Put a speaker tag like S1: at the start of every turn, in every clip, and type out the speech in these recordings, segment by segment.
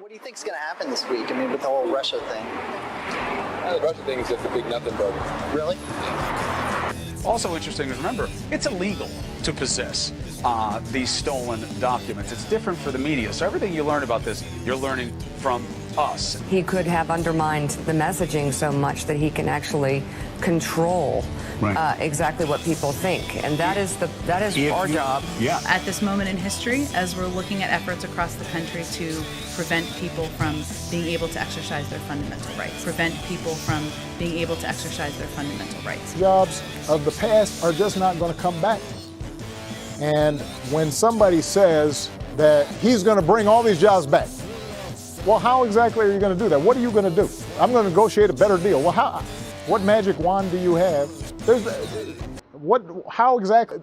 S1: What do you think's going to happen this week? I mean, with the whole Russia thing.
S2: The Russia thing is just a big nothing burger.
S1: Really?
S3: Also interesting is, remember, it's illegal to possess these stolen documents. It's different for the media. So everything you learn about this, you're learning from us.
S4: He could have undermined the messaging so much that he can actually control exactly what people think, and that is our job.
S3: Yeah.
S5: At this moment in history, as we're looking at efforts across the country to prevent people from being able to exercise their fundamental rights,
S6: Jobs of the past are just not going to come back. And when somebody says that he's going to bring all these jobs back, well, how exactly are you going to do that? What are you going to do? I'm going to negotiate a better deal. Well, what magic wand do you have? How exactly?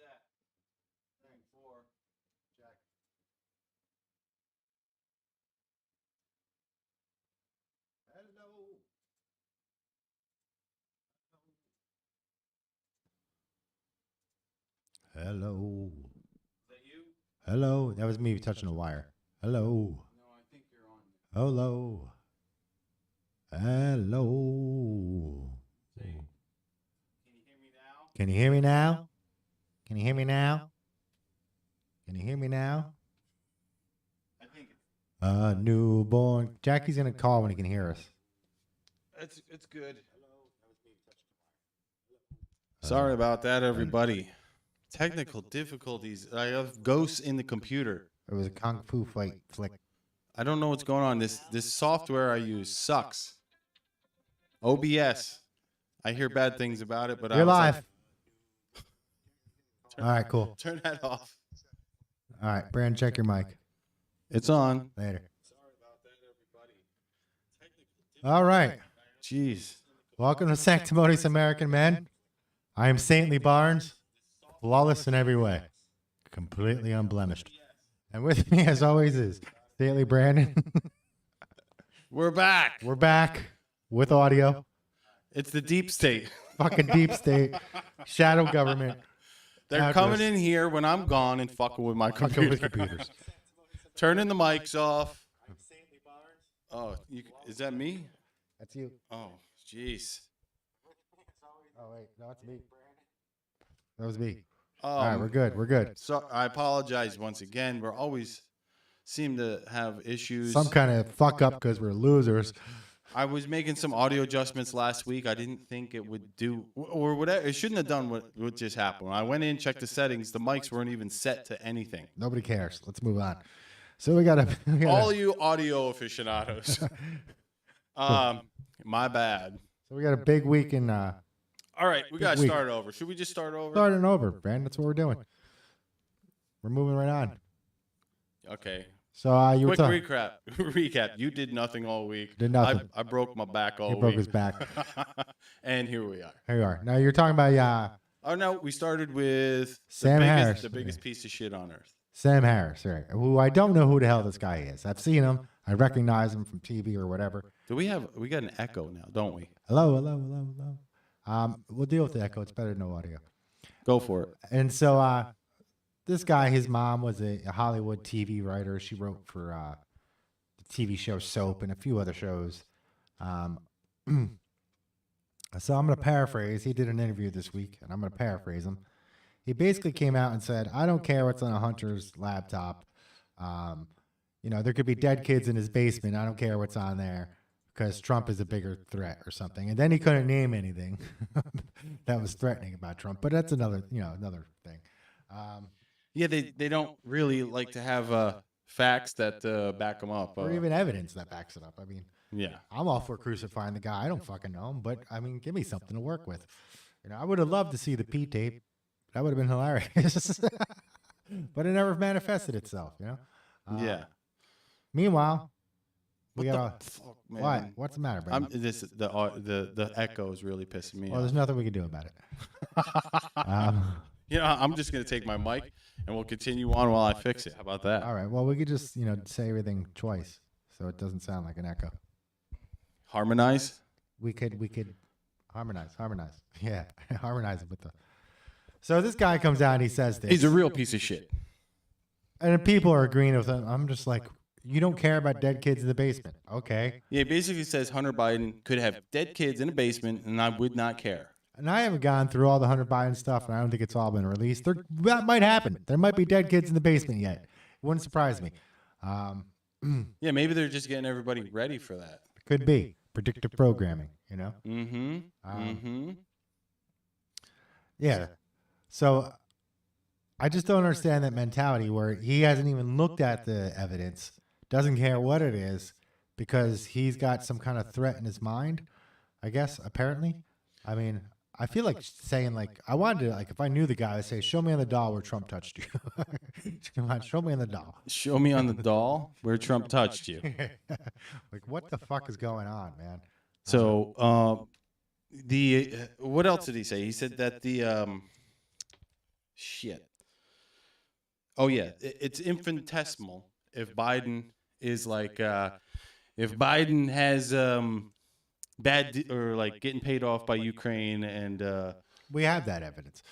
S3: that? Thing 4. Check.
S7: Hello.
S3: Is that you?
S7: Hello. That was me touching a wire. Hello.
S3: No, I think you're on.
S7: Hello. Hello.
S3: Say, can you hear me now?
S7: Can you hear me now? Can you hear me now? Can you hear me now?
S3: I think
S7: A newborn. Jackie's gonna call when he can hear us.
S3: it's good.
S8: Sorry about that, everybody. Technical difficulties. I have ghosts in the computer.
S7: It was a kung fu fight flick.
S8: I don't know what's going on. This software I use sucks. OBS. I hear bad things about it, but
S7: You're
S8: I was
S7: live.
S8: like,
S7: All right, cool.
S8: turn that off.
S7: All right, Brandon, check your mic.
S8: It's on.
S7: Later.
S8: Sorry about that, everybody.
S7: All right.
S8: Jeez.
S7: Welcome to Sanctimonious American Men. I am Saintly Barnes, flawless in every way, completely unblemished. And with me, as always, is Saintly Brandon.
S8: We're back.
S7: We're back with audio.
S8: It's the deep state.
S7: Fucking deep state, shadow government.
S8: They're
S7: Address.
S8: coming in here when I'm gone and fucking with my
S7: Fucking
S8: computer.
S7: with computers.
S8: Turning the mics off. Oh, is that me?
S7: That's you.
S8: Oh, jeez.
S7: Oh, wait. No, it's me. That was me. All right, we're good. We're good.
S8: So I apologize once again. We're always seem to have issues.
S7: Some kind of fuck up because we're losers.
S8: I was making some audio adjustments last week. I didn't think it would do, or whatever. It shouldn't have done what just happened. When I went in, checked the settings. The mics weren't even set to anything.
S7: Nobody cares. Let's move on. So we got to.
S8: All you audio aficionados. My bad.
S7: So we got a big week in.
S8: All right, we got to
S7: week.
S8: start over. Should we just start over?
S7: Starting over, Brandon. That's what we're doing. We're moving right on.
S8: Okay.
S7: So you were
S8: Quick
S7: talking.
S8: recap. You did nothing all week.
S7: Did nothing.
S8: I broke my back all
S7: He
S8: week.
S7: broke his back.
S8: And here we are.
S7: Here you are. Now you're talking about
S8: Oh no, we started with
S7: Sam Harris.
S8: the biggest piece of shit on earth.
S7: Sam Harris, right? Who I don't know who the hell this guy is. I've seen him. I recognize him from TV or whatever.
S8: We got an echo now, don't we?
S7: Hello, hello, hello, hello. We'll deal with the echo. It's better than no audio.
S8: Go for it.
S7: And so this guy, his mom was a Hollywood TV writer. She wrote for the TV show Soap and a few other shows. So I'm going to paraphrase. He did an interview this week, and I'm going to paraphrase him. He basically came out and said, I don't care what's on a hunter's laptop. There could be dead kids in his basement. I don't care what's on there because Trump is a bigger threat or something. And then he couldn't name anything that was threatening about Trump. But that's another thing.
S8: Yeah, they don't really like to have facts that back them up.
S7: Or even evidence that backs it up. I mean,
S8: yeah.
S7: I'm all for crucifying the guy. I don't fucking know him. But, I mean, give me something to work with. I would have loved to see the P tape. That would have been hilarious. But it never manifested itself,
S8: Yeah.
S7: Meanwhile,
S8: What
S7: we
S8: the
S7: got
S8: fuck, man?
S7: what? What's the matter, Brandon?
S8: The echo is really pissing me
S7: Well,
S8: off.
S7: there's nothing we can do about it.
S8: I'm just gonna take my mic and we'll continue on while I fix it. How about that?
S7: All right. Well, we could just say everything twice, so it doesn't sound like an echo.
S8: Harmonize.
S7: We could harmonize. Yeah, harmonize it with the. So this guy comes out and he says this.
S8: He's a real piece of shit.
S7: And people are agreeing with him. I'm just like, you don't care about dead kids in the basement, okay?
S8: Yeah, it basically says Hunter Biden could have dead kids in a basement, and I would not care.
S7: And I haven't gone through all the Hunter Biden stuff, and I don't think it's all been released. That might happen. There might be dead kids in the basement yet. It wouldn't surprise me.
S8: Yeah, maybe they're just getting everybody ready for that.
S7: Could be predictive programming, Yeah. So I just don't understand that mentality where he hasn't even looked at the evidence, doesn't care what it is, because he's got some kind of threat in his mind, I guess, apparently. I mean, I feel like saying, I wanted to, if I knew the guy, I'd say, show me on the doll where Trump touched you. Come on, show me on the doll.
S8: Show me on the doll where Trump touched you.
S7: What the fuck is going on, man?
S8: So, what else did he say? He said that Shit. Oh yeah, it's infinitesimal. If Biden is like, if Biden has or like getting paid off by Ukraine and
S7: We have that evidence.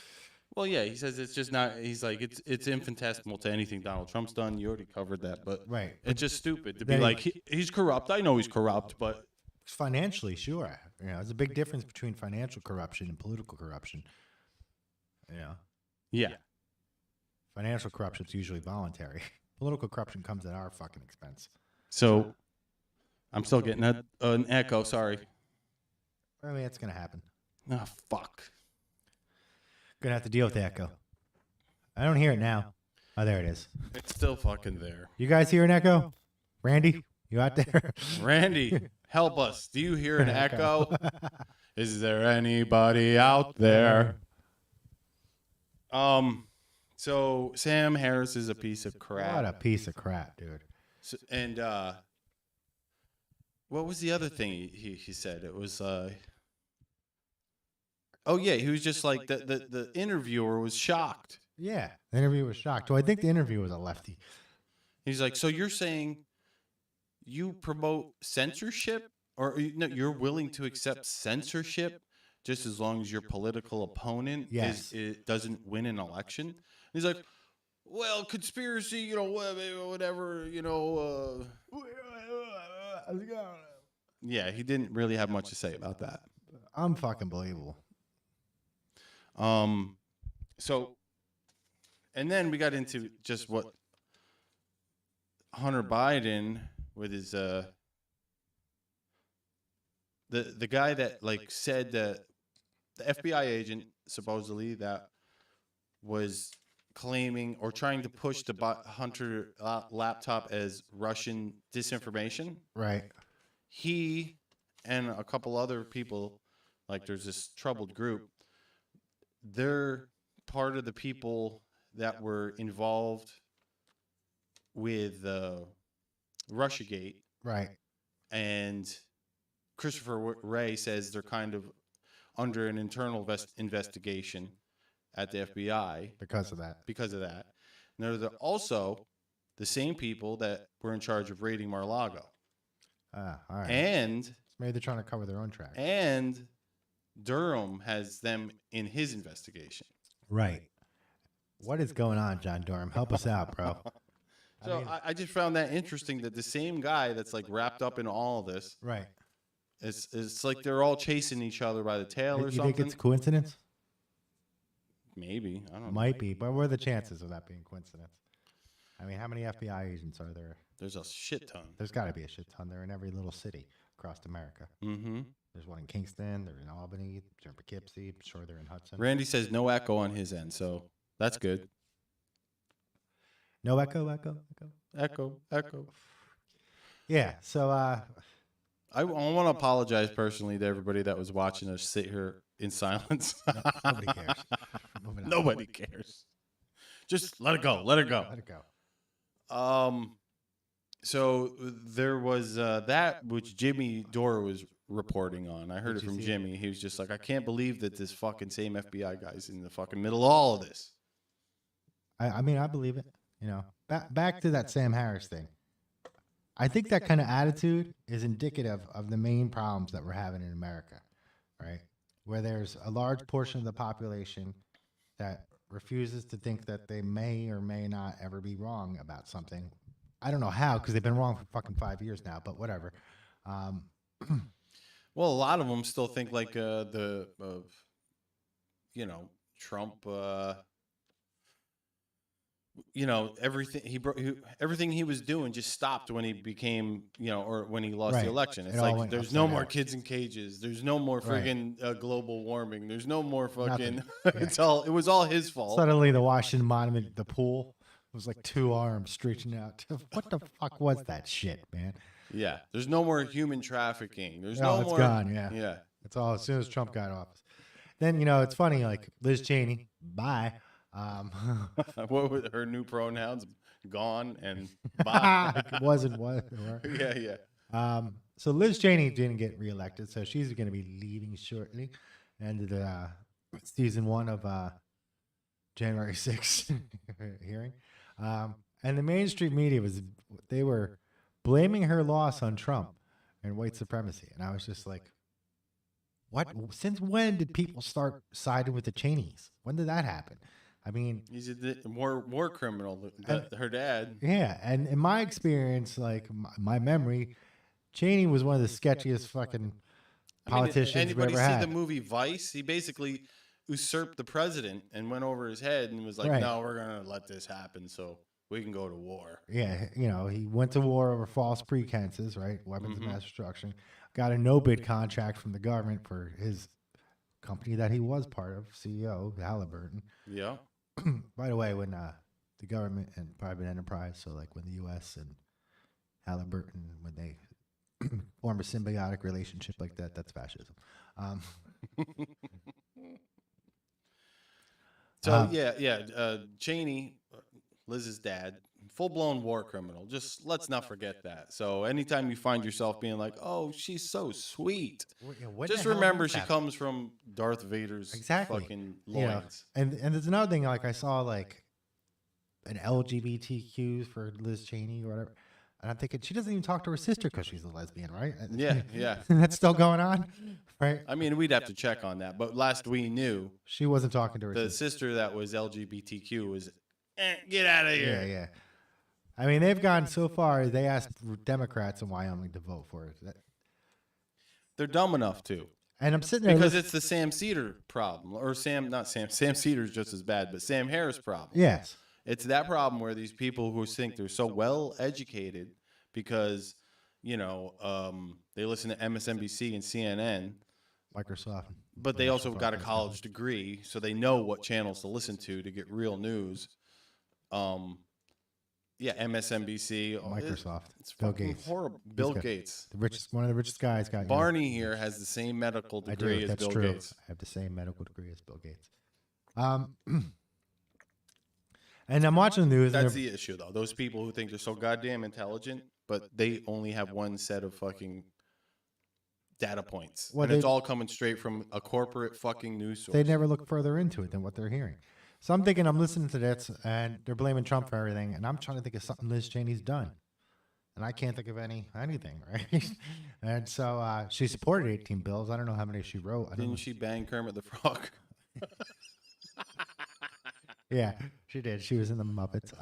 S8: well, yeah, he says it's just not. He's like it's infinitesimal to anything Donald Trump's done. You already covered that, but
S7: Right.
S8: it's just stupid to be
S7: Then
S8: like he's corrupt. I know he's corrupt, but
S7: Financially, sure. There's a big difference between financial corruption and political corruption.
S8: yeah,
S7: Financial corruption is usually voluntary. Political corruption comes at our fucking expense.
S8: So I'm still getting an echo. Sorry.
S7: I mean, it's gonna happen.
S8: Oh fuck.
S7: Gonna have to deal with the echo. I don't hear it now. Oh, there it is.
S8: It's still fucking there.
S7: You guys hear an echo? Randy, you out there?
S8: Randy, help us. Do you hear an echo? Is there anybody out there? So Sam Harris is a piece of crap.
S7: What a piece of crap, dude.
S8: So, and what was the other thing he said? It was oh yeah, he was just like the interviewer was shocked.
S7: Yeah, the interview was shocked. Well, I think the interview was a lefty.
S8: He's like, so you're saying you promote censorship, or no, you're willing to accept censorship just as long as your political opponent doesn't win an election? He's like, well, conspiracy, whatever, Yeah, he didn't really have much to say about that.
S7: Unfucking believable.
S8: So, and then we got into just what Hunter Biden with his the guy that like said that the FBI agent supposedly that was claiming or trying to push the Hunter laptop as Russian disinformation.
S7: Right.
S8: He and a couple other people, like there's this troubled group, they're part of the people that were involved with Russiagate.
S7: Right.
S8: And Christopher Wray says they're kind of under an internal investigation at the FBI
S7: Because of that.
S8: Now, they're also the same people that were in charge of raiding Mar-a-Lago.
S7: All right.
S8: And
S7: Maybe they're trying to cover their own tracks.
S8: and Durham has them in his investigation.
S7: Right. What is going on, John Durham? Help us out, bro.
S8: So I just found that interesting that the same guy that's like wrapped up in all of this,
S7: Right.
S8: it's like they're all chasing each other by the tail or
S7: You
S8: something.
S7: think it's coincidence?
S8: Maybe. I don't know.
S7: Might be, but what are the chances of that being coincidence? I mean, how many FBI agents are there?
S8: There's a shit ton.
S7: There's got to be a shit ton. They're in every little city across America.
S8: Mm-hmm.
S7: There's one in Kingston. They're in Albany. They're in Poughkeepsie. I'm sure they're in Hudson.
S8: Randy says no echo on his end, so that's good.
S7: No echo.
S8: Echo.
S7: Yeah. So,
S8: I want to apologize personally to everybody that was watching us sit here in silence.
S7: nobody cares. Moving on.
S8: Nobody cares. Just let it go. Let it go.
S7: Let it go.
S8: So there was that which Jimmy Dore was reporting on. I heard it from Jimmy. He was just like, I can't believe that this fucking same FBI guy's in the fucking middle of all of this.
S7: I mean, I believe it. Back to that Sam Harris thing. I think that kind of attitude is indicative of the main problems that we're having in America, right? Where there's a large portion of the population that refuses to think that they may or may not ever be wrong about something. I don't know how, because they've been wrong for fucking 5 years now, but whatever.
S8: Well, a lot of them still think like Trump. Everything he was doing just stopped when he became, or when he lost the election. It's like there's no more kids in cages. There's no more friggin' global warming. There's no more fucking. It was all his fault.
S7: Suddenly, the Washington Monument, the pool, was like two arms stretching out. What the fuck was that shit, man?
S8: Yeah, there's no more human trafficking. There's
S7: no
S8: more.
S7: It's gone. Yeah,
S8: yeah.
S7: It's all as soon as Trump got office. Then it's funny, like Liz Cheney, bye.
S8: What were her new pronouns? Gone and bye.
S7: Wasn't what?
S8: Yeah.
S7: So Liz Cheney didn't get reelected, so she's going to be leaving shortly. And the season 1 of January 6th hearing. And the mainstream media they were blaming her loss on Trump and white supremacy. And I was just like, what? Since when did people start siding with the Cheneys? When did that happen? I mean,
S8: he's a war criminal. Her dad.
S7: Yeah, and in my experience, like my memory, Cheney was one of the sketchiest fucking politicians we
S8: anybody
S7: ever
S8: see
S7: had.
S8: the movie Vice? He basically usurped the president and went over his head and was like,
S7: Right.
S8: "No, we're gonna let this happen so we can go to war."
S7: Yeah, he went to war over false pretenses, right? Weapons of mass destruction. Got a no-bid contract from the government for his company that he was part of, CEO Halliburton.
S8: Yeah.
S7: By the way, when the government and private enterprise, so like when the U.S. and Halliburton, when they form a symbiotic relationship like that, that's fascism.
S8: Cheney, Liz's dad, full-blown war criminal. Just let's not forget that. So anytime you find yourself being like, "Oh, she's so sweet," just remember she comes from Darth Vader's fucking loins.
S7: And there's another thing, like I saw like an LGBTQ for Liz Cheney or whatever, and I'm thinking she doesn't even talk to her sister because she's a lesbian, right?
S8: Yeah.
S7: That's still going on, right?
S8: I mean, we'd have to check on that. But last we knew,
S7: she wasn't talking to her
S8: the sister that was LGBTQ was, get out of here.
S7: Yeah. I mean, they've gone so far. They asked Democrats in Wyoming to vote for it.
S8: They're dumb enough to.
S7: And I'm sitting there
S8: because it's the Sam Cedar problem, or Sam Cedar's just as bad, but Sam Harris problem.
S7: Yes.
S8: It's that problem where these people who think they're so well educated because, they listen to MSNBC and CNN,
S7: Microsoft,
S8: but they also got a college degree, so they know what channels to listen to get real news. MSNBC,
S7: Microsoft,
S8: it's
S7: Bill
S8: fucking
S7: Gates,
S8: horrible. Bill Gates,
S7: one of the richest guys. Got
S8: Barney here has the same medical degree as Bill Gates.
S7: I have the same medical degree as Bill Gates. And I'm watching the news.
S8: That's the issue, though. Those people who think they're so goddamn intelligent, but they only have one set of fucking data points.
S7: Well,
S8: and it's all coming straight from a corporate fucking news source.
S7: They never look further into it than what they're hearing. So I'm thinking, I'm listening to this, and they're blaming Trump for everything, and I'm trying to think of something Liz Cheney's done. And I can't think of anything, right? And so she supported 18 bills. I don't know how many she wrote.
S8: Didn't she bang Kermit the Frog?
S7: Yeah, she did. She was in the Muppets.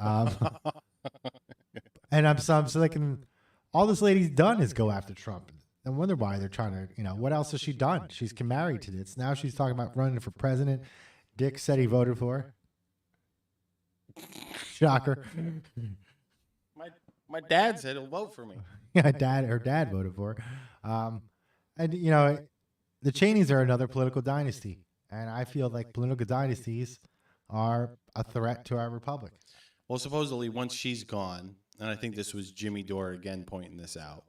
S7: And I'm thinking, all this lady's done is go after Trump. I wonder why they're trying to, what else has she done? She's married to this. Now she's talking about running for president. Dick said he voted for her. Shocker.
S8: My dad said he'll vote for me.
S7: Yeah, her dad voted for her. And, the Cheneys are another political dynasty. And I feel like political dynasties are a threat to our republic.
S8: Well, supposedly once she's gone, and I think this was Jimmy Dore again pointing this out,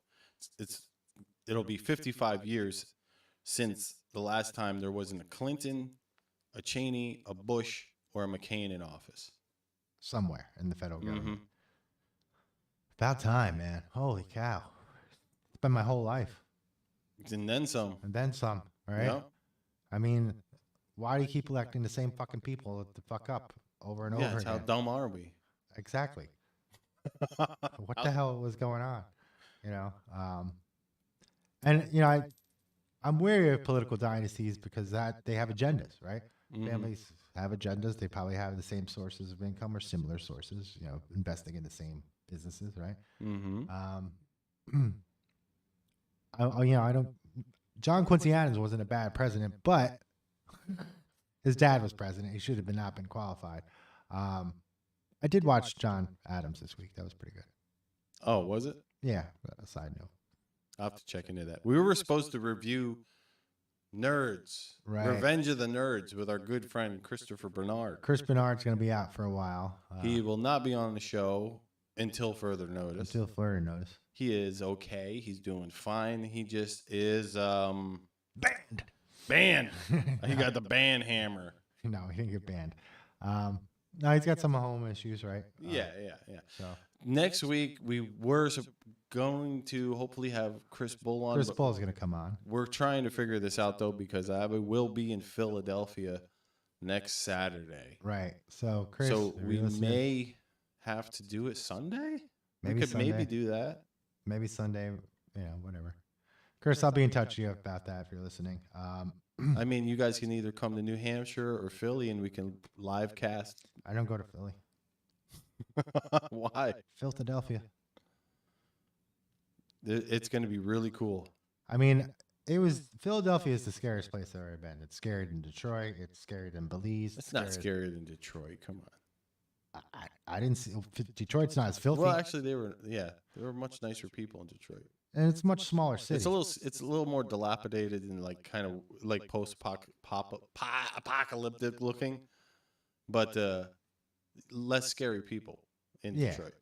S8: it'll be 55 years since the last time there wasn't a Clinton, a Cheney, a Bush, or a McCain in office.
S7: Somewhere in the federal government. About time, man. Holy cow. It's been my whole life.
S8: And then some.
S7: And then some, right?
S8: Yeah.
S7: I mean, why do you keep electing the same fucking people to fuck up over and over again?
S8: How dumb are we?
S7: Exactly. What the hell was going on? I'm wary of political dynasties because they have agendas, right? Families have agendas. They probably have the same sources of income or similar sources, investing in the same businesses, right? John Quincy Adams wasn't a bad president, but his dad was president. He should have not been qualified. I did watch John Adams this week. That was pretty good.
S8: Oh, was it?
S7: Yeah, a side note.
S8: I'll have to check into that. We were supposed to review Nerds,
S7: right.
S8: Revenge of the Nerds with our good friend Christopher Bernard.
S7: Chris Bernard's going to be out for a while.
S8: He will not be on the show until further notice. He is okay. He's doing fine. He just is banned. He got the ban hammer.
S7: No, he didn't get banned. No, he's got some home issues, right?
S8: Yeah.
S7: So
S8: next week we were going to hopefully have Chris Bull on.
S7: Chris Bull's going to come on.
S8: We're trying to figure this out though because I will be in Philadelphia next Saturday.
S7: Right. So, Chris,
S8: So we may have to do it Sunday.
S7: Maybe
S8: we could
S7: Sunday.
S8: maybe do that.
S7: Maybe Sunday. Yeah, whatever. Chris, I'll be in touch with you about that if you're listening.
S8: I mean, you guys can either come to New Hampshire or Philly, and we can live cast.
S7: I don't go to Philly.
S8: Why?
S7: Philadelphia.
S8: It's going to be really cool.
S7: I mean, Philadelphia is the scariest place I've ever been. It's scarier than Detroit. It's scarier than Belize.
S8: It's not scarier than Detroit. Come on.
S7: I didn't see Detroit's not as filthy.
S8: Well, actually, they were much nicer people in Detroit.
S7: And it's a much smaller city.
S8: It's a little more dilapidated and like kind of like post-apocalyptic looking, but less scary people in Detroit.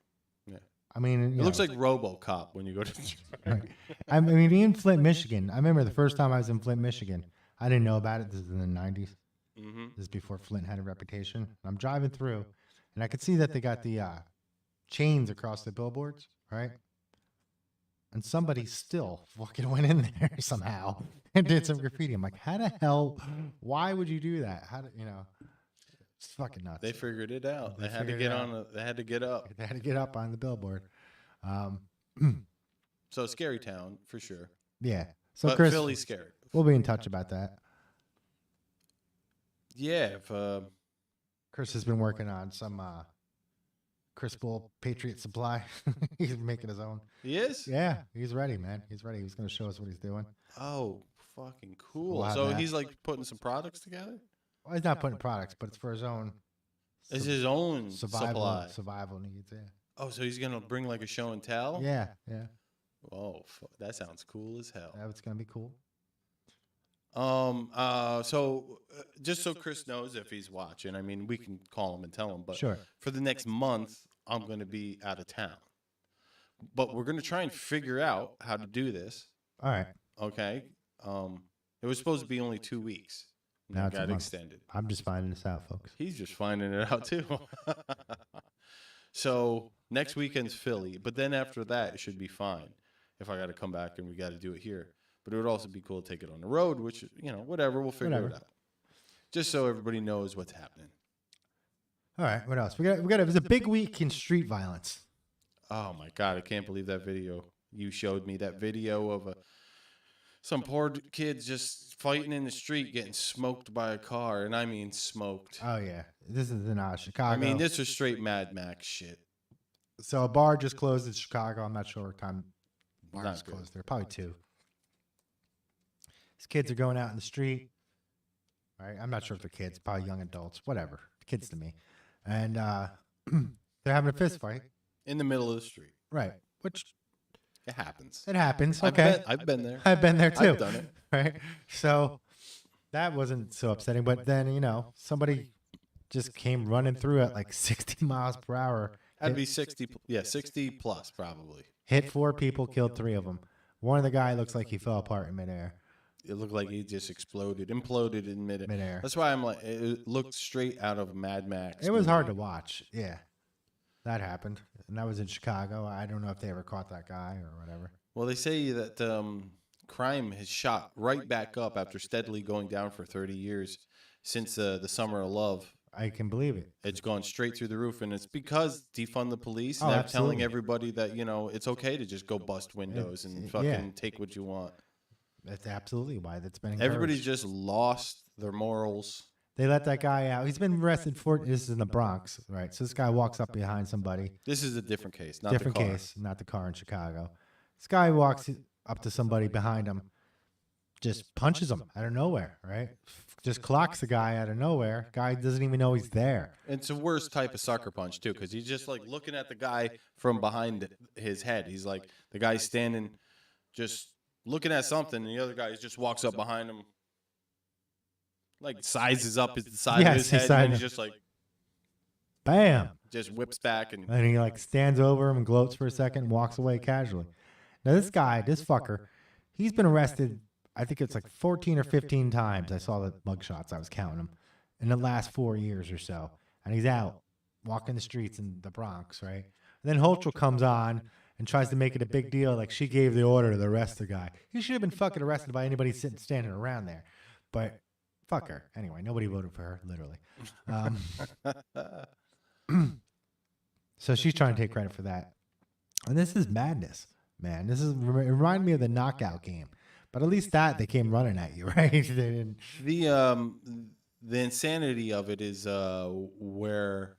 S8: Yeah.
S7: I mean,
S8: it looks like RoboCop when you go to Detroit.
S7: Right. I mean, in Flint, Michigan, I remember the first time I was in Flint, Michigan. I didn't know about it. This is in the 90s.
S8: Mm-hmm.
S7: This is before Flint had a reputation. I'm driving through, and I could see that they got the chains across the billboards, right? And somebody still fucking went in there somehow and did some graffiti. I'm like, how the hell? Why would you do that? It's fucking nuts.
S8: They figured it out. They had to get on. They had to get up.
S7: They had to get up on the billboard.
S8: So scary town for sure.
S7: Yeah. So
S8: but
S7: Chris,
S8: Philly's scary.
S7: We'll be in touch about that.
S8: Yeah. If
S7: Chris has been working on some Chris Bull Patriot Supply. He's making his own.
S8: He is?
S7: Yeah, he's ready, man. He's ready. He's going to show us what he's doing.
S8: Oh, fucking cool.
S7: We'll
S8: So he's like putting some products together?
S7: Well, he's not putting products, but it's for his own.
S8: It's his own supply.
S7: Survival needs, yeah.
S8: Oh, so he's going to bring like a show and tell?
S7: Yeah, yeah.
S8: Oh, that sounds cool as hell.
S7: That's going to be cool.
S8: So just so Chris knows if he's watching, I mean, we can call him and tell him, but
S7: sure.
S8: For the next month, I'm going to be out of town, but we're going to try and figure out how to do this.
S7: All right.
S8: Okay. It was supposed to be only 2 weeks. Now it got extended.
S7: I'm just finding this out, folks.
S8: He's just finding it out too. So next weekend's Philly, but then after that, it should be fine. If I got to come back and we got to do it here. But it would also be cool to take it on the road, which, whatever, we'll figure it out. Just so everybody knows what's happening.
S7: All right, what else? It was a big week in street violence.
S8: Oh my God, I can't believe that video. You showed me that video of some poor kids just fighting in the street getting smoked by a car, and I mean smoked.
S7: Oh yeah. This is in Chicago.
S8: I mean, this is straight Mad Max shit.
S7: So a bar just closed in Chicago. I'm not sure what time bars closed there. Probably 2. These kids are going out in the street. Right? I'm not sure if they're kids, probably young adults, whatever. Kids to me. And they're having a fist fight.
S8: In the middle of the street.
S7: Right. Which
S8: it happens.
S7: It happens. Okay.
S8: I've been there.
S7: I've been there too.
S8: I've done it.
S7: Right. So that wasn't so upsetting. But then, somebody just came running through at like 60 miles per hour.
S8: That'd be 60. Yeah, 60 plus probably.
S7: Hit 4 people, killed 3 of them. One of the guy looks like he fell apart in midair.
S8: It looked like he just imploded in midair.
S7: Midair.
S8: That's why I'm like, it looked straight out of Mad Max.
S7: It was hard to watch. Yeah. That happened. And that was in Chicago. I don't know if they ever caught that guy or whatever.
S8: Well, they say that crime has shot right back up after steadily going down for 30 years since the Summer of Love.
S7: I can believe it.
S8: It's gone straight through the roof, and it's because defund the police. And
S7: they're
S8: telling everybody that, it's okay to just go bust windows and fucking take what you want.
S7: That's absolutely why that's been encouraged.
S8: Everybody's just lost their morals.
S7: They let that guy out. He's been arrested for, this is in the Bronx, right? So this guy walks up behind somebody.
S8: This is a different case, not
S7: different
S8: the car.
S7: Case, not the car in Chicago. This guy walks up to somebody behind him, just punches him out of nowhere, right? Just clocks the guy out of nowhere. Guy doesn't even know he's there.
S8: It's the worst type of sucker punch, too, because he's just like looking at the guy from behind his head. He's like, the guy's standing just looking at something, and the other guy just walks up behind him, like sizes up the side of his head, and he's just like,
S7: bam,
S8: just whips back, and
S7: he like stands over him and gloats for a second and walks away casually. Now this guy, this fucker, he's been arrested, I think it's like 14 or 15 times. I saw the mugshots, I was counting them, in the last 4 years or so. And he's out walking the streets in the Bronx, right? And then Holtrell comes on and tries to make it a big deal, like she gave the order to arrest the guy. He should have been fucking arrested by anybody standing around there. But fuck her. Anyway, nobody voted for her, literally. So she's trying to take credit for that. And this is madness, man. It reminded me of the knockout game. But at least that they came running at you, right? They didn't...
S8: The insanity of it is where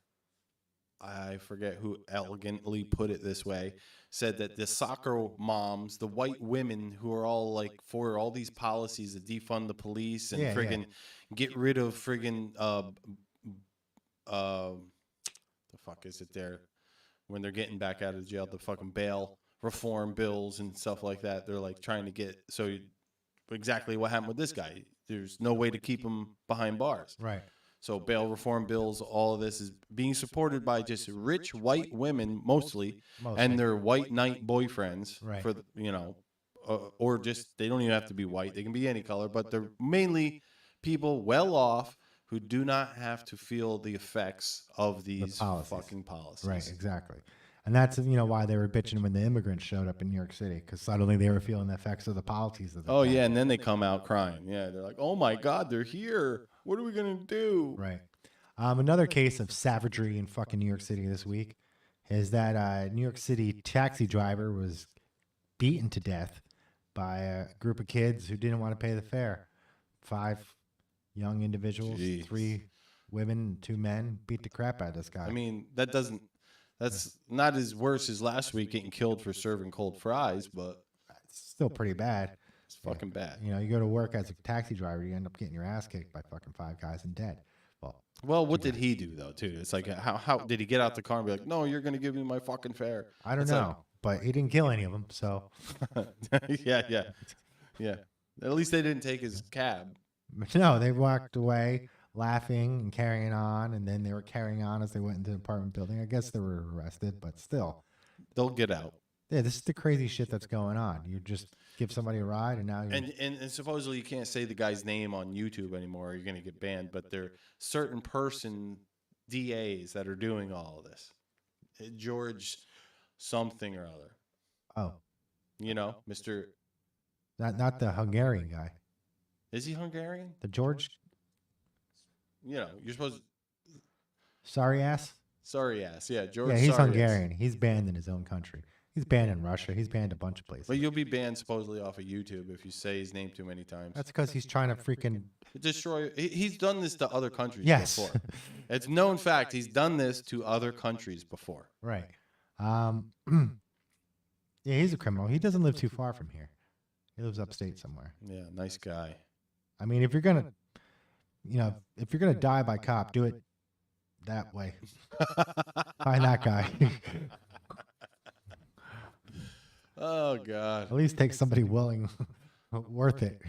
S8: I forget who elegantly put it this way, said that the soccer moms, the white women who are all like for all these policies to defund the police and get rid of friggin' the fuck is it there when they're getting back out of jail, the fucking bail reform bills and stuff like that. They're like trying to get exactly what happened with this guy. There's no way to keep him behind bars.
S7: Right.
S8: So bail reform bills, all of this is being supported by just rich white women mostly. And their white knight boyfriends,
S7: right.
S8: For or just they don't even have to be white; they can be any color. But they're mainly people well off who do not have to feel the effects of these fucking policies.
S7: Right, exactly. And that's why they were bitching when the immigrants showed up in New York City, because suddenly they were feeling the effects of the policies of the
S8: yeah, and then they come out crying. Yeah, they're like, "Oh my God, they're here! What are we gonna do?"
S7: Right. Another case of savagery in fucking New York City this week is that New York City taxi driver was beaten to death by a group of kids who didn't want to pay the fare. 5 young individuals, 3 women, and 2 men beat the crap out of this guy.
S8: I mean, that's not as worse as last week getting killed for serving cold fries, but
S7: it's still pretty bad.
S8: It's fucking bad.
S7: You go to work as a taxi driver, you end up getting your ass kicked by fucking 5 guys and dead.
S8: Well, what did he do though, too? It's like, how did he get out the car and be like, "No, you're going to give me my fucking fare"?
S7: I don't know, but he didn't kill any of them, so.
S8: yeah. At least they didn't take his cab.
S7: No, they walked away laughing and carrying on, and then they were carrying on as they went into the apartment building. I guess they were arrested, but still.
S8: They'll get out.
S7: Yeah, this is the crazy shit that's going on. You just give somebody a ride, and now you're...
S8: And supposedly you can't say the guy's name on YouTube anymore, or you're going to get banned, but there are certain DAs that are doing all of this. George something or other.
S7: Oh.
S8: Mr.
S7: Not the Hungarian guy.
S8: Is he Hungarian?
S7: The George...
S8: you're supposed...
S7: Sorry ass?
S8: Sorry ass, yeah. George.
S7: Yeah, he's
S8: sorry
S7: Hungarian.
S8: Ass.
S7: He's banned in his own country. He's banned in Russia. He's banned a bunch of places.
S8: But you'll be banned supposedly off of YouTube if you say his name too many times.
S7: That's because he's trying to freaking...
S8: destroy... He's done this to other countries
S7: before.
S8: It's known fact he's done this to other countries before.
S7: Right. Yeah, he's a criminal. He doesn't live too far from here. He lives upstate somewhere.
S8: Yeah, nice guy.
S7: I mean, if you're gonna die by cop, do it that way. Find that guy.
S8: Oh God.
S7: At least take somebody willing, worth it.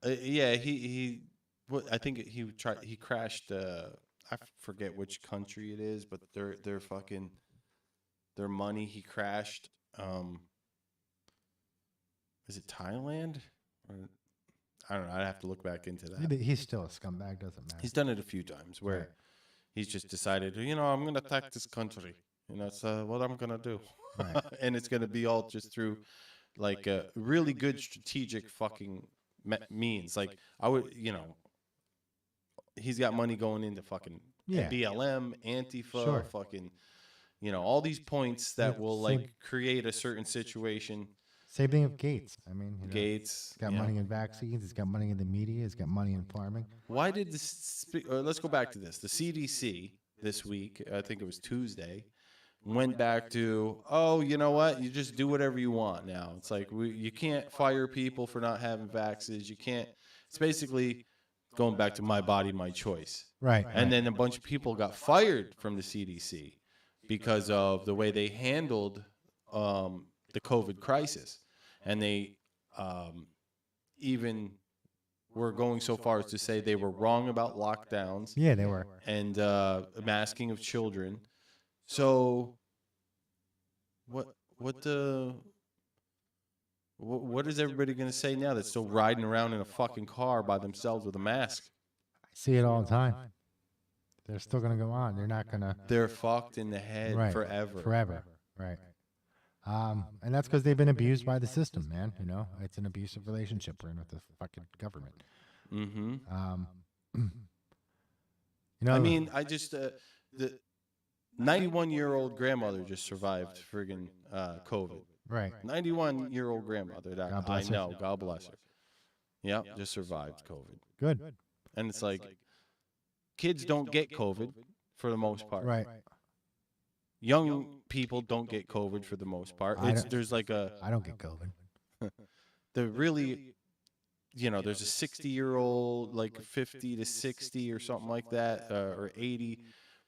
S8: Yeah, he. I think he crashed. I forget which country it is, but their fucking their money. He crashed. Is it Thailand? Or, I don't know. I'd have to look back into that.
S7: He's still a scumbag. Doesn't matter.
S8: He's done it a few times where he's just decided, I'm going to attack this country. It's what I'm going to do.
S7: Right.
S8: And it's going to be all just through like really good strategic fucking means. Like I would, he's got money going into fucking BLM, Antifa, fucking, all these points that will like create a certain situation.
S7: Same thing with Gates. I mean,
S8: Gates
S7: got money in vaccines. He's got money in the media. He's got money in farming.
S8: Why did this? Let's go back to this. The CDC this week, I think it was Tuesday, went back to, you know what? You just do whatever you want now. It's like you can't fire people for not having vaccines. You can't. It's basically going back to my body, my choice.
S7: Right.
S8: And then a bunch of people got fired from the CDC because of the way they handled the COVID crisis. And they even were going so far as to say they were wrong about lockdowns.
S7: Yeah, they were.
S8: And masking of children. So what is everybody going to say now that's still riding around in a fucking car by themselves with a mask?
S7: I see it all the time. They're still going to go on. They're not going to...
S8: They're fucked in the head forever.
S7: Forever, right. And that's because they've been abused by the system, man. You know, it's an abusive relationship we're in with the fucking government.
S8: Mm-hmm.
S7: You know,
S8: I mean, I just the 91-year-old grandmother just survived friggin' COVID.
S7: right?
S8: 91-year-old grandmother that
S7: God
S8: I
S7: bless her.
S8: know, God bless her. Yep, just survived COVID.
S7: Good,
S8: And it's like kids don't get COVID for the most part.
S7: right?
S8: Young people don't get COVID for the most part. There's like
S7: I don't get COVID.
S8: really, there's a 60-year-old, like 50 to 60 or something like that, or 80,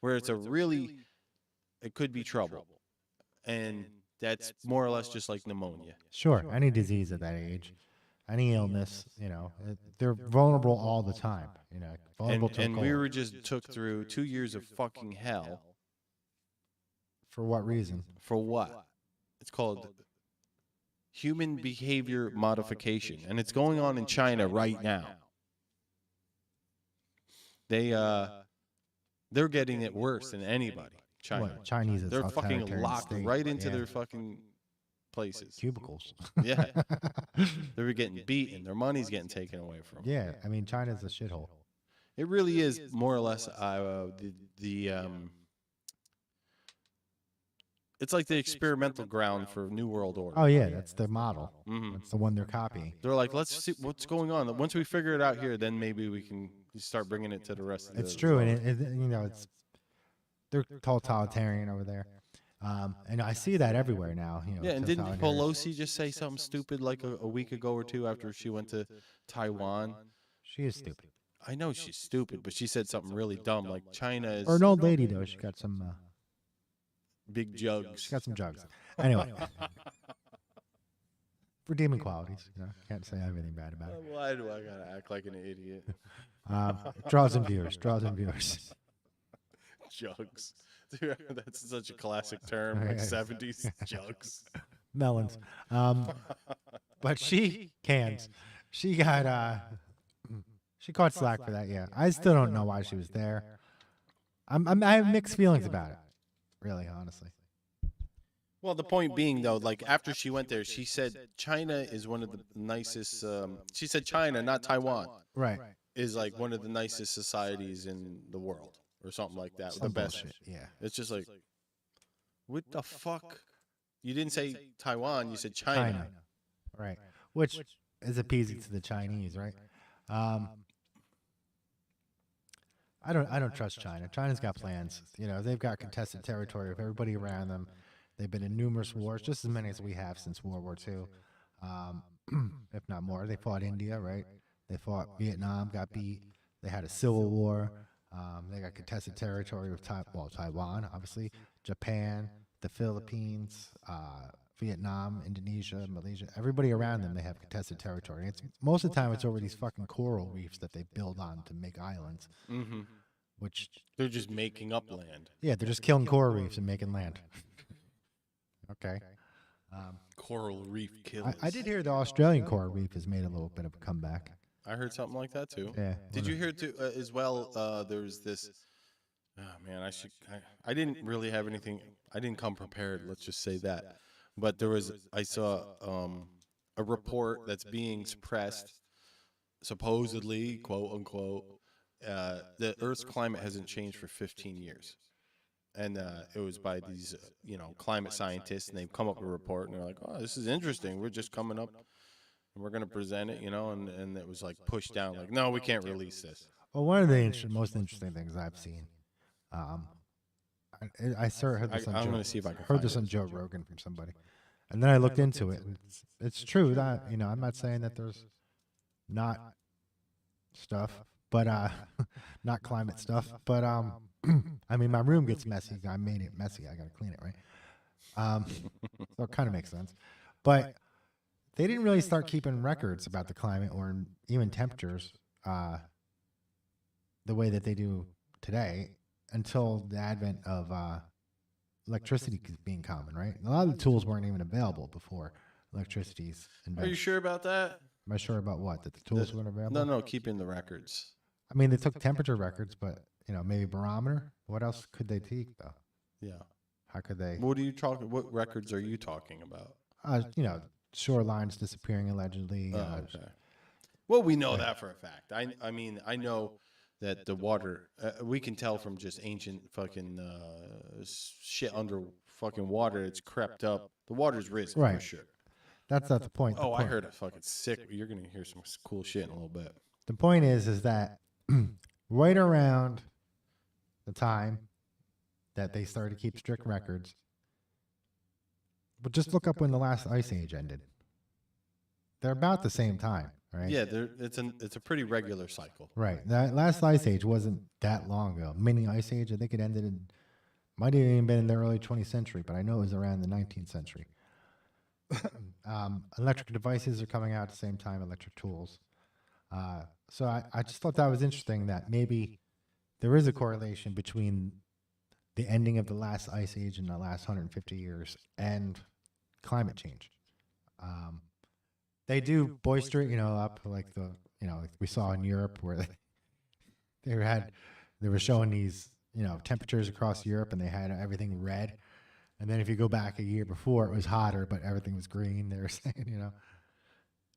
S8: where it's it could be trouble. And that's more or less just like pneumonia.
S7: Sure, any disease at that age, any illness, you know, they're vulnerable all the time. You know, vulnerable to a
S8: And we
S7: cold.
S8: were just took through 2 years of fucking hell.
S7: For what reason?
S8: For what? It's called human behavior modification, and it's going on in China right now. They're getting it worse than anybody. China.
S7: What, Chinese?
S8: They're fucking
S7: authoritarian
S8: locked
S7: state.
S8: right into
S7: Yeah.
S8: their fucking places.
S7: Cubicles.
S8: Yeah. They're getting beaten. Their money's getting taken away from them.
S7: Yeah, I mean, China's a shithole.
S8: It really is more or less it's like the experimental ground for New World Order.
S7: Oh yeah, that's the model.
S8: Mhm.
S7: That's the one they're copying.
S8: They're like, let's see what's going on. Once we figure it out here, then maybe we can start bringing it to the rest of the
S7: It's true, and
S8: world.
S7: you know, they're totalitarian over there, and I see that everywhere now. You know,
S8: Yeah, and didn't
S7: totalitarian.
S8: Pelosi just say something stupid like a week ago or two after she went to Taiwan?
S7: She is stupid.
S8: I know she's stupid, but she said something really dumb, like China is
S7: Or an old lady though. She got some.
S8: big jugs.
S7: She got some jugs. Anyway, redeeming qualities. You know, can't say everything bad about it.
S8: Why do I gotta act like an idiot?
S7: Draws in viewers. Draws in viewers.
S8: Jugs. Dude, that's such a classic term, like
S7: Yeah.
S8: 70s jugs.
S7: Melons. But she cans. She got she caught slack for that. Yeah, I still don't know why she was there. I have mixed feelings about it. Really, honestly.
S8: Well, the point being, though, like after she went there, she said China is one of the nicest. She said China, not Taiwan,
S7: Right.
S8: is like one of the nicest societies in the world, or something like that.
S7: Some
S8: the best.
S7: bullshit, yeah.
S8: It's just like, what the fuck? You didn't say Taiwan. You said China.
S7: Right. Which is appeasing to the Chinese, right? I don't trust China. China's got plans. You know, they've got contested territory with everybody around them. They've been in numerous wars, just as many as we have since World War II, if not more. They fought India, right? They fought Vietnam, got beat. They had a civil war. They got contested territory with Taiwan, obviously, Japan, the Philippines, Vietnam, Indonesia, Malaysia. Everybody around them, they have contested territory. It's most of the time it's over these fucking coral reefs that they build on to make islands.
S8: Mm-hmm.
S7: Which
S8: They're just making up land.
S7: yeah, they're just killing coral reefs and making land. Okay.
S8: Coral reef killers.
S7: I did hear the Australian coral reef has made a little bit of a comeback.
S8: I heard something like that too.
S7: Yeah.
S8: Did you hear too as well? There was this. Oh man, I didn't really have anything. I didn't come prepared. Let's just say that. But I saw a report that's being suppressed, supposedly, quote unquote. The Earth's climate hasn't changed for 15 years. And it was by these, climate scientists, and they've come up with a report, and they're like, oh, this is interesting. We're just coming up, and we're going to present it, and it was like pushed down, like, no, we can't release this.
S7: Well, one of the most interesting things I've seen, I heard this on
S8: I'm
S7: Joe,
S8: going to see if I can
S7: heard
S8: find
S7: this
S8: it.
S7: on Joe Rogan from somebody, and then I looked into it. And it's true that I'm not saying that there's not stuff, but not climate stuff, but I mean, my room gets messy. I made it messy. I got to clean it, right? So it kind of makes sense. But they didn't really start keeping records about the climate or even temperatures the way that they do today until the advent of electricity being common, right? A lot of the tools weren't even available before electricity's
S8: Are
S7: invented.
S8: you sure about that?
S7: Am I sure about what? That the tools weren't available?
S8: No, keeping the records.
S7: I mean, they took temperature records, but maybe barometer. What else could they take though?
S8: Yeah.
S7: How could they?
S8: What are you talking? What records are you talking about?
S7: Shorelines disappearing allegedly.
S8: Okay. Well, we know that for a fact. I mean, I know that the water, we can tell from just ancient fucking shit under fucking water. It's crept up. The water's risen for sure.
S7: That's not the point.
S8: Oh, I heard a fucking sick. You're gonna hear some cool shit in a little bit.
S7: The point is that right around the time that they started to keep strict records, but just look up when the last ice age ended. They're about the same time, right?
S8: Yeah, it's a pretty regular cycle.
S7: Right. That last ice age wasn't that long ago. Mini ice age, I think it ended in, might have even been in the early 20th century, but I know it was around the 19th century. Electric devices are coming out at the same time, electric tools. So I just thought that was interesting that maybe there is a correlation between the ending of the last ice age in the last 150 years and climate change. They do boister, up like like we saw in Europe where they were showing these, temperatures across Europe and they had everything red. And then if you go back a year before, it was hotter, but everything was green. They were saying,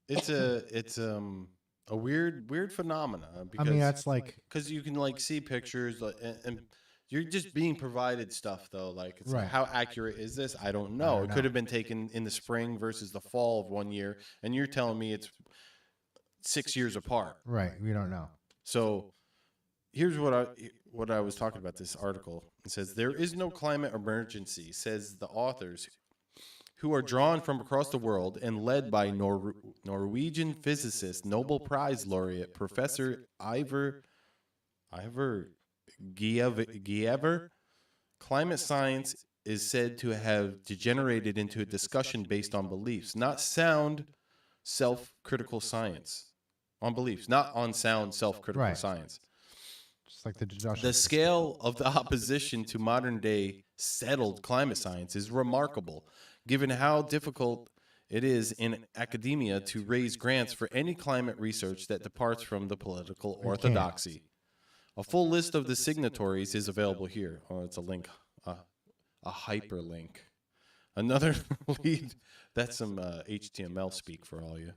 S8: it's a weird phenomena. Because,
S7: I mean, that's like
S8: because you can see pictures and you're just being provided stuff though. Like, it's like, how accurate is this? I don't know. It could have been taken in the spring versus the fall of one year, and you're telling me it's 6 years apart.
S7: Right. We don't know.
S8: So here's what I was talking about. This article, it says there is no climate emergency, says the authors, who are drawn from across the world and led by Norwegian physicist, Nobel Prize laureate Professor Ivar Giæver. Climate science is said to have degenerated into a discussion based on beliefs, not sound self-critical science. On beliefs, not on sound self-critical science.
S7: Just like
S8: the scale of the opposition to modern-day settled climate science is remarkable, given how difficult it is in academia to raise grants for any climate research that departs from the political orthodoxy. A full list of the signatories is available here. Oh, it's a link, a hyperlink. Another lead, that's some HTML speak for all you.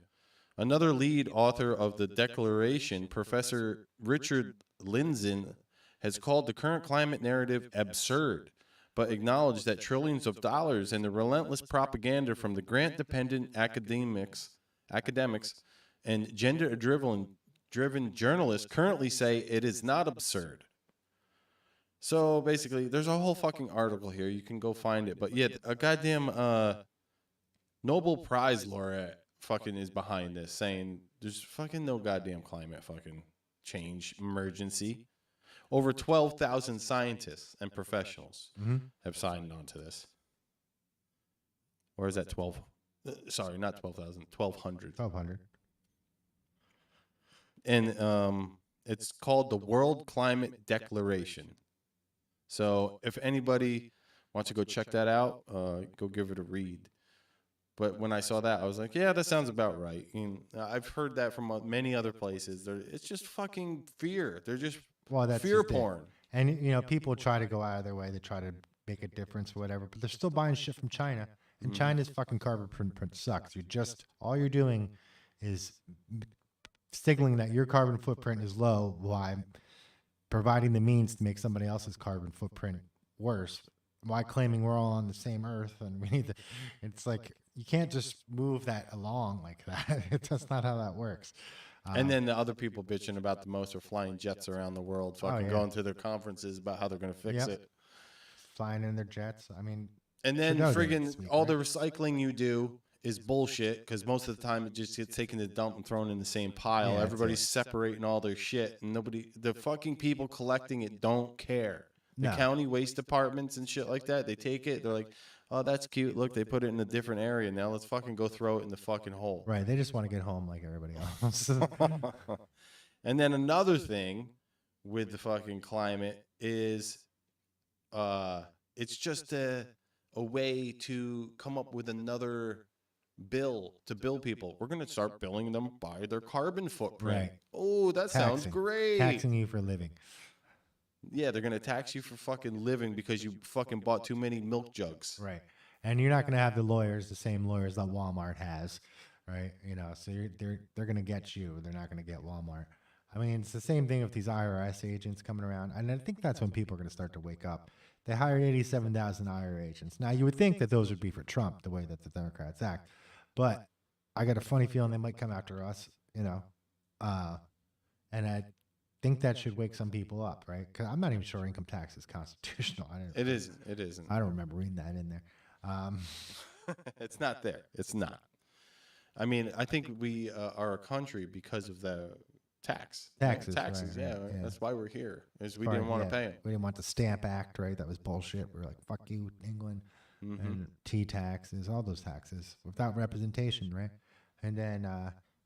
S8: Another lead author of the declaration, Professor Richard Lindzen, has called the current climate narrative absurd, but acknowledged that trillions of dollars and the relentless propaganda from the grant-dependent academics and gender-driven journalists currently say it is not absurd. So basically, there's a whole fucking article here. You can go find it. But yeah, a goddamn Nobel Prize laureate fucking is behind this, saying there's fucking no goddamn climate fucking change emergency. Over 12,000 scientists and professionals have signed on to this. Or is that 12? Sorry, not 12,000, 1,200.
S7: 1,200.
S8: And it's called the World Climate Declaration. So if anybody wants to go check that out, go give it a read. But when I saw that, I was like, yeah, that sounds about right. I've heard that from many other places. It's just fucking fear. They're just fear porn.
S7: And, people try to go out of their way to try to make a difference or whatever, but they're still buying shit from China. And China's fucking carbon footprint sucks. All you're doing is signaling that your carbon footprint is low while providing the means to make somebody else's carbon footprint worse. Why claiming we're all on the same earth and we need to, it's like, you can't just move that along like that. That's not how that works.
S8: And then the other people bitching about the most are flying jets around the world, fucking going to their conferences about how they're going to fix it.
S7: Flying in their jets. I mean,
S8: and then friggin' all the recycling you do is bullshit, because most of the time it just gets taken to the dump and thrown in the same pile. Yeah, everybody's separating all their shit, and the fucking people collecting it don't care. The county waste departments and shit like that, they take it, they're like, oh, that's cute. Look, they put it in a different area. Now let's fucking go throw it in the fucking hole.
S7: Right. They just want to get home like everybody else.
S8: And then another thing with the fucking climate is it's just a way to come up with another bill to bill people. We're going to start billing them by their carbon footprint. Right. Oh, that sounds great.
S7: Taxing you for living.
S8: Yeah, they're gonna tax you for fucking living because you fucking bought too many milk jugs.
S7: Right. And you're not going to have the same lawyers that Walmart has, right? You know, so they're going to get you. They're not going to get Walmart. I mean, it's the same thing with these IRS agents coming around. And I think that's when people are going to start to wake up. They hired 87,000 IRS agents. Now, you would think that those would be for Trump, the way that the Democrats act. But I got a funny feeling they might come after us, you know. And I think that should wake some people up, right? Because I'm not even sure income tax is constitutional.
S8: It isn't. It isn't.
S7: I don't remember reading that in there.
S8: It's not there. It's not. I mean, I think we are a country because of the taxes.
S7: Taxes,
S8: Yeah,
S7: right, yeah.
S8: That's why we're here. Is we didn't want to pay them.
S7: We didn't want the Stamp Act, right? That was bullshit. We were like, fuck you, England. And T taxes, all those taxes without representation, right? And then,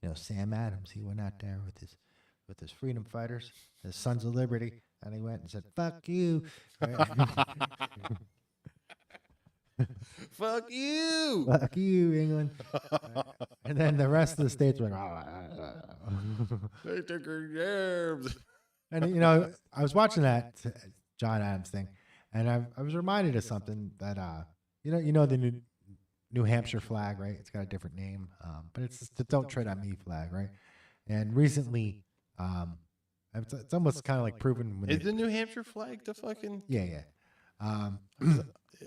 S7: you know, Sam Adams, he went out there with his freedom fighters, his Sons of Liberty, and he went and said, fuck you. Right?
S8: Fuck you.
S7: Fuck you, England. And then the rest of the states were like,
S8: They took her jabs.
S7: And, you know, I was watching that John Adams thing, and I was reminded of something that, you know the New Hampshire flag, right? It's got a different name, but it's the Don't Tread on Me flag, right? And recently, it's almost kind of like proven.
S8: Is the New Hampshire flag the fucking?
S7: Yeah.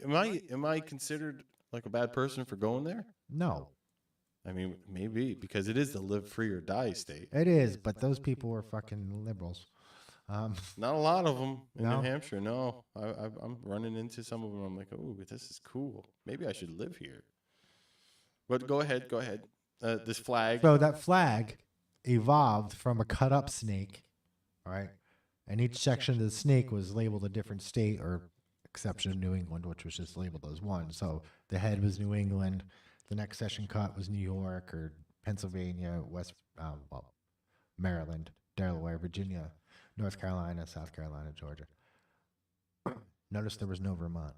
S8: Am I considered like a bad person for going there?
S7: No.
S8: I mean, maybe because it is the live free or die state.
S7: It is, but those people were fucking liberals.
S8: Not a lot of them in
S7: No?
S8: New Hampshire. No, I'm running into some of them. I'm like, oh, this is cool. Maybe I should live here. But go ahead. This flag.
S7: So that flag evolved from a cut up snake, all right? And each section of the snake was labeled a different state, or exception of New England, which was just labeled as one. So the head was New England. The next section cut was New York or Pennsylvania, Maryland, Delaware, Virginia, North Carolina, South Carolina, Georgia. Notice there was no Vermont.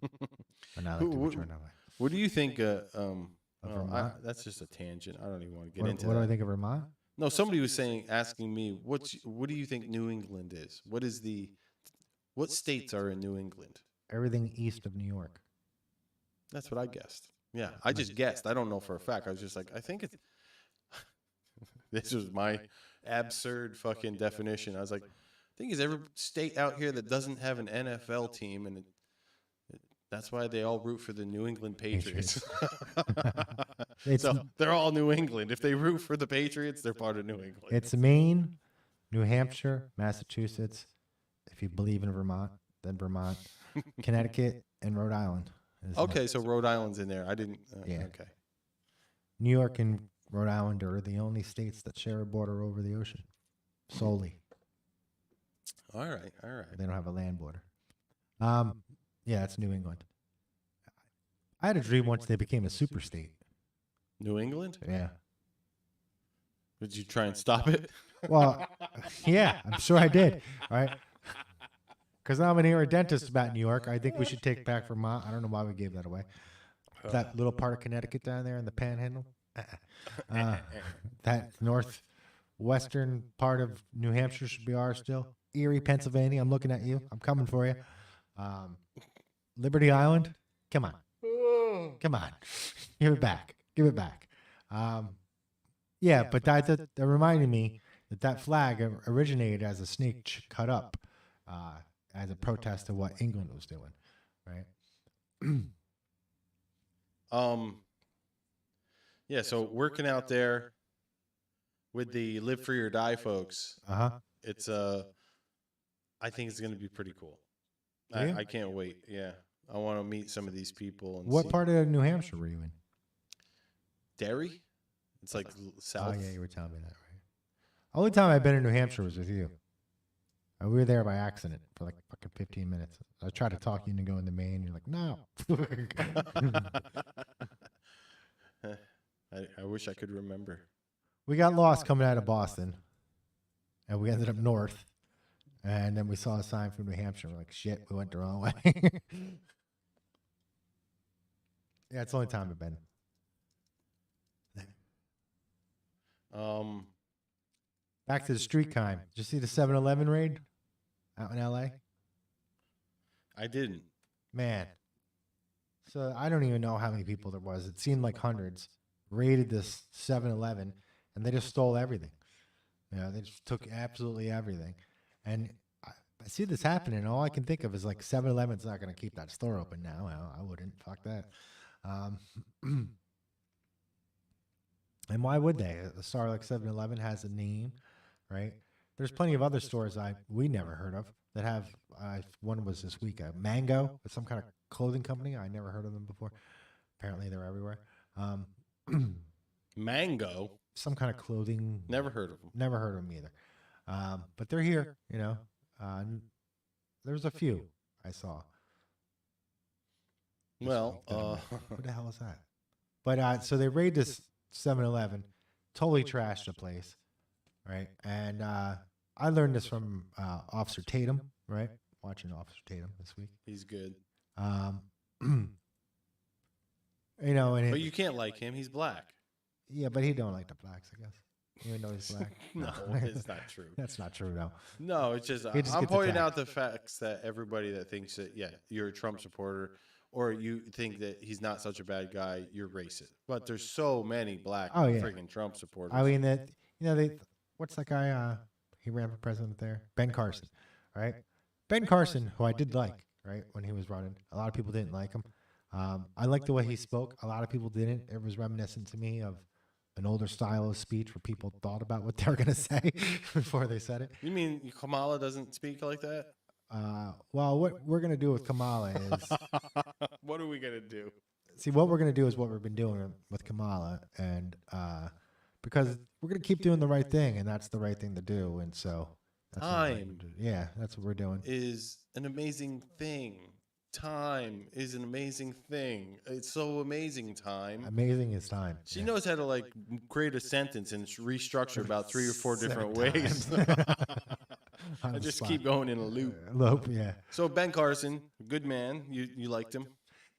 S7: But now that return that way.
S8: What do you think?
S7: Vermont?
S8: That's just a tangent. I don't even want to get into
S7: What
S8: that.
S7: do I think of Vermont?
S8: No, somebody was asking me, what do you think New England is? What states are in New England?
S7: Everything east of New York.
S8: That's what I guessed. Yeah, I just guessed. I don't know for a fact. I was just like, I think it's. This was my absurd fucking definition. I was like, I think it's every state out here that doesn't have an NFL team, and that's why they all root for the New England Patriots. So they're all New England. If they root for the Patriots, they're part of New England.
S7: It's Maine, New Hampshire, Massachusetts. If you believe in Vermont, then Vermont, Connecticut, and Rhode Island.
S8: Okay, so Rhode Island's in there. I didn't.
S7: Yeah.
S8: Okay.
S7: New York and Rhode Island are the only states that share a border over the ocean, solely.
S8: All right.
S7: They don't have a land border. Yeah, it's New England. I had a dream once they became a super state.
S8: New England?
S7: Yeah.
S8: Did you try and stop it?
S7: Well, yeah, I'm sure I did. All right. Because I'm an ear dentist about New York. I think we should take back Vermont. I don't know why we gave that away. That little part of Connecticut down there in the Panhandle. That northwestern part of New Hampshire should be ours still. Erie, Pennsylvania. I'm looking at you. I'm coming for you. Liberty Island. Come on. Come on. Give it back. Give it back. Yeah, but that reminded me that flag originated as a snake cut up as a protest to what England was doing, right?
S8: Yeah, so working out there with the Live Free or Die folks, it's I think it's going to be pretty cool. I can't wait. Yeah, I want to meet some of these people. And
S7: what part of New Hampshire were you in?
S8: Derry. It's like south.
S7: Oh yeah, you were telling me that, right? Only time I've been in New Hampshire was with you. We were there by accident for like fucking 15 minutes. I tried to talk you into going to Maine. You're like, no.
S8: I wish I could remember.
S7: We got lost coming out of Boston, and we ended up north. And then we saw a sign from New Hampshire. We're like, shit, we went the wrong way. Yeah, it's the only time I've been. Back to the street crime. Did you see the 7-Eleven raid out in L.A.?
S8: I didn't.
S7: Man. So I don't even know how many people there was. It seemed like hundreds raided this 7-Eleven, and they just stole everything. You know, they just took absolutely everything. And I see this happening, and all I can think of is like 7-Eleven's not going to keep that store open now. Well, I wouldn't. Fuck that. And why would they? A store like 7-Eleven has a name, right? There's plenty of other stores we never heard of that have. One was this week, Mango, some kind of clothing company. I never heard of them before. Apparently, they're everywhere.
S8: Mango,
S7: some kind of clothing.
S8: Never heard of them.
S7: Never heard of them either. But they're here. You know, there's a few I saw.
S8: Well,
S7: what the hell is that? But so they raid this 7-Eleven, totally trashed the place, right? And I learned this from Officer Tatum, right? Watching Officer Tatum this week.
S8: He's good.
S7: You know,
S8: but you can't like him. He's black.
S7: Yeah, but he don't like the blacks, I guess. Even though he's black.
S8: No, it's not true.
S7: That's not true, though.
S8: No, it's just I'm pointing out the facts that everybody that thinks that you're a Trump supporter, or you think that he's not such a bad guy, you're racist. But there's so many black freaking Trump supporters.
S7: I mean, that what's that guy? He ran for president there, Ben Carson, right? Ben Carson, who I did like, right, when he was running. A lot of people didn't like him. I liked the way he spoke. A lot of people didn't. It was reminiscent to me of an older style of speech where people thought about what they were going to say before they said it.
S8: You mean Kamala doesn't speak like that?
S7: Well, what we're going to do with Kamala is...
S8: What are we going to do?
S7: See, what we're going to do is what we've been doing with Kamala, and because we're going to keep doing the right thing, and that's the right thing to do, and so...
S8: Time.
S7: Yeah, that's what we're doing.
S8: Is an amazing thing. Time is an amazing thing. It's so amazing, time.
S7: Amazing is time.
S8: She knows how to like create a sentence and restructure about 3 or 4 different ways. I just keep going in a loop.
S7: Yeah.
S8: So Ben Carson, good man. You liked him?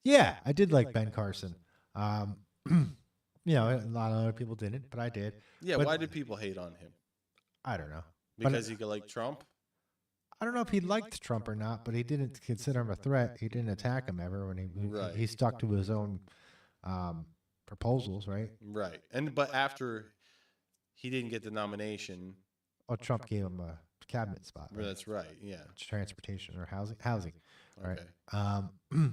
S7: Yeah, I did like Ben Carson. You know, a lot of other people didn't, but I did.
S8: Yeah, why did people hate on him?
S7: I don't know.
S8: Because he could like Trump?
S7: I don't know if he liked Trump or not, but he didn't consider him a threat. He didn't attack him ever when he stuck to his own proposals, right?
S8: Right. But after he didn't get the nomination,
S7: Trump gave him a cabinet spot.
S8: Right? That's right. Yeah.
S7: Transportation or housing. Right.
S8: Okay.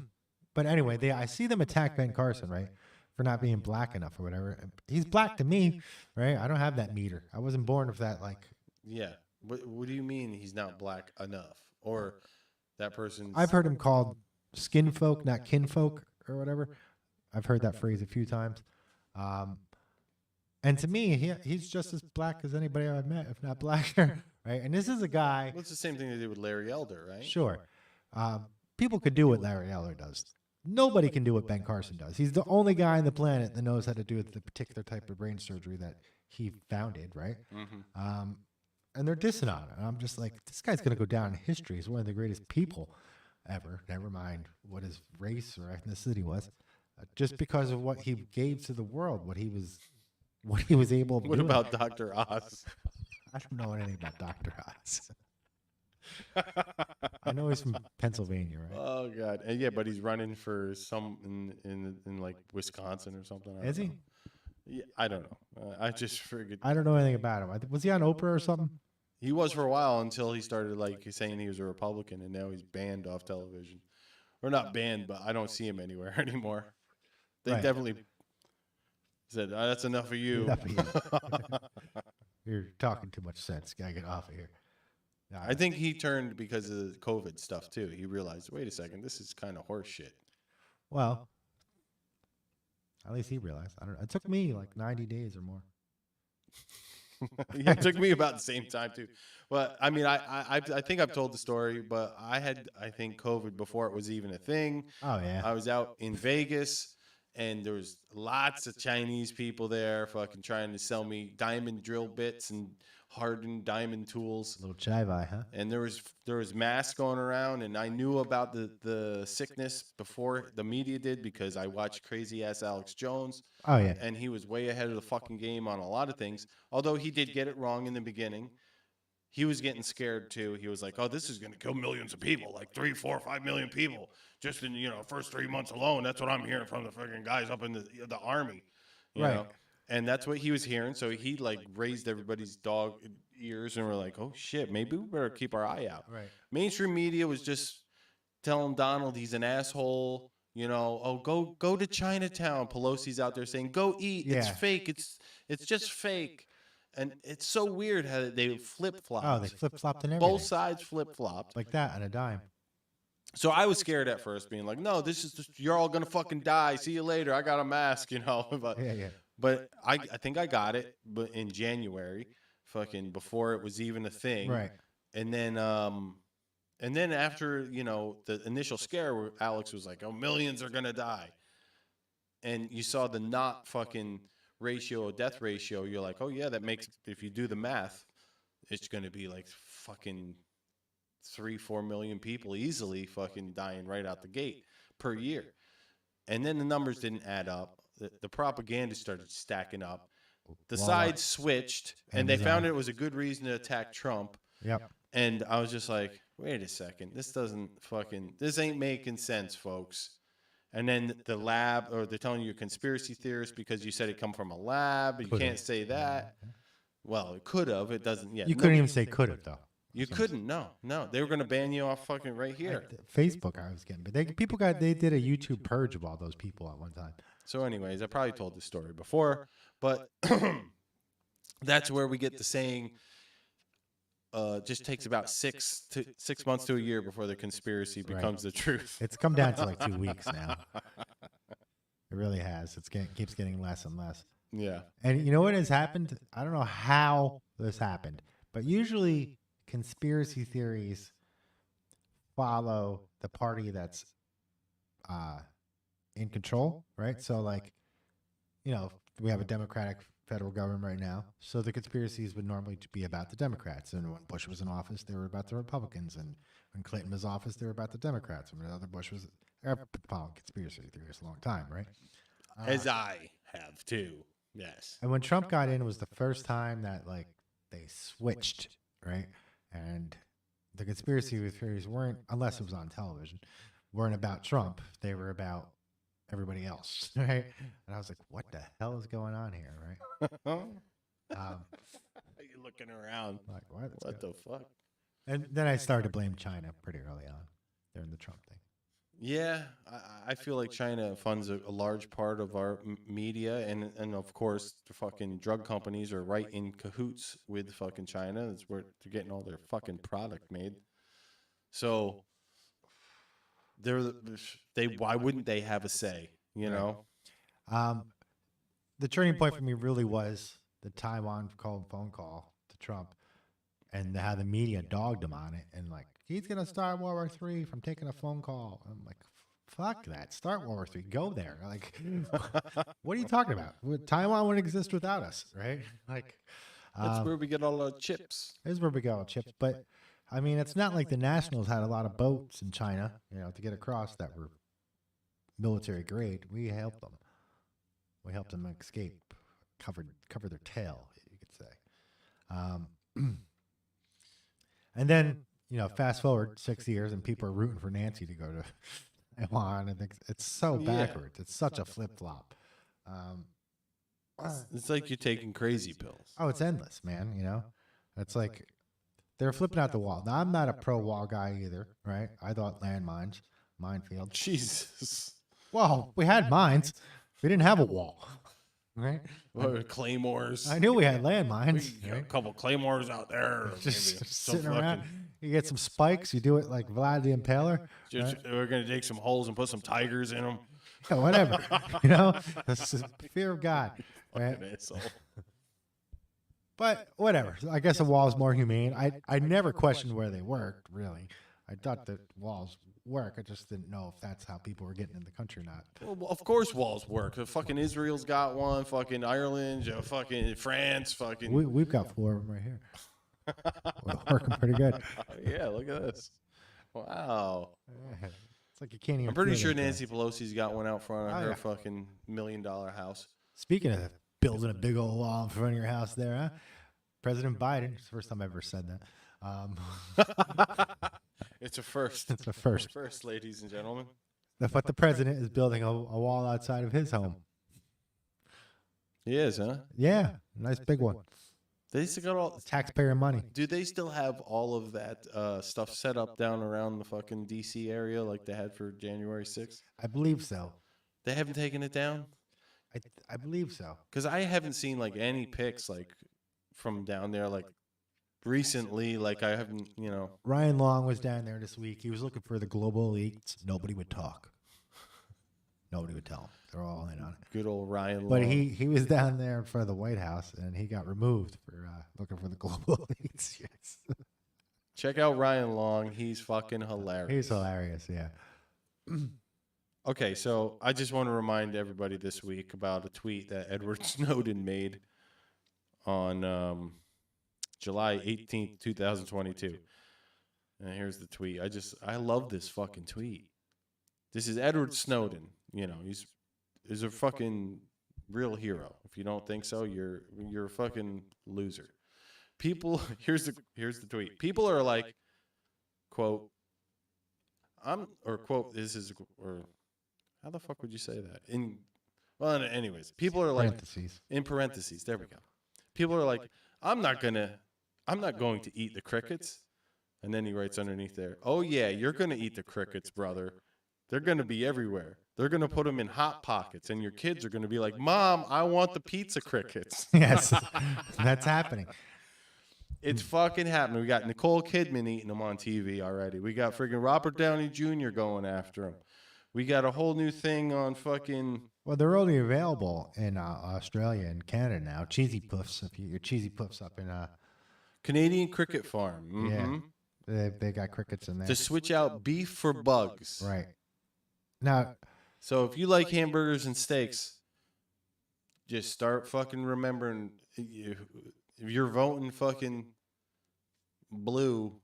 S7: But anyway, I see them attack Ben Carson, right, for not being black enough or whatever. He's black to me, right? I don't have that meter. I wasn't born with that like.
S8: Yeah. What do you mean he's not black enough? Or that person's...
S7: I've heard him called skin folk, not kinfolk, or whatever. I've heard that phrase a few times. And to me, he's just as black as anybody I've met, if not blacker, right? And this is a guy...
S8: Well, it's the same thing they did with Larry Elder, right?
S7: Sure. People could do what Larry Elder does. Nobody can do what Ben Carson does. He's the only guy on the planet that knows how to do the particular type of brain surgery that he founded, right? Mm-hmm. And they're dissing on it. And I'm just like, this guy's going to go down in history as one of the greatest people ever. Never mind what his race or ethnicity was. Just because of what he gave to the world, what he was able to do.
S8: What about Dr. Oz?
S7: I don't know anything about Dr. Oz. I know he's from Pennsylvania, right?
S8: Oh, God. And yeah, but he's running for some in like Wisconsin or something.
S7: Is he?
S8: Yeah, I don't know. I just figured.
S7: I don't know anything about him. Was he on Oprah or something?
S8: He was for a while until he started like saying he was a Republican, and now he's banned off television, or not banned, but I don't see him anywhere anymore. They definitely said that's enough of you.
S7: Enough of you. You're talking too much sense. Gotta get off of here.
S8: I think he turned because of the COVID stuff too. He realized, wait a second, this is kind of horse shit.
S7: Well. At least he realized. I don't know. It took me like 90 days or more.
S8: Yeah, it took me about the same time too. Well, I mean, I think I've told the story, but I think COVID before it was even a thing.
S7: Oh yeah.
S8: I was out in Vegas, and there was lots of Chinese people there fucking trying to sell me diamond drill bits and hardened diamond tools.
S7: A little chai vai, huh?
S8: And there was masks going around, and I knew about the sickness before the media did because I watched crazy ass Alex Jones.
S7: Oh yeah.
S8: And he was way ahead of the fucking game on a lot of things. Although he did get it wrong in the beginning. He was getting scared too. He was like, "Oh, this is going to kill millions of people, like 3, 4, 5 million people, just in first 3 months alone." That's what I'm hearing from the fucking guys up in the army, you know. And that's what he was hearing. So he like raised everybody's dog ears, and we're like, "Oh shit, maybe we better keep our eye out."
S7: Right.
S8: Mainstream media was just telling Donald he's an asshole. Oh, go to Chinatown. Pelosi's out there saying, "Go eat. It's fake. It's just fake." And it's so weird how they flip-flopped.
S7: Oh, they flip-flopped and everything.
S8: Both sides flip-flopped.
S7: Like that on a dime.
S8: So I was scared at first, being like, no, this is just, you're all going to fucking die. See you later. I got a mask, But, but I think I got it in January, fucking before it was even a thing.
S7: Right.
S8: And then after, the initial scare where Alex was like, oh, millions are going to die. And you saw the not fucking death ratio, you're like, oh yeah, that makes, if you do the math, it's going to be like fucking 3-4 million people easily fucking dying right out the gate per year. And then the numbers didn't add up. The propaganda started stacking up. The sides switched, and they found it was a good reason to attack Trump.
S7: Yep.
S8: And I was just like, wait a second, this ain't making sense, folks. And then the lab, or they're telling you a conspiracy theorist because you said it come from a lab. But you can't say that. Well, it could have. It doesn't yet.
S7: You couldn't even say could have, though.
S8: You couldn't. No. They were going to ban you off fucking right here.
S7: Facebook, I was getting, but they did a YouTube purge of all those people at one time.
S8: So, anyways, I probably told this story before, but that's where we get the saying. Just takes about 6 months to a year before the conspiracy becomes the truth.
S7: It's come down to like 2 weeks now. It really has. Keeps getting less and less.
S8: Yeah.
S7: And you know what has happened? I don't know how this happened, but usually conspiracy theories follow the party that's in control, right? So like, we have a Democratic federal government right now, so the conspiracies would normally be about the Democrats. And when Bush was in office, they were about the Republicans, and when Clinton was in office, they were about the Democrats. And when the other Bush was following conspiracy theories a long time, right?
S8: As I have too, yes.
S7: And when Trump got in, it was the first time that like they switched, right? And the conspiracy theories weren't, unless it was on television, weren't about Trump. They were about everybody else, right? And I was like, what the hell is going on here, right?
S8: You're looking around.
S7: Like,
S8: what the fuck?
S7: And then I started to blame China pretty early on during the Trump thing.
S8: Yeah, I feel like China funds a large part of our media, and of course, the fucking drug companies are right in cahoots with fucking China. That's where they're getting all their fucking product made. So why wouldn't they have a say, know?
S7: The turning point for me really was the Taiwan phone call to Trump and how the media dogged him on it. And like, he's going to start World War III from taking a phone call. I'm like, fuck that. Start World War III. Go there. Like, what are you talking about? Taiwan wouldn't exist without us, right? Like,
S8: that's where we get all our chips.
S7: This is where we get all chips. But I mean, it's not like the Nationals had a lot of boats in China, to get across that were military grade. We helped them. We helped them escape, cover their tail, you could say. And then, fast forward 6 years, and people are rooting for Nancy to go to Taiwan. And it's so backwards. It's such a flip flop.
S8: It's like you're taking crazy pills.
S7: Oh, it's endless, man. It's like they're flipping out the wall. Now, I'm not a pro wall guy either, right? I thought landmines, minefield.
S8: Jesus.
S7: Well, we had mines. We didn't have a wall, right?
S8: Claymores.
S7: I knew we had landmines.
S8: Right? A couple claymores out there.
S7: Just sitting around. You get some spikes. You do it like Vlad the Impaler.
S8: Right? We're going to dig some holes and put some tigers in them.
S7: Yeah, whatever. That's the fear of God. Right? But whatever. I guess a wall is more humane. I never questioned where they worked, really. I thought that walls work. I just didn't know if that's how people were getting in the country or not.
S8: Well, of course walls work. Fucking Israel's got one. Fucking Ireland. Fucking France. Fucking.
S7: We've got 4 of them right here. We're working pretty good.
S8: Yeah, look at this. Wow.
S7: Yeah. It's like you can't even.
S8: I'm pretty
S7: feel
S8: sure
S7: that
S8: Nancy Pelosi's got one out front of
S7: Oh,
S8: her
S7: yeah.
S8: fucking $1 million house.
S7: Speaking of building a big old wall in front of your house there, huh? President Biden, it's the first time I ever said that.
S8: It's a first.
S7: It's a first.
S8: First, ladies and gentlemen.
S7: But the president is building a wall outside of his home.
S8: He is, huh?
S7: Yeah, nice big one.
S8: They still got all.
S7: Taxpayer money.
S8: Do they still have all of that stuff set up down around the fucking D.C. area like they had for January 6th?
S7: I believe so.
S8: They haven't taken it down?
S7: I believe so.
S8: Because I haven't seen like any pics like from down there like recently. Like I haven't,
S7: Ryan Long was down there this week. He was looking for the global elites. Nobody would talk. Nobody would tell him. They're all in on it.
S8: Good old Ryan Long.
S7: But he was down there in front of the White House, and he got removed for looking for the global elites. Yes.
S8: Check out Ryan Long. He's fucking hilarious.
S7: He's hilarious, yeah.
S8: Okay, so I just want to remind everybody this week about a tweet that Edward Snowden made on July 18th, 2022. And here's the tweet. I love this fucking tweet. This is Edward Snowden. He's a fucking real hero. If you don't think so, you're a fucking loser. People, here's the tweet. People are like, quote, how the fuck would you say that? Anyways, people are like,
S7: Parentheses.
S8: in parentheses, there we go. People are like, I'm not going to eat the crickets. And then he writes underneath there, oh yeah, you're going to eat the crickets, brother. They're going to be everywhere. They're going to put them in Hot Pockets, and your kids are going to be like, Mom, I want the pizza crickets.
S7: Yes, that's happening.
S8: It's fucking happening. We got Nicole Kidman eating them on TV already. We got friggin' Robert Downey Jr. going after him. We got a whole new thing on fucking...
S7: Well, they're only available in Australia and Canada now. Cheesy Puffs, if you your Cheesy Puffs up in...
S8: Canadian Cricket Farm. Mm-hmm.
S7: Yeah, they got crickets in there.
S8: To switch out beef for bugs.
S7: Right. Now,
S8: so if you like hamburgers and steaks, just start fucking remembering, if you're voting fucking blue,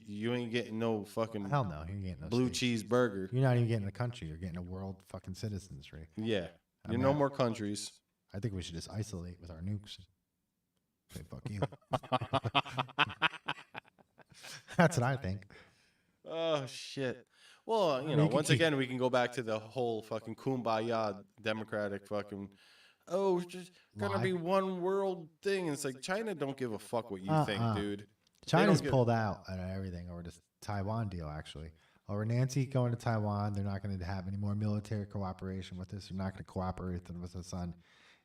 S8: you ain't getting no fucking
S7: hell no, you're getting no
S8: blue
S7: steak.
S8: cheeseburger.
S7: You're not even getting a country. You're getting a world fucking citizenry.
S8: Yeah.
S7: I
S8: You're
S7: mean,
S8: no more countries.
S7: I think we should just isolate with our nukes. Say, fuck you. That's what I think.
S8: Oh, shit. Well, once again, we can go back to the whole fucking kumbaya democratic fucking, it's just going to be one world thing. It's like, China don't give a fuck what you think, dude.
S7: China's pulled out of everything over this Taiwan deal, actually. Over Nancy going to Taiwan, they're not going to have any more military cooperation with us. They're not going to cooperate with us on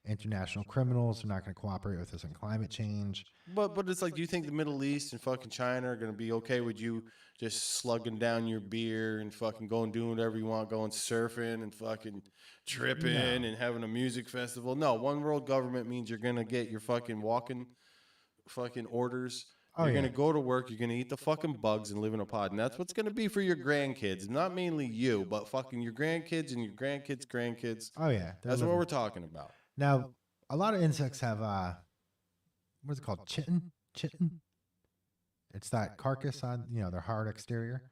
S7: international criminals. They're not going to cooperate with us on climate change.
S8: But it's like, do you think the Middle East and fucking China are going to be okay with you just slugging down your beer and fucking going doing whatever you want, going surfing and fucking tripping and having a music festival? No, one world government means you're going to get your fucking walking fucking orders. You're going to go to work, you're going to eat the fucking bugs and live in a pod. And that's what's going to be for your grandkids. Not mainly you, but fucking your grandkids and your grandkids' grandkids.
S7: Oh, yeah.
S8: That's what we're talking about.
S7: Now, a lot of insects have, what's it called? Chitin? Chitin? It's that carcass on, their hard exterior.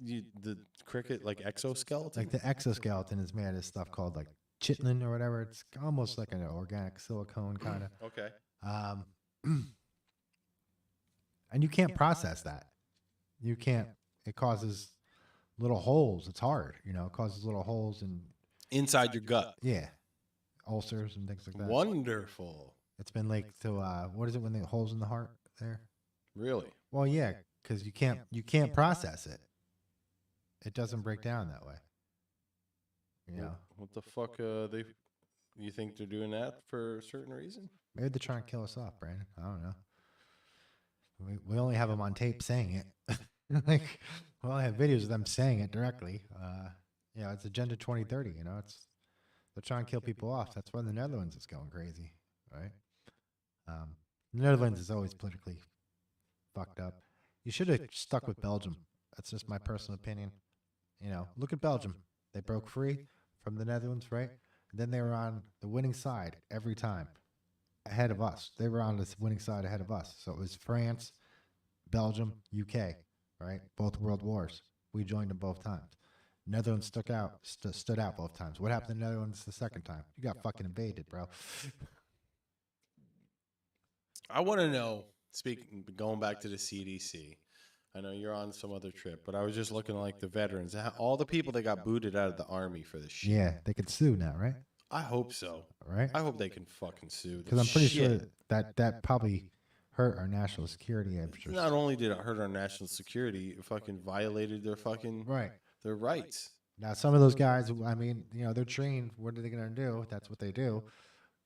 S8: The cricket, like exoskeleton?
S7: Like the exoskeleton is made of stuff called like chitin or whatever. It's almost like an organic silicone kind of.
S8: Okay.
S7: And you can't process that. You can't. It causes little holes. It's hard, it causes little holes and
S8: inside your gut.
S7: Yeah, ulcers and things like that.
S8: Wonderful.
S7: It's been linked to what is it when the holes in the heart there?
S8: Really?
S7: Well, yeah, because you can't process it. It doesn't break down that way.
S8: What the fuck? You think they're doing that for a certain reason?
S7: Maybe they're trying to kill us off, Brandon. I don't know. We only have them on tape saying it. Like, we only have videos of them saying it directly. It's Agenda 2030. They're trying to kill people off. That's why the Netherlands is going crazy, right? The Netherlands is always politically fucked up. You should have stuck with Belgium. That's just my personal opinion. You know, look at Belgium. They broke free from the Netherlands, right? And then they were on the winning side every time, ahead of us. They were on this winning side ahead of us. So it was France, Belgium, UK, right? Both world wars. We joined them both times. Netherlands stood out both times. What happened to the Netherlands the second time? You got fucking invaded, bro.
S8: I want to know, going back to the CDC, I know you're on some other trip, but I was just looking like the veterans, all the people that got booted out of the army for this shit.
S7: Yeah, they could sue now, right?
S8: I hope so.
S7: Right?
S8: I hope they can fucking sue.
S7: Because I'm pretty sure that probably hurt our national security interests.
S8: Not only did it hurt our national security, it fucking violated their fucking their rights.
S7: Now, some of those guys, I mean, you know, they're trained. What are they going to do? That's what they do.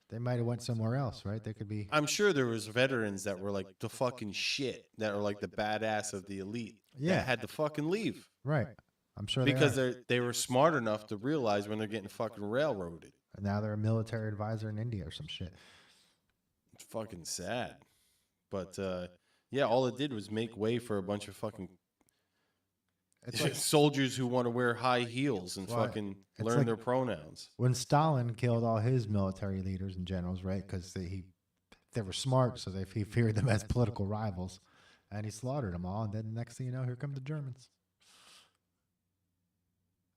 S7: They might have went somewhere else, right? They could be.
S8: I'm sure there was veterans that were like the fucking shit, that are like the badass of the elite.
S7: Yeah,
S8: that had to fucking leave.
S7: Right. I'm sure
S8: because they were smart enough to realize when they're getting fucking railroaded.
S7: And now they're a military advisor in India or some shit.
S8: It's fucking sad, but yeah, all it did was make way for a bunch of fucking soldiers who want to wear high heels and fucking learn their pronouns.
S7: When Stalin killed all his military leaders and generals, right? Because they were smart, so he feared them as political rivals, and he slaughtered them all. And then next thing you know, here come the Germans.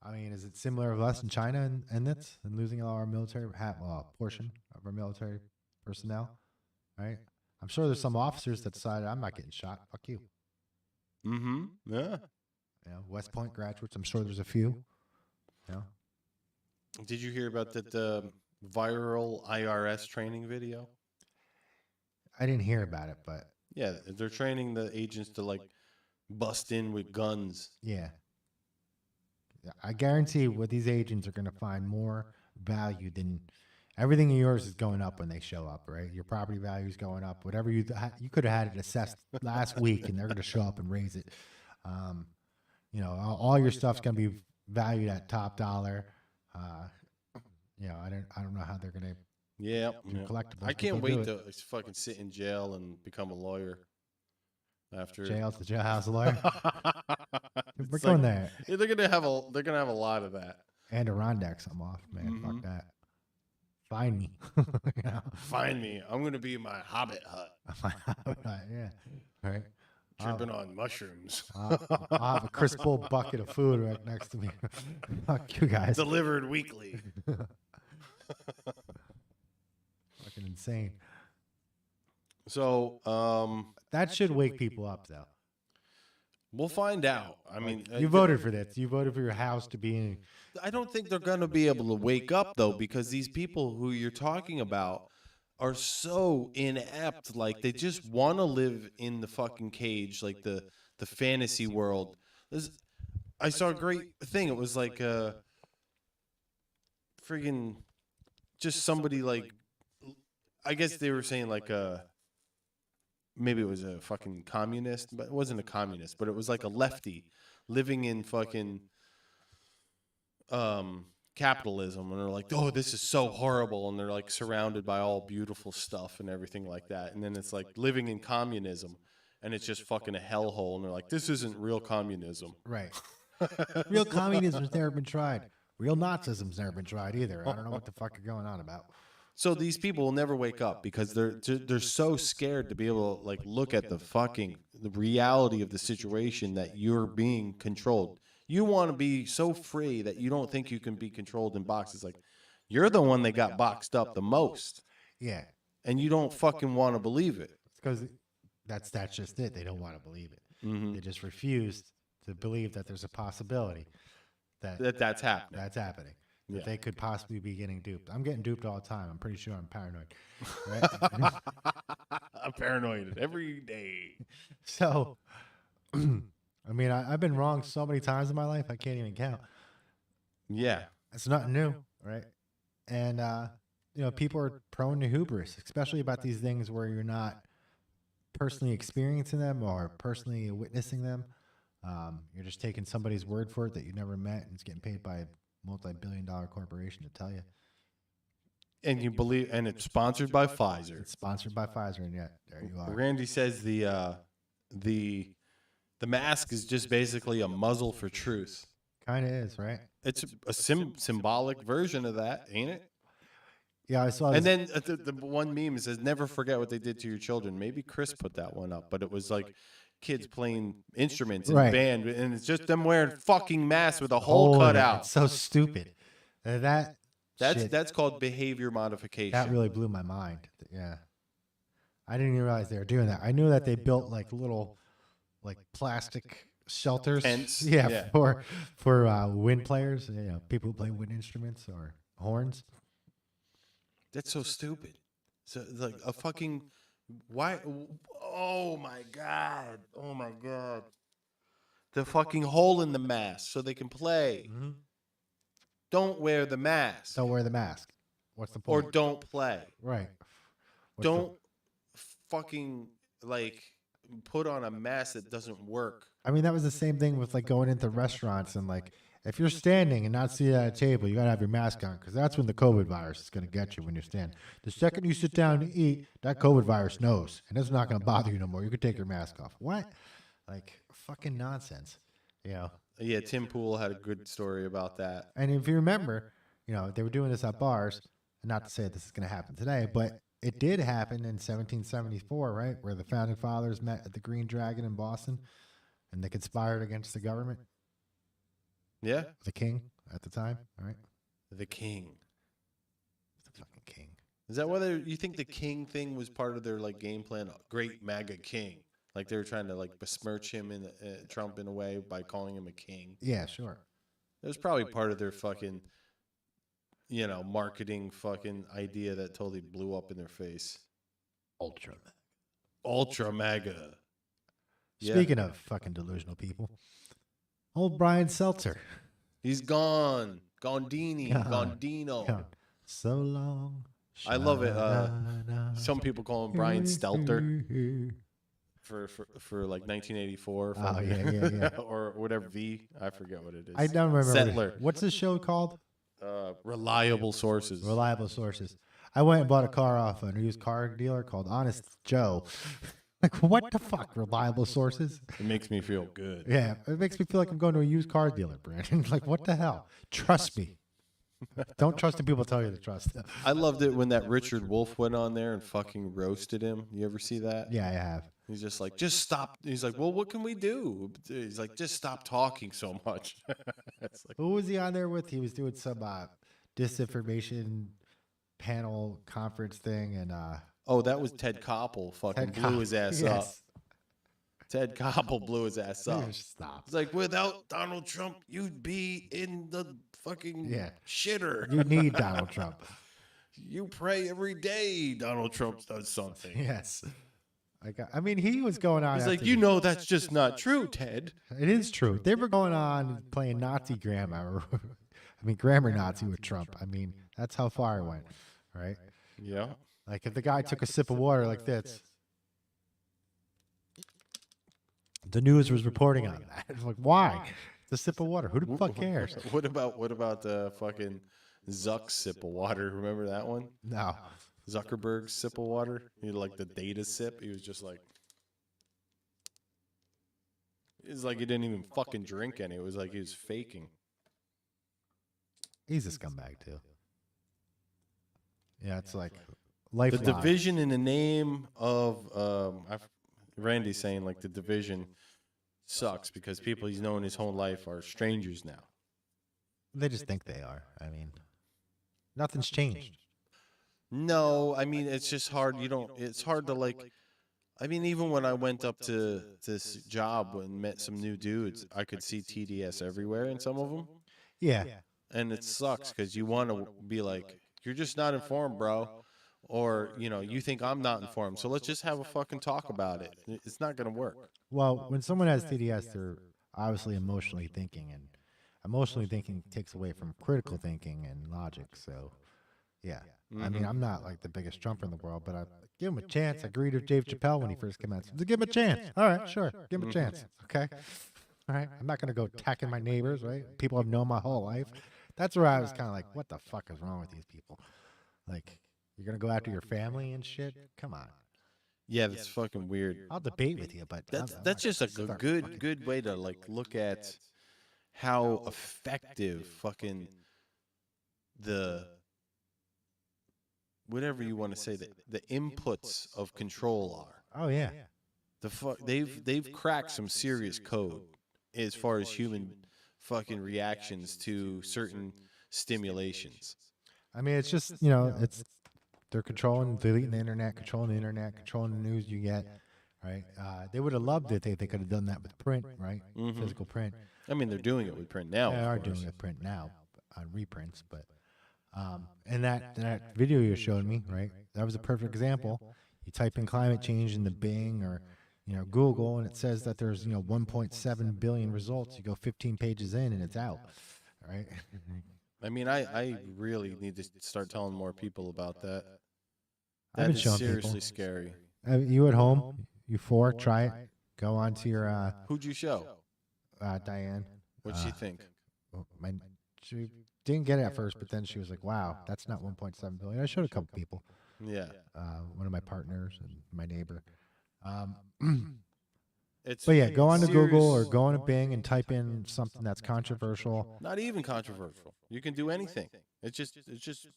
S7: I mean, is it similar with us in China and losing all our military portion of our military personnel, right? I'm sure there's some officers that decided, I'm not getting shot. Fuck you.
S8: Mm-hmm. Yeah.
S7: You know, West Point graduates, I'm sure there's a few. You know?
S8: Did you hear about that viral IRS training video?
S7: I didn't hear about it, but
S8: yeah, they're training the agents to like bust in with guns.
S7: Yeah. I guarantee what these agents are going to find more value than everything of yours is going up when they show up, right? Your property value is going up. Whatever you could have had it assessed last week, and they're going to show up and raise it. You know, all your stuff's going to be valued at top dollar. You know, I don't know how they're going to.
S8: Yeah,
S7: collectibles.
S8: I can't wait to fucking sit in jail and become a lawyer. After
S7: jail to jailhouse lawyer. We're going there.
S8: Yeah, they're gonna have a lot of that.
S7: Adirondacks, I'm off, man. Fuck that. Find me. You know?
S8: Find me. I'm gonna be in my hobbit hut.
S7: My hobbit hut, yeah. Right.
S8: Tripping on mushrooms.
S7: I'll have a crisp full bucket of food right next to me. Fuck you guys.
S8: Delivered weekly.
S7: Fucking insane.
S8: So,
S7: that should wake people up, though.
S8: We'll find out. I mean,
S7: you voted for this. You voted for your house to be in.
S8: I don't think they're going to be able to wake up, though, because these people who you're talking about are so inept. Like, they just want to live in the fucking cage, like the fantasy world. I saw a great thing. It was like friggin' just somebody like, I guess they were saying like maybe it was a fucking communist, but it wasn't a communist, but it was like a lefty living in fucking capitalism, and they're like, oh, this is so horrible, and they're like surrounded by all beautiful stuff and everything like that, and then it's like living in communism, and it's just fucking a hellhole, and they're like, this isn't real communism.
S7: Right. Real communism's never been tried. Real Nazism's never been tried either. I don't know what the fuck you're going on about.
S8: So these people will never wake up because they're so scared to be able to like look at the reality of the situation, that you're being controlled. You want to be so free that you don't think you can be controlled in boxes. Like, you're the one that got boxed up the most.
S7: Yeah.
S8: And you don't fucking want to believe it.
S7: It's because that's just it. They don't want to believe it.
S8: Mm-hmm.
S7: They just refuse to believe that there's a possibility
S8: that's happening.
S7: That's happening.
S8: Yeah.
S7: That they could possibly be getting duped. I'm getting duped all the time. I'm pretty sure I'm paranoid. Right?
S8: I'm paranoid every day.
S7: So, I mean, I've been wrong so many times in my life, I can't even count.
S8: Yeah.
S7: It's nothing new, right? And, you know, people are prone to hubris, especially about these things where you're not personally experiencing them or personally witnessing them. You're just taking somebody's word for it that you never met, and it's getting paid by a multi-billion-dollar corporation to tell you.
S8: And you believe, and it's sponsored by Pfizer.
S7: It's sponsored by Pfizer, and yet there you are.
S8: Randy says the The mask is just basically a muzzle for truth.
S7: Kind of is, right?
S8: It's a symbolic version of that, ain't it?
S7: Yeah, I saw.
S8: And then the one meme says, "Never forget what they did to your children." Maybe Chris put that one up, but it was like kids playing instruments in
S7: Right.
S8: band, and it's just them wearing fucking masks with a hole cut out.
S7: It's so stupid.
S8: That's called behavior modification.
S7: That really blew my mind. Yeah, I didn't even realize they were doing that. I knew that they built like little, like plastic shelters.
S8: Tents.
S7: Yeah, for wind players. You know, people who play wind instruments or horns.
S8: That's so stupid. So like a fucking why? Oh my god! Oh my god! The fucking hole in the mask so they can play.
S7: Mm-hmm.
S8: Don't wear the mask.
S7: Don't wear the mask. What's the
S8: Or
S7: point?
S8: don't play.
S7: Right.
S8: Don't fucking like put on a mask that doesn't work.
S7: I mean, that was the same thing with like going into restaurants and like if you're standing and not seated at a table, you gotta have your mask on because that's when the COVID virus is gonna get you when you're standing. The second you sit down to eat, that COVID virus knows and it's not gonna bother you no more. You can take your mask off. What? Like fucking nonsense. You know.
S8: Yeah, Tim Pool had a good story about that.
S7: And if you remember, you know, they were doing this at bars. Not to say this is gonna happen today, but it did happen in 1774, right? Where the founding fathers met at the Green Dragon in Boston and they conspired against the government.
S8: Yeah.
S7: The king at the time, right?
S8: The king.
S7: The fucking king.
S8: Is that whether you think the king thing was part of their like game plan? Great MAGA king. Like they were trying to like besmirch him in Trump in a way by calling him a king.
S7: Yeah, sure.
S8: It was probably part of their fucking, you know, marketing fucking idea that totally blew up in their face. Ultra MAGA.
S7: Speaking of fucking delusional people, old Brian Seltzer.
S8: He's gone. Gondini. Gondino.
S7: Gone. So long.
S8: I love it. Some people call him Brian Stelter for like 1984.
S7: Oh, yeah.
S8: Or whatever V. I forget what it is.
S7: I don't remember.
S8: Settler.
S7: What's this show called?
S8: Reliable Sources.
S7: Reliable Sources. I went and bought a car off a used car dealer called Honest Joe. Like, what the fuck? Reliable Sources?
S8: It makes me feel good.
S7: Yeah, it makes me feel like I'm going to a used car dealer, Brandon. Like, what the hell? Trust me. Don't trust the people tell you to trust them.
S8: I loved it when that Richard Wolf went on there and fucking roasted him. You ever see that?
S7: Yeah, I have.
S8: He's just like, just stop. He's like, well, what can we do? He's like, just stop talking so much. It's like,
S7: Who was he on there with? He was doing some disinformation panel conference thing, and
S8: oh, that was Ted Koppel. Fucking blew his ass up. Ted Koppel blew his ass up.
S7: Stop.
S8: It's like, without Donald Trump, you'd be in the fucking shitter.
S7: You need Donald Trump.
S8: You pray every day Donald Trump does something.
S7: Yes. I mean, he was going on.
S8: He's like, you know, that's just not true, Ted.
S7: It is true. They were going on playing Nazi grammar. I mean, grammar Nazi with Trump. I mean, that's how far it went, right?
S8: Yeah.
S7: Like if the guy took a sip of water like this, the news was reporting on that. It's like, why? It's a sip of water. Who the fuck cares?
S8: What about the fucking Zuck sip of water? Remember that one?
S7: No.
S8: Zuckerberg's sip of water. He had like the data sip. He was just like, it's like he didn't even fucking drink any. It was like he was faking.
S7: He's a scumbag too. Yeah, it's like lifeline.
S8: The division in the name of Randy's saying like the division sucks because people he's known his whole life are strangers now.
S7: They just think they are. I mean, nothing's changed.
S8: No, I mean it's just hard. It's hard to like. I mean, even when I went up to this job and met some new dudes, I could see TDS everywhere in some of them.
S7: Yeah.
S8: And it sucks because you want to be like, you're just not informed, bro. Or, you know, you think I'm not informed. So let's just have a fucking talk about it. It's not going to work.
S7: Well, when someone has TDS, they're obviously emotionally thinking. And emotionally thinking takes away from critical thinking and logic. So, yeah. I mean, I'm not like the biggest Trumper in the world, but I give him a chance. I agreed with Dave Chappelle when he first came out. So give him a chance. All right, sure. Give him a chance. Okay. All right. I'm not going to go attacking my neighbors, right? People I've known my whole life. That's where I was kind of like, what the fuck is wrong with these people? Like, you're going to go after your family and shit? Come on.
S8: Yeah, that's fucking weird.
S7: I'll debate with you, but
S8: That's just a good way to like look at how effective fucking the whatever you want to say, the inputs of control are.
S7: Oh yeah.
S8: They've cracked some serious code as far as human fucking reactions to certain stimulations.
S7: I mean, it's just they're deleting the internet, controlling the news you get. Right? They would have loved it if they could have done that with print, right? Physical print.
S8: I mean, they're doing it with print now.
S7: They are doing it with print now on reprints, but and that video you showed me, right? That was a perfect example. You type in climate change in the Bing or Google, and it says that there's 1.7 billion results. You go 15 pages in, and it's out, right?
S8: I mean, I really need to start telling more people about that.
S7: I've been
S8: That is
S7: showing
S8: seriously
S7: people.
S8: scary.
S7: You at home, you four, try it. Go on to your
S8: Who'd you show?
S7: Diane.
S8: What'd she think?
S7: She didn't get it at first, but then she was like, "Wow, that's not 1.7 billion." I showed a couple people.
S8: Yeah.
S7: One of my partners and my neighbor.
S8: It's
S7: But yeah, go on to Google or
S8: serious-
S7: go on to Bing and type in something that's controversial.
S8: Not even controversial. You can do anything. It's just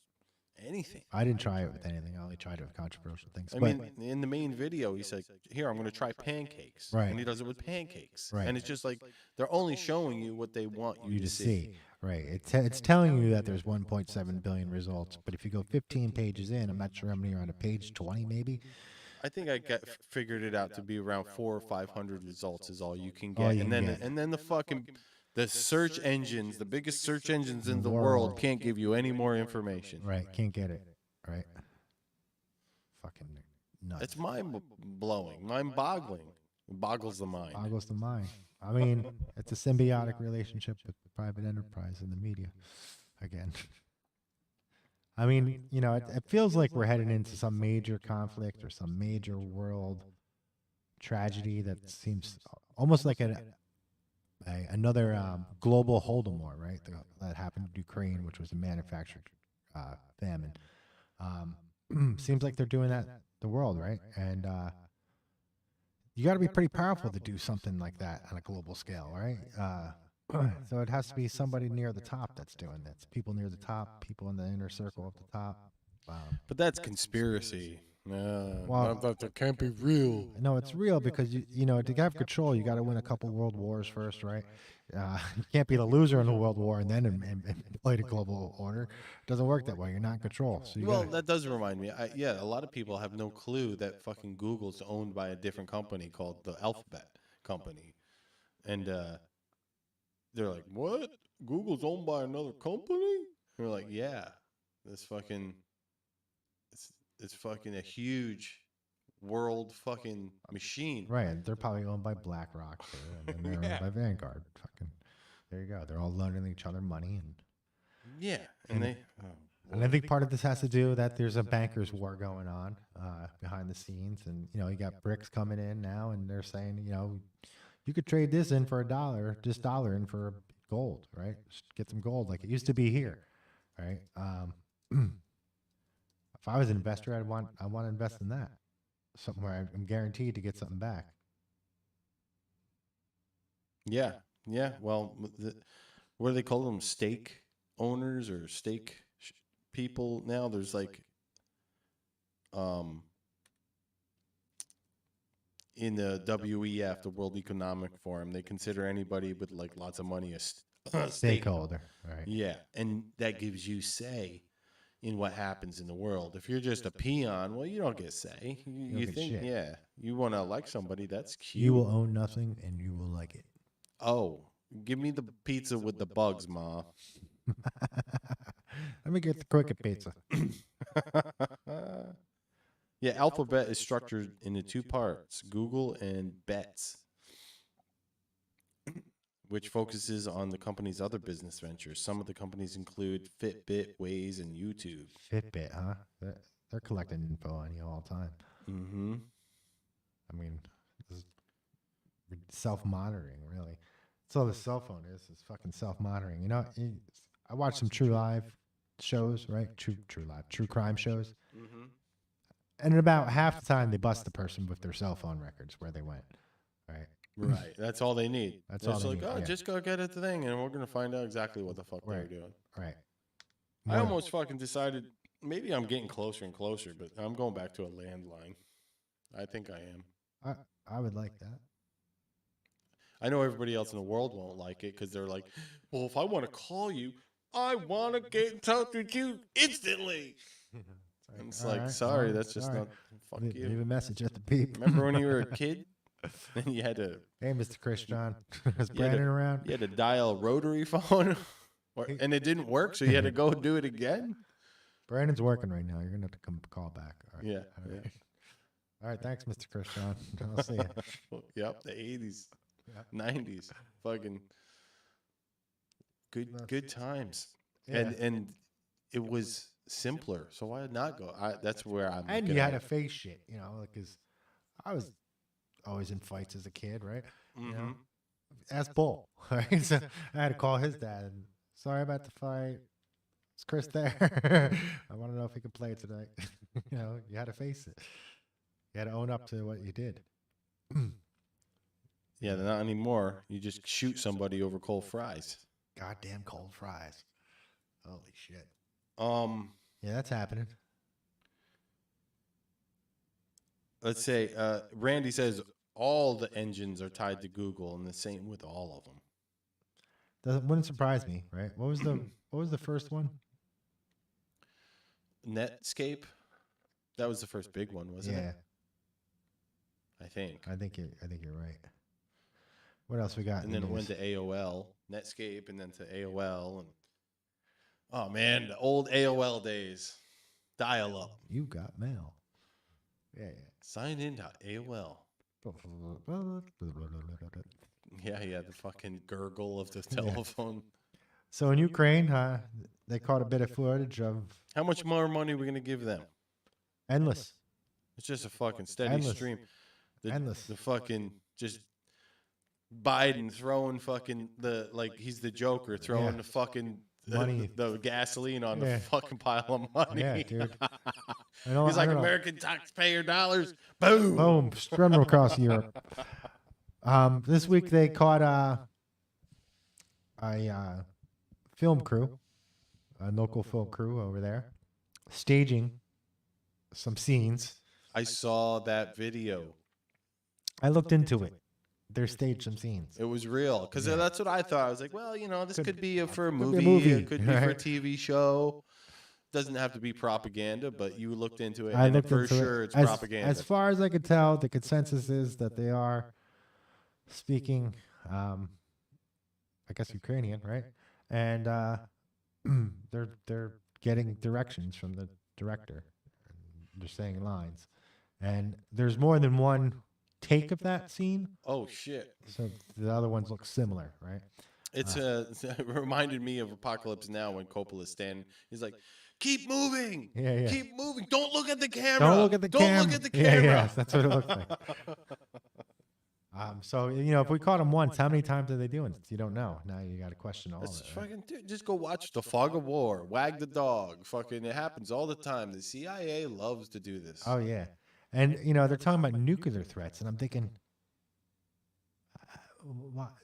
S8: anything.
S7: I didn't try it with anything. I only tried it with controversial things.
S8: I
S7: But
S8: mean, in the main video, he's like, "Here, I'm going to try pancakes,"
S7: Right.
S8: and he does it with pancakes.
S7: Right.
S8: And it's just like they're only showing you what they want you
S7: you
S8: to
S7: to see, right? It's telling you that there's 1.7 billion results. But if you go 15 pages in, I'm not sure how many are on a page 20, maybe.
S8: I think I figured it out to be around 400 or 500 results is all you can get,
S7: All you
S8: and
S7: can
S8: then
S7: get.
S8: and then the search engines, the biggest search engines in the world, can't give you any more information.
S7: Right? Can't get it. Right? Fucking nuts.
S8: It's mind-blowing, mind-boggling. It boggles the mind.
S7: Boggles the mind. I mean, it's a symbiotic relationship with private enterprise and the media. Again. I mean, it feels like we're heading into some major conflict or some major world tragedy that seems almost like another global Holodomor, right? That happened in Ukraine, which was a manufactured famine. Seems like they're doing that the world, right? And you got to be pretty powerful to do something like that on a global scale, right? So it has to be somebody near the top that's doing this. People near the top, people in the inner circle of the top.
S8: But that's conspiracy. No,
S7: Well,
S8: that can't be real.
S7: No, it's real because to have control, you got to win a couple world wars first, right? You can't be the loser in the world war and then and play the global order. It doesn't work that way. You're not in control. So
S8: That does remind me. A lot of people have no clue that fucking Google's owned by a different company called the Alphabet Company, and they're like, "What? Google's owned by another company?" They're like, "Yeah, this fucking, it's fucking a huge world fucking machine."
S7: right. They're probably owned by BlackRock too, and then they're owned by Vanguard. Fucking, there you go. They're all loaning each other money,
S8: Yeah, and
S7: and I think part of this has to do that there's a bankers war going on behind the scenes, and you got BRICS coming in now, and they're saying you could trade this in for this dollar in for gold, right? Just get some gold like it used to be here, right? If I was an investor, I want to invest in that, something where I'm guaranteed to get something back.
S8: yeah. Well, what do they call them? Stake owners or stake people now? There's like, in the WEF, the World Economic Forum, they consider anybody with like lots of money a
S7: Stakeholder, right?
S8: Yeah, and that gives you say in what happens in the world. If you're just a peon, well, you don't get say. You
S7: get
S8: think,
S7: shit.
S8: yeah, you want to elect somebody, that's cute.
S7: You will own nothing, and you will like it.
S8: Oh, give me the pizza with the bugs, Ma.
S7: Let me get the cricket pizza.
S8: Yeah, Alphabet is structured into two parts, Google and Bets, which focuses on the company's other business ventures. Some of the companies include Fitbit, Waze, and YouTube.
S7: Fitbit, huh? They're collecting info on you all the time.
S8: Mm-hmm.
S7: I mean, this is self-monitoring, really. That's all the cell phone is fucking self-monitoring. I watch some True Live shows, right? True crime shows.
S8: Mm-hmm.
S7: And about half the time, they bust the person with their cell phone records where they went. Right.
S8: Right. That's all they need.
S7: That's
S8: They're
S7: all
S8: just
S7: they
S8: like,
S7: need,
S8: oh,
S7: yeah.
S8: just go get at the thing, and we're gonna find out exactly what the fuck they were
S7: Right.
S8: doing.
S7: Right.
S8: I almost fucking decided maybe I'm getting closer and closer, but I'm going back to a landline. I think I am.
S7: I would like that.
S8: I know everybody else in the world won't like it because they're like, well, if I want to call you, I want to get in touch with you instantly. And it's like,
S7: right,
S8: sorry,
S7: well,
S8: that's just
S7: all
S8: not.
S7: right.
S8: Fuck you.
S7: Leave a message at the beep.
S8: Remember when you were a kid? And you had to.
S7: Hey, Mr. Chris John. Is
S8: You had
S7: Brandon
S8: to-
S7: around?
S8: You had to dial a rotary phone, and it didn't work, so you had to go do it again.
S7: Brandon's working right now. You're going to have to come call back. All right.
S8: Yeah.
S7: All right. All right. Thanks, Mr. Chris John. I'll see you.
S8: Yep, the 80s,
S7: Yep.
S8: 90s, fucking good times,
S7: Yeah.
S8: and it was simpler. So why not go? That's where I'm.
S7: And
S8: looking
S7: you had
S8: at
S7: to face shit, you know, because I was always in fights as a kid, right? You know? Ask Bull, right? So I had to call his dad. And, sorry about the fight. Is Chris there? I want to know if he can play tonight. You know, you had to face it. You had to own up to what you did.
S8: Yeah, not anymore. You just shoot somebody over cold fries.
S7: Goddamn cold fries. Holy shit.
S8: Yeah,
S7: that's happening.
S8: Let's say Randy says all the engines are tied to Google, and the same with all of them.
S7: Wouldn't surprise me, right? What was the first one?
S8: Netscape. That was the first big one, wasn't it? I think.
S7: I think you're right. What else we got?
S8: And then it went to AOL, Netscape, and then to AOL, and oh man, the old AOL days, dial up.
S7: You got mail. Yeah.
S8: Sign in to AOL. Yeah, the fucking gurgle of the telephone.
S7: So in Ukraine, they caught a bit of footage of
S8: How much more money are we gonna give them?
S7: endless.
S8: It's just a fucking steady
S7: Endless.
S8: stream.
S7: Endless.
S8: The fucking just Biden throwing fucking he's the Joker throwing
S7: Yeah.
S8: the fucking
S7: Money.
S8: the gasoline on the
S7: Yeah.
S8: fucking pile of money.
S7: Yeah, dude.
S8: He's like American taxpayer dollars. Boom.
S7: Boom, spread them across Europe. This week they caught a film crew, a local film crew over there, staging some scenes.
S8: I saw that video.
S7: I looked into it. They staged some scenes.
S8: It was real because that's what I thought. I was like, well, this could be for a
S7: be a
S8: movie.
S7: movie,
S8: It could be for a
S7: right?
S8: TV show. Doesn't have to be propaganda, but you looked into it,
S7: I
S8: and
S7: looked
S8: for
S7: into
S8: sure
S7: it.
S8: it's
S7: As,
S8: propaganda.
S7: As far as I could tell, the consensus is that they are speaking, I guess Ukrainian, right? And they're getting directions from the director. They're saying lines, and there's more than one take of that scene.
S8: Oh shit!
S7: So the other ones look similar, right?
S8: It reminded me of Apocalypse Now when Coppola's standing. He's like, "Keep moving,
S7: Yeah.
S8: keep moving. Don't look at the camera.
S7: Don't look at the camera.
S8: Don't look at the camera."
S7: Yeah, that's what it looks like. So if we caught them once, how many times are they doing it? You don't know. Now you got to question all of
S8: That's
S7: it. Right?
S8: fucking dude, just go watch The Fog of War, Wag the Dog. Fucking, it happens all the time. The CIA loves to do this.
S7: Oh yeah, and they're talking about nuclear threats, and I'm thinking,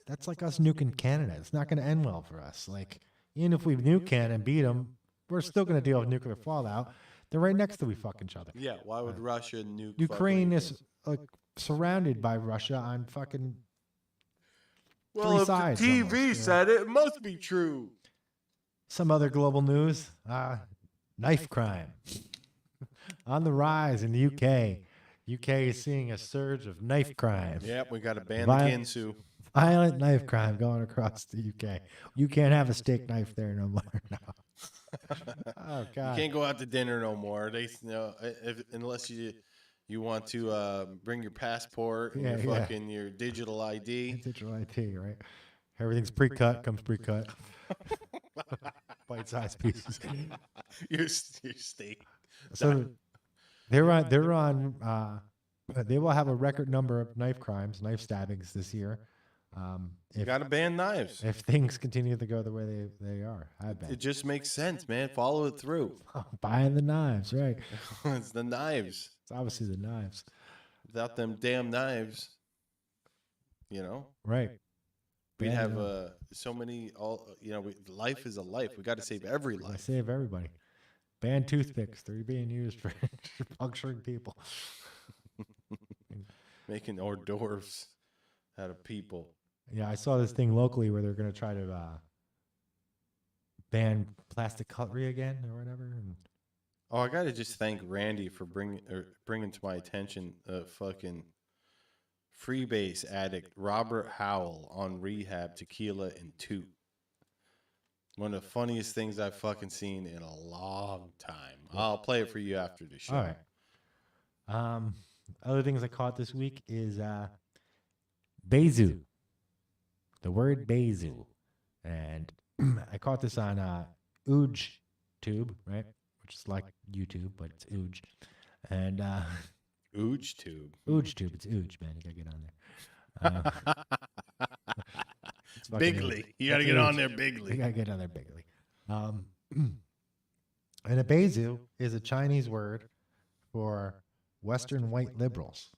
S7: that's like us nuking Canada. It's not going to end well for us. Like even if we nuke Canada and beat them, we're still going to deal with nuclear fallout. They're right next to each other.
S8: Yeah, why would Russia nuke
S7: Ukraine
S8: fucking-
S7: is like surrounded by Russia on fucking
S8: Well,
S7: three
S8: if
S7: sides.
S8: the TV
S7: almost, you know?
S8: said it, it must be true.
S7: Some other global news: knife crime on the rise in the UK. UK is seeing a surge of knife crime.
S8: Yep, we got to ban
S7: Violent-
S8: the Kinsu.
S7: Violent knife crime going across the UK. You can't have a steak knife there no more. No. Oh
S8: You
S7: God.
S8: can't go out to dinner no more. Unless you want to bring your passport and
S7: Yeah,
S8: your
S7: yeah.
S8: fucking your digital ID.
S7: Digital IT, right? Everything's pre-cut. Comes pre-cut. Bite-sized pieces.
S8: your steak.
S7: So they're on. They will have a record number of knife crimes, knife stabbings this year.
S8: You got to ban knives.
S7: If things continue to go the way they are, I bet.
S8: It just makes sense, man. Follow it through.
S7: Buying the knives, right?
S8: It's the knives.
S7: It's obviously the knives.
S8: Without them damn knives,
S7: Right.
S8: we'd have so many. Life is a life. We got to save every
S7: I
S8: life.
S7: save everybody. Ban toothpicks. They're being used for puncturing people.
S8: Making hors d'oeuvres out of people.
S7: Yeah, I saw this thing locally where they're going to try to ban plastic cutlery again or whatever. And
S8: Oh, I got to just thank Randy for bringing to my attention fucking freebase addict Robert Howell on rehab, tequila, and toot. One of the funniest things I've fucking seen in a long time. I'll play it for you after the show.
S7: all right. Other things I caught this week is Bezu. The word Bezu. And I caught this on OogeTube, right? Which is like YouTube, but it's Ooge. And
S8: OogeTube.
S7: OogeTube. It's Ooge, man. You gotta get on there. It's fucking
S8: Bigly.
S7: Ooge.
S8: You got to
S7: It's
S8: get on
S7: Ooge.
S8: there
S7: You
S8: bigly.
S7: gotta get on there bigly. And a Bezu is a Chinese word for Western white liberals.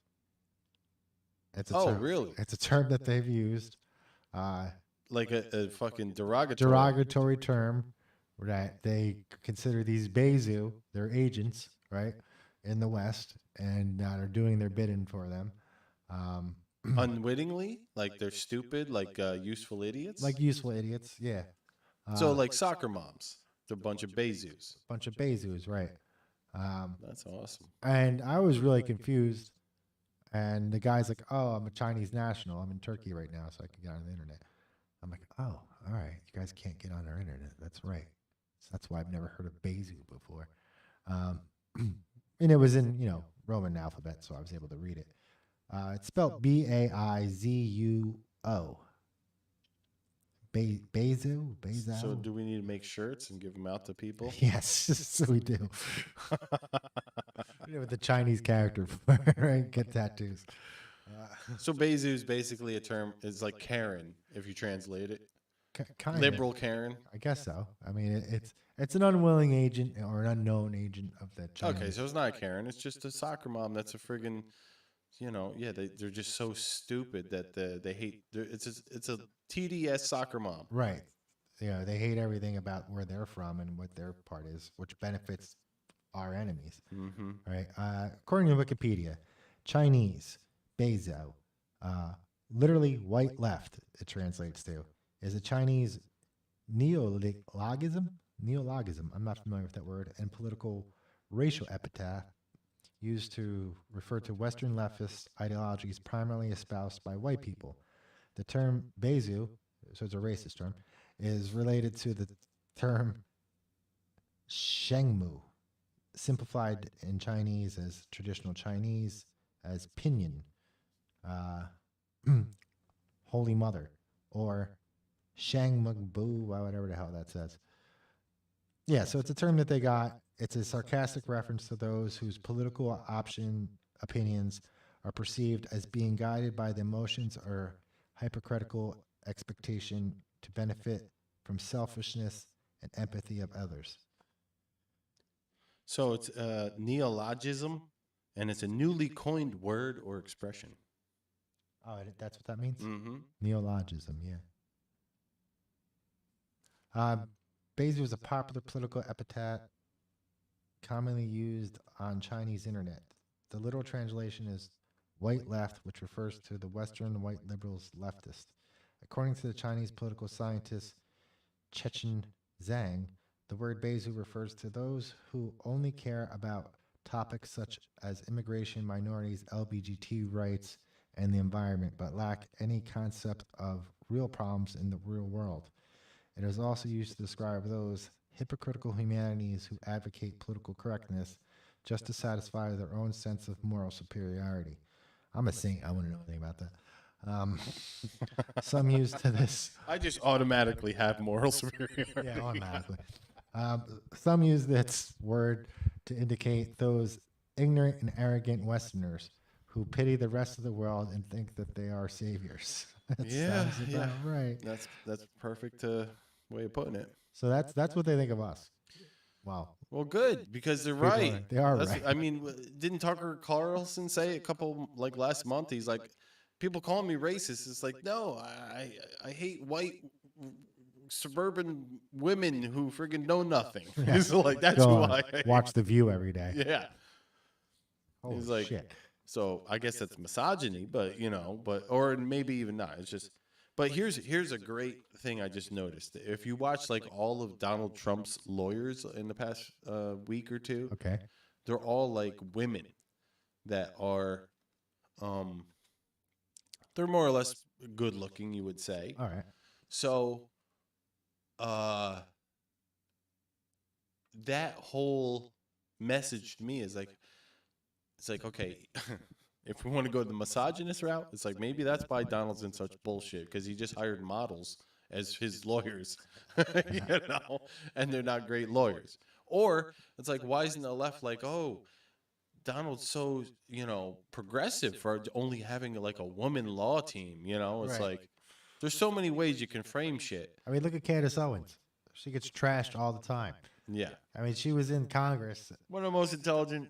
S7: It's a term,
S8: really?
S7: It's a term that they've used.
S8: Like a fucking derogatory.
S7: Derogatory term that they consider these Bezu, their agents, right, in the West, and that are doing their bidding for them.
S8: Unwittingly? Like they're stupid? Like useful idiots?
S7: Like useful idiots, yeah.
S8: So like soccer moms. They're a bunch of Bezus.
S7: Bunch of Bezus, right.
S8: That's awesome.
S7: And I was really confused. And the guy's like, oh, I'm a Chinese national. I'm in Turkey right now, so I can get on the internet. I'm like, oh, all right. You guys can't get on our internet. That's right. So that's why I've never heard of Bezu before. And it was in, Roman alphabet, so I was able to read it. It's spelled Baizuo. Bezu? Bezu?
S8: So do we need to make shirts and give them out to people?
S7: Yes, so we do. With the Chinese character for it, right? Get tattoos.
S8: So Bezu is basically a term. It's like Karen, if you translate it.
S7: Kind
S8: Liberal Karen.
S7: I guess so. I mean, it's an unwilling agent or an unknown agent of the Chinese.
S8: Okay, so it's not a Karen. It's just a soccer mom. That's a friggin', they're just so stupid that they hate. It's a TDS soccer mom.
S7: Right. Yeah, they hate everything about where they're from and what their part is, which benefits our enemies.
S8: Mm-hmm.
S7: Right. According to Wikipedia, Chinese, Beizhou, literally white left, it translates to, is a Chinese neologism. I'm not familiar with that word. And political racial epithet used to refer to Western leftist ideologies primarily espoused by white people. The term Beizhou, so it's a racist term, is related to the term Shengmu, simplified in Chinese as traditional Chinese as pinyin, Holy Mother, or Shangmugbu, whatever the hell that says. Yeah, so it's a term that they got. It's a sarcastic reference to those whose political opinions are perceived as being guided by the emotions or hypocritical expectation to benefit from selfishness and empathy of others.
S8: So it's a neologism, and it's a newly coined word or expression.
S7: Oh, that's what that means?
S8: Mm-hmm.
S7: Neologism, yeah. Beizhou is a popular political epithet commonly used on Chinese internet. The literal translation is white left, which refers to the Western white liberals leftist. According to the Chinese political scientist Chechen Zhang, the word Beizhou refers to those who only care about topics such as immigration, minorities, LGBT rights, and the environment, but lack any concept of real problems in the real world. It is also used to describe those hypocritical humanities who advocate political correctness just to satisfy their own sense of moral superiority. I'm a saint. I wouldn't know anything about that. Some use to this.
S8: I just automatically have moral superiority.
S7: Yeah, automatically. Some use this word to indicate those ignorant and arrogant Westerners who pity the rest of the world and think that they are saviors. That
S8: Yeah,
S7: sounds about right.
S8: That's perfect way of putting it.
S7: So that's what they think of us. Wow.
S8: Well, good, because they're
S7: People
S8: right.
S7: they are
S8: That's-
S7: right.
S8: I mean, didn't Tucker Carlson say a couple like last month? He's like, people call me racist. It's like, no, I hate white suburban women who friggin' know nothing. He's like, that's
S7: Go
S8: who
S7: on,
S8: I hate.
S7: watch The View every day.
S8: Yeah.
S7: Holy
S8: He's like,
S7: shit.
S8: so I guess that's misogyny, but or maybe even not. It's just, but here's a great thing I just noticed. If you watch like all of Donald Trump's lawyers in the past week or two,
S7: Okay.
S8: they're all like women that are, they're more or less good looking, you would say.
S7: All right.
S8: So, that whole message to me is like, it's like, okay, if we want to go the misogynist route, it's like maybe that's why Donald's in such bullshit, because he just hired models as his lawyers, and they're not great lawyers. Or it's like, why isn't the left like, oh, Donald's so, progressive for only having like a woman law team, It's
S7: Right.
S8: like, there's so many ways you can frame shit.
S7: I mean, look at Candace Owens. She gets trashed all the time.
S8: Yeah.
S7: I mean, she was in Congress.
S8: One of the most intelligent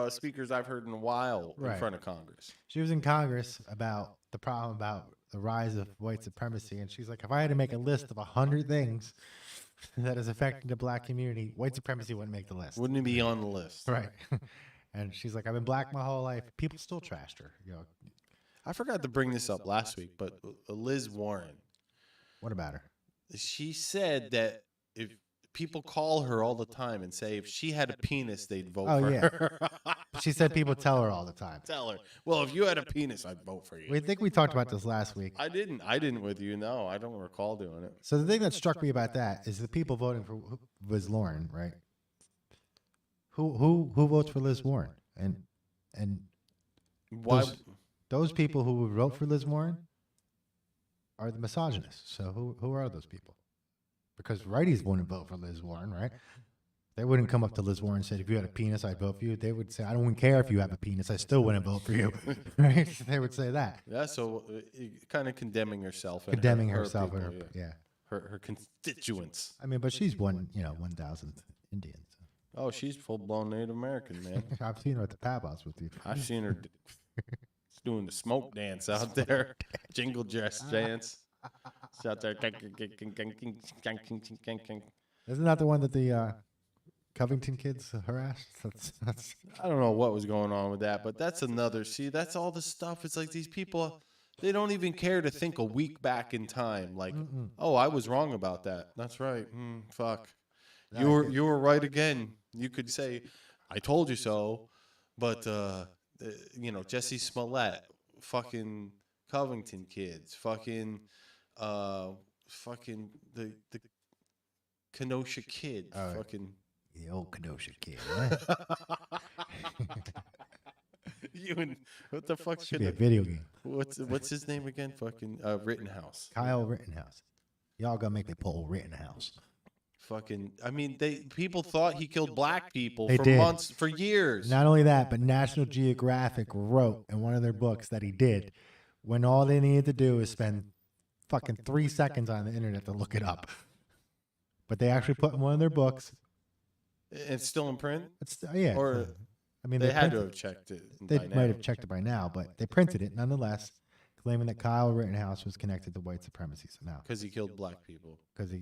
S8: speakers I've heard in a while in
S7: Right.
S8: front of Congress.
S7: She was in Congress about the problem about the rise of white supremacy, and she's like, if I had to make a list of 100 things that is affecting the black community, white supremacy wouldn't make the list.
S8: Wouldn't it be on the list?
S7: Right. And she's like, I've been black my whole life. People still trashed her.
S8: I forgot to bring this up last week, but Liz Warren,
S7: What about her?
S8: she said that if people call her all the time and say if she had a penis, they'd vote
S7: Oh,
S8: for
S7: yeah.
S8: her.
S7: She said people tell her all the time.
S8: Tell her, well, if you had a penis, I'd vote for you.
S7: We think we talked about this last week.
S8: I didn't with you. No, I don't recall doing it.
S7: So the thing that struck me about that is the people voting for Liz Warren, right? Who votes for Liz Warren? And
S8: Why?
S7: those people who would vote for Liz Warren are the misogynists. So who are those people? Because righties wouldn't vote for Liz Warren, right? They wouldn't come up to Liz Warren and say, if you had a penis, I'd vote for you. They would say, I don't care if you have a penis, I still wouldn't vote for you. Right? They would say that.
S8: Yeah, so kind of condemning herself. And
S7: Condemning
S8: her
S7: herself
S8: people,
S7: and
S8: yeah. her constituents.
S7: I mean, but she's 1,000th Indian. So.
S8: Oh, she's full blown Native American, man.
S7: I've seen her at the Pab House with you.
S8: I've seen her doing the smoke dance out there, jingle dress dance. She's out there.
S7: Isn't that the one that the Covington kids harassed? That's
S8: I don't know what was going on with that, but that's another. See, that's all the stuff. It's like these people, they don't even care to think a week back in time. Like, oh, I was wrong about that. That's right. Fuck. You were right again. You could say, I told you so, but Jesse Smollett, fucking Covington kids, fucking the Kenosha kid,
S7: right.
S8: fucking
S7: the old Kenosha kid. Eh?
S8: you and what the fuck
S7: Should be a video game.
S8: What's his name again? Fucking Rittenhouse.
S7: Kyle Rittenhouse. Y'all gonna make me pull Rittenhouse.
S8: Fucking, I mean, people thought he killed black people
S7: They
S8: for
S7: did.
S8: months, for years.
S7: Not only that, but National Geographic wrote in one of their books that he did when all they needed to do is spend fucking 3 seconds on the internet to look it up. But they actually put in one of their books.
S8: It's still in print?
S7: Yeah.
S8: Or
S7: I mean,
S8: they had to
S7: printed-
S8: have checked it.
S7: They
S8: by
S7: might
S8: now.
S7: have checked it by now, but they printed it nonetheless, claiming that Kyle Rittenhouse was connected to white supremacy. So now,
S8: Because he killed black people.
S7: because he,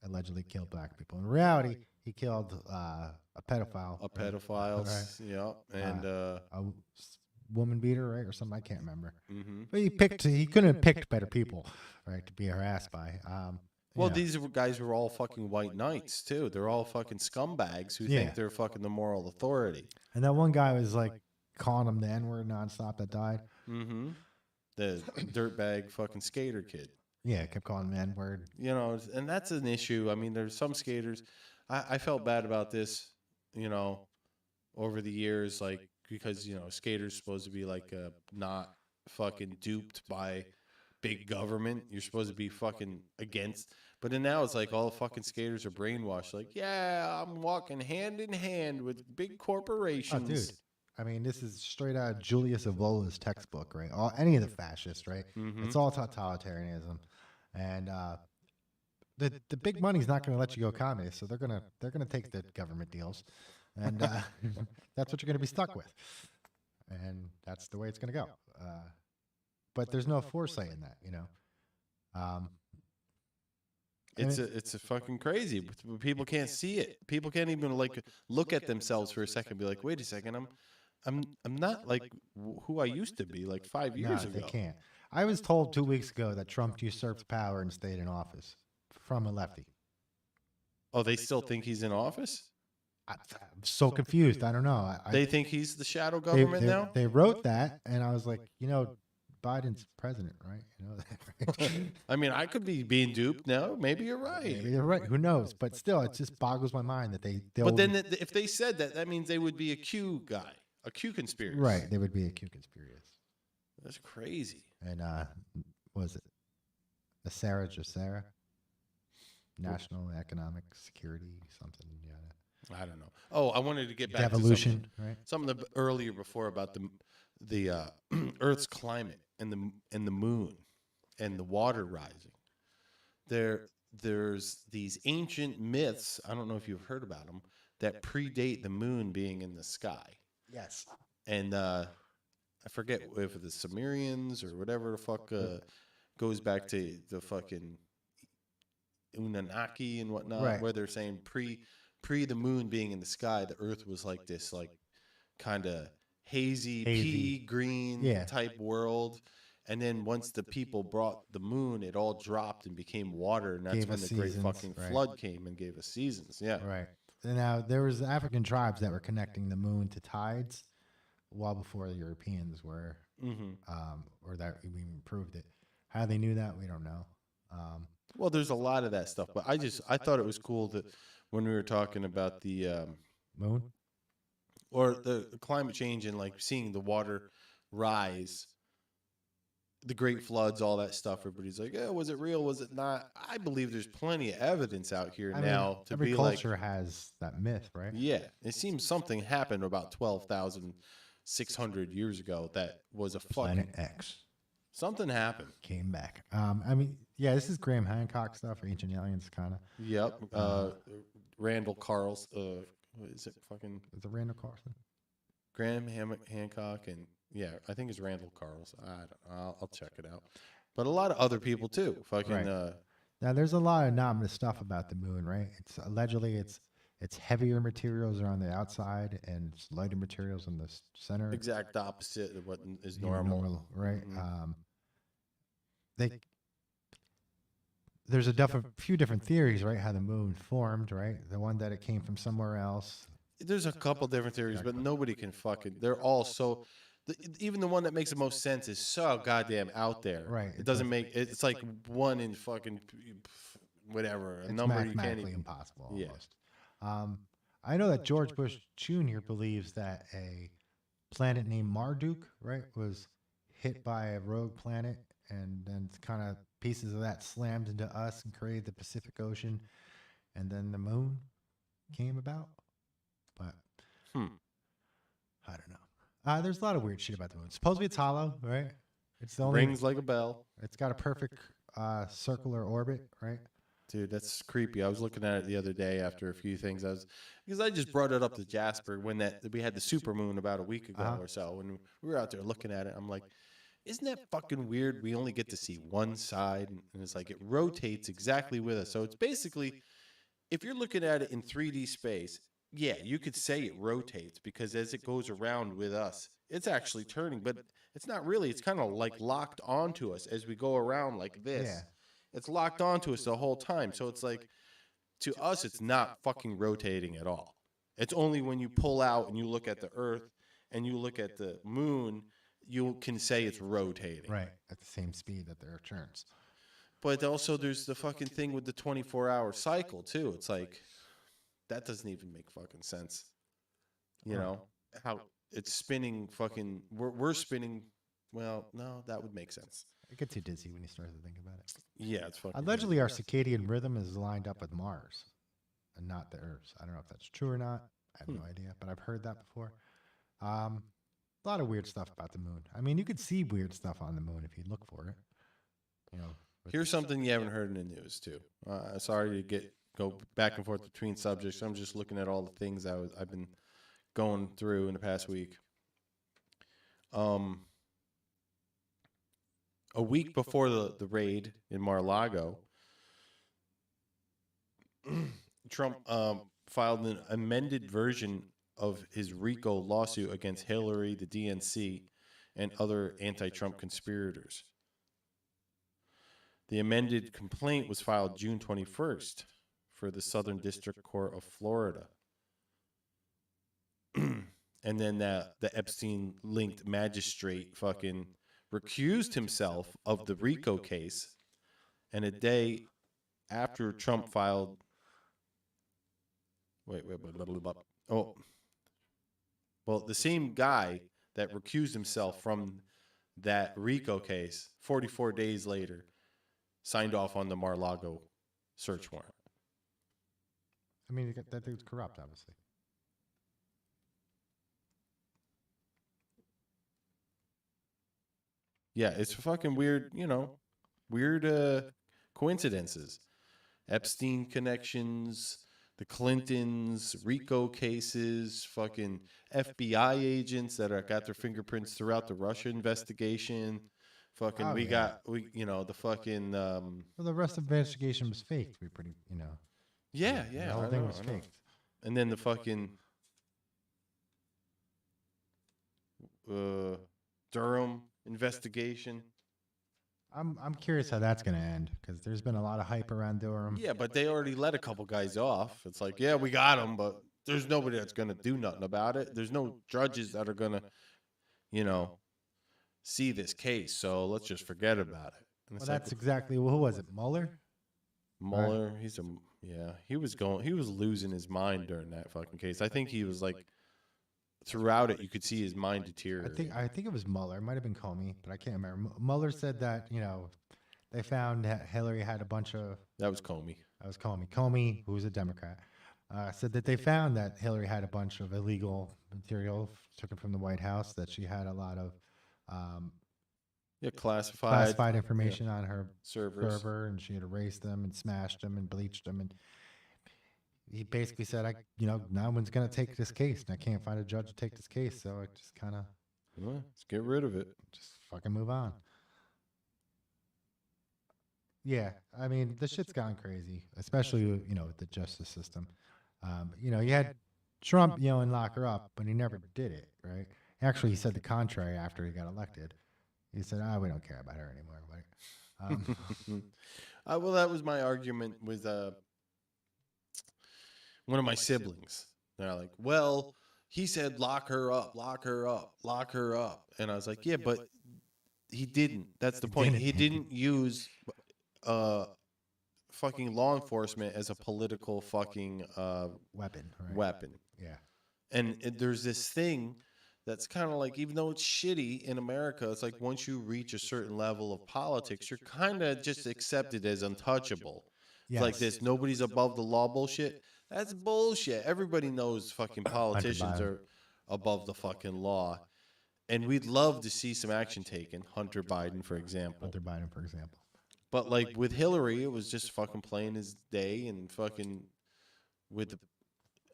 S7: allegedly killed black people. In reality, he killed a pedophile.
S8: A pedophile,
S7: Right.
S8: yeah. And,
S7: A woman beater, right? Or something, I can't remember.
S8: mhm.
S7: But he couldn't have picked better people, right, to be harassed by.
S8: Well,
S7: yeah.
S8: these guys were all fucking white knights, too. They're all fucking scumbags who
S7: Yeah.
S8: think they're fucking the moral authority.
S7: And that one guy was like calling him the N-word nonstop that died.
S8: Mm-hmm. The dirtbag fucking skater kid.
S7: Yeah, kept calling him the N-word.
S8: And that's an issue. I mean, there's some skaters. I felt bad about this, over the years, like, because, skaters supposed to be like not fucking duped by big government. You're supposed to be fucking against. But then now it's like all the fucking skaters are brainwashed. Like, yeah, I'm walking hand in hand with big
S7: Oh,
S8: corporations.
S7: dude. I mean, this is straight out of Julius Evola's textbook, right? Any of the fascists, right?
S8: Mm-hmm.
S7: It's all totalitarianism, and the big money's not going to let you go communist, so they're gonna take the government deals, and that's what you're going to be stuck with, and that's the way it's going to go. But there's no foresight in that, you know.
S8: It's a fucking crazy. People can't see it. People can't even like look at themselves for a second and be like, wait a second, I'm not like who I used to be like 5 years ago.
S7: They can't. I was told 2 weeks ago that Trump usurped power and stayed in office from a lefty.
S8: Oh, they still think he's in office?
S7: I'm so confused. I don't know.
S8: They think he's the shadow government now?
S7: They wrote that, and I was like, you know, Biden's president, right? You know that.
S8: I mean, I could be being duped now. Maybe you're right.
S7: Maybe you're right. Who knows? But still, it just boggles my mind that they'll.
S8: But then if they said that, that means they would be a Q guy, a Q conspiracy.
S7: Right. They would be a Q conspiracy.
S8: That's crazy.
S7: And what was it? The Sarah Jacera? National Economic Security, something. Yeah.
S8: I don't know. Oh, I wanted to get back
S7: Devolution,
S8: to
S7: right?
S8: something earlier before about the Earth's climate and the moon and the water rising. There's these ancient myths. I don't know if you've heard about them that predate the moon being in the sky.
S7: Yes.
S8: And I forget if the Sumerians or whatever the fuck goes back to the fucking Anunnaki and whatnot,
S7: Right.
S8: where they're saying pre the moon being in the sky, the Earth was like this like kind of hazy pea green type world. And then once the people brought the moon, it all dropped and became water, and that's
S7: Gave
S8: when
S7: us
S8: the great
S7: seasons,
S8: fucking
S7: right.
S8: flood came and gave us seasons. Yeah.
S7: Right. And now there was African tribes that were connecting the moon to tides well before the Europeans were, or that we even proved it. How they knew that, we don't know.
S8: Well, there's a lot of that stuff, but I thought it was cool that when we were talking about the
S7: Moon?
S8: or the climate change and like seeing the water rise, the great floods, all that stuff. Everybody's like, "Yeah, was it real? Was it not?" I believe there's plenty of evidence out here now to
S7: every
S8: be
S7: culture has that myth, right?
S8: yeah, it seems something happened about 12,600 years ago that was a
S7: Planet
S8: fucking
S7: X
S8: something happened.
S7: came back. I mean, yeah, this is Graham Hancock stuff, Ancient Aliens, kind of.
S8: Yep. Randall Carl's. What is it? Fucking
S7: Is it Randall Carlson?
S8: Graham Hancock and yeah, I think it's Randall Carl's. I don't know. I'll check it out. But a lot of other people too. Fucking.
S7: Right. Now, there's a lot of anomalous stuff about the moon, right? It's allegedly it's heavier materials are on the outside and it's lighter materials in the center.
S8: Exact opposite of what is normal.
S7: Right?
S8: Mhm.
S7: There's a few different theories, right? How the moon formed, right? The one that it came from somewhere else.
S8: There's a couple different theories, but nobody can fucking. They're all so. Even the one that makes the most sense is so goddamn out there.
S7: Right.
S8: It doesn't make. It's like one in fucking whatever a
S7: It's
S8: number you can't
S7: mathematically
S8: even.
S7: impossible.
S8: Yeah.
S7: Almost. I know that George Bush Jr. believes that a planet named Marduk, right, was hit by a rogue planet, and then kind of pieces of that slammed into us and created the Pacific Ocean, and then the moon came about. But I don't know. There's a lot of weird shit about the moon. Supposedly it's hollow, right? It's the only
S8: Rings like a bell.
S7: It's got a perfect circular orbit, right?
S8: Dude, that's creepy. I was looking at it the other day after a few things. Because I just brought it up to Jasper when we had the supermoon about a week ago or so, and we were out there looking at it. I'm like, isn't that fucking weird? We only get to see one side, and it's like it rotates exactly with us. So it's basically, if you're looking at it in 3D space, yeah, you could say it rotates because as it goes around with us, it's actually turning, but it's not really. It's kind of like locked onto us as we go around like this.
S7: Yeah.
S8: It's locked onto us the whole time. So it's like, to us, it's not fucking rotating at all. It's only when you pull out and you look at the Earth and you look at the moon, you can say it's rotating.
S7: Right, at the same speed that the Earth turns.
S8: But also there's the fucking thing with the 24-hour cycle, too. It's like, that doesn't even make fucking sense. You know, how it's spinning fucking, we're spinning, well, no, that would make sense.
S7: It gets you dizzy when you start to think about it.
S8: Yeah, it's fucking.
S7: Allegedly, our circadian rhythm is lined up with Mars and not the Earth's. I don't know if that's true or not. I have no idea, but I've heard that before. A lot of weird stuff about the moon. I mean, you could see weird stuff on the moon if you look for it. You know.
S8: Here's something you haven't heard in the news too. Sorry to go back and forth between subjects. I'm just looking at all the things I've been going through in the past week. A week before the raid in Mar-a-Lago, Trump filed an amended version of his RICO lawsuit against Hillary, the DNC, and other anti-Trump conspirators. The amended complaint was filed June 21st for the Southern District Court of Florida. And then the Epstein-linked magistrate fucking recused himself of the RICO case. And a day after Trump filed... Oh. Well, the same guy that recused himself from that RICO case, 44 days later, signed off on the Mar-a-Lago search warrant.
S7: I mean, that dude's corrupt, obviously.
S8: Yeah, it's fucking weird, weird coincidences. Epstein connections, the Clintons, RICO cases, fucking FBI agents that got their fingerprints throughout the Russia investigation. Fucking, the fucking.
S7: Well, the rest of the investigation was faked. We pretty,
S8: Yeah,
S7: the whole thing was faked.
S8: And then the fucking Durham investigation.
S7: I'm curious how that's going to end because there's been a lot of hype around Durham.
S8: Yeah, but they already let a couple guys off. It's like, yeah, we got them, but there's nobody that's going to do nothing about it. There's no judges that are going to, see this case. So let's just forget about it.
S7: Well, that's exactly who was it? Mueller?
S8: Mueller, he was losing his mind during that fucking case. I think he was like, throughout it, you could see his mind deteriorate.
S7: I think it was Mueller. It might have been Comey, but I can't remember. Mueller said that they found that Hillary had a bunch of.
S8: That was Comey.
S7: That was Comey. Comey, who was a Democrat, said that they found that Hillary had a bunch of illegal material, took it from the White House. That she had a lot of classified information on her server, and she had erased them and smashed them and bleached them. And he basically said, no one's going to take this case, and I can't find a judge to take this case, so I just kind of...
S8: let's get rid of it.
S7: Just fucking move on. Yeah, I mean, the shit's gone crazy, especially, with the justice system. You had Trump yelling, lock her up, but he never did it, right? Actually, he said the contrary after he got elected. He said, we don't care about her anymore.
S8: Well, that was my argument with... one of my siblings. They're like, well, he said, lock her up, lock her up, lock her up. And I was like, yeah, but he didn't. That's the point. He didn't use fucking law enforcement as a political fucking
S7: weapon. Right?
S8: Weapon.
S7: Yeah.
S8: And there's this thing that's kind of like, even though it's shitty in America, it's like once you reach a certain level of politics, you're kind of just accepted as untouchable. Yes. It's like this, nobody's above the law bullshit. That's bullshit. Everybody knows fucking politicians are above the fucking law. And we'd love to see some action taken. Hunter Biden, for example. But like with Hillary, it was just fucking playing his day and fucking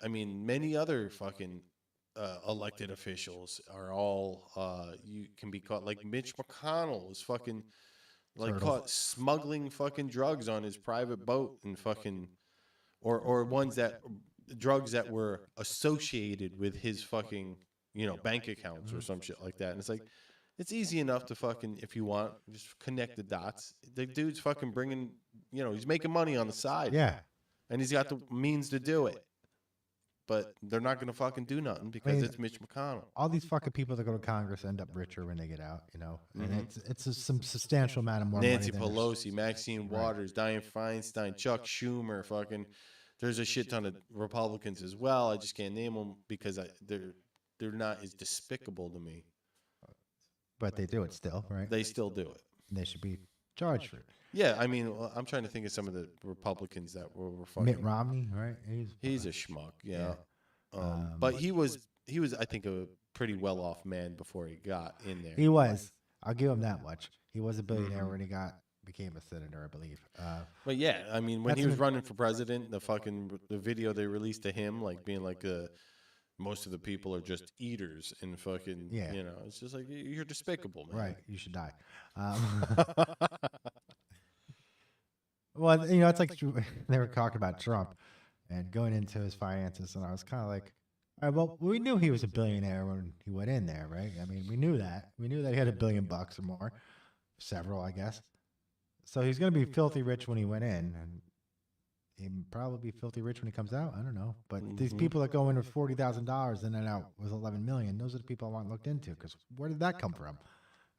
S8: many other fucking elected officials are all, you can be caught. Like Mitch McConnell was fucking caught smuggling fucking drugs on his private boat and fucking... Or drugs that were associated with his fucking, bank accounts or some shit like that. And it's like, it's easy enough to fucking, if you want, just connect the dots. The dude's fucking bringing, he's making money on the side.
S7: Yeah.
S8: And he's got the means to do it. But they're not going to fucking do nothing because it's Mitch McConnell.
S7: All these fucking people that go to Congress end up richer when they get out, And it's some substantial amount of more
S8: Nancy
S7: money.
S8: Pelosi, Maxine Waters, Dianne Feinstein, Chuck Schumer, fucking... There's a shit ton of Republicans as well. I just can't name them because they're not as despicable to me.
S7: But they do it still, right?
S8: They still do it.
S7: And they should be charged for it.
S8: Yeah, I'm trying to think of some of the Republicans that were fucking...
S7: Mitt Romney, right?
S8: He's a schmuck, yeah. But he was, I think, a pretty well off man before he got in there.
S7: He was. I'll give him that much. He was a billionaire when he became a senator, I believe.
S8: But yeah, I mean, when he was running for president, the video they released to him, like being like most of the people are just eaters and fucking, you know, it's just like, you're despicable, man.
S7: Right. You should die. Well, you know, it's like they were talking about Trump and going into his finances, and I was kind of like, all right, well, we knew he was a billionaire when he went in there, right? I mean, we knew that. We knew that he had $1 billion or more, several, I guess. So he's going to be filthy rich when he went in, and he'd probably be filthy rich when he comes out. I don't know. But these people that go in with $40,000 and then out with $11 million, those are the people I want looked into, because where did that come from?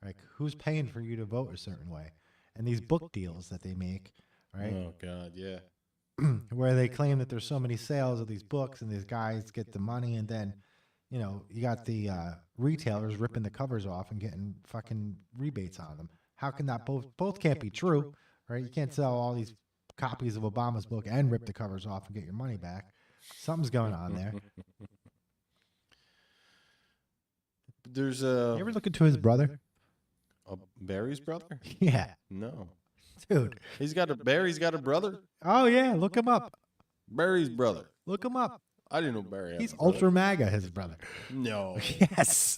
S7: Like, who's paying for you to vote a certain way? And these book deals that they make, right?
S8: Oh, God, yeah.
S7: Where they claim that there's so many sales of these books and these guys get the money, and then, you know, you got the retailers ripping the covers off and getting fucking rebates on them. How can that both can't be true, right? You can't sell all these copies of Obama's book and rip the covers off and get your money back. Something's going on there.
S8: There's
S7: You ever look into his brother?
S8: Barry's brother?
S7: Yeah.
S8: No.
S7: Dude.
S8: Barry's got a brother?
S7: Oh, yeah. Look him up.
S8: Barry's brother.
S7: Look him up.
S8: I didn't know Barry had
S7: He's
S8: a brother.
S7: ultra MAGA, his brother.
S8: No.
S7: Yes.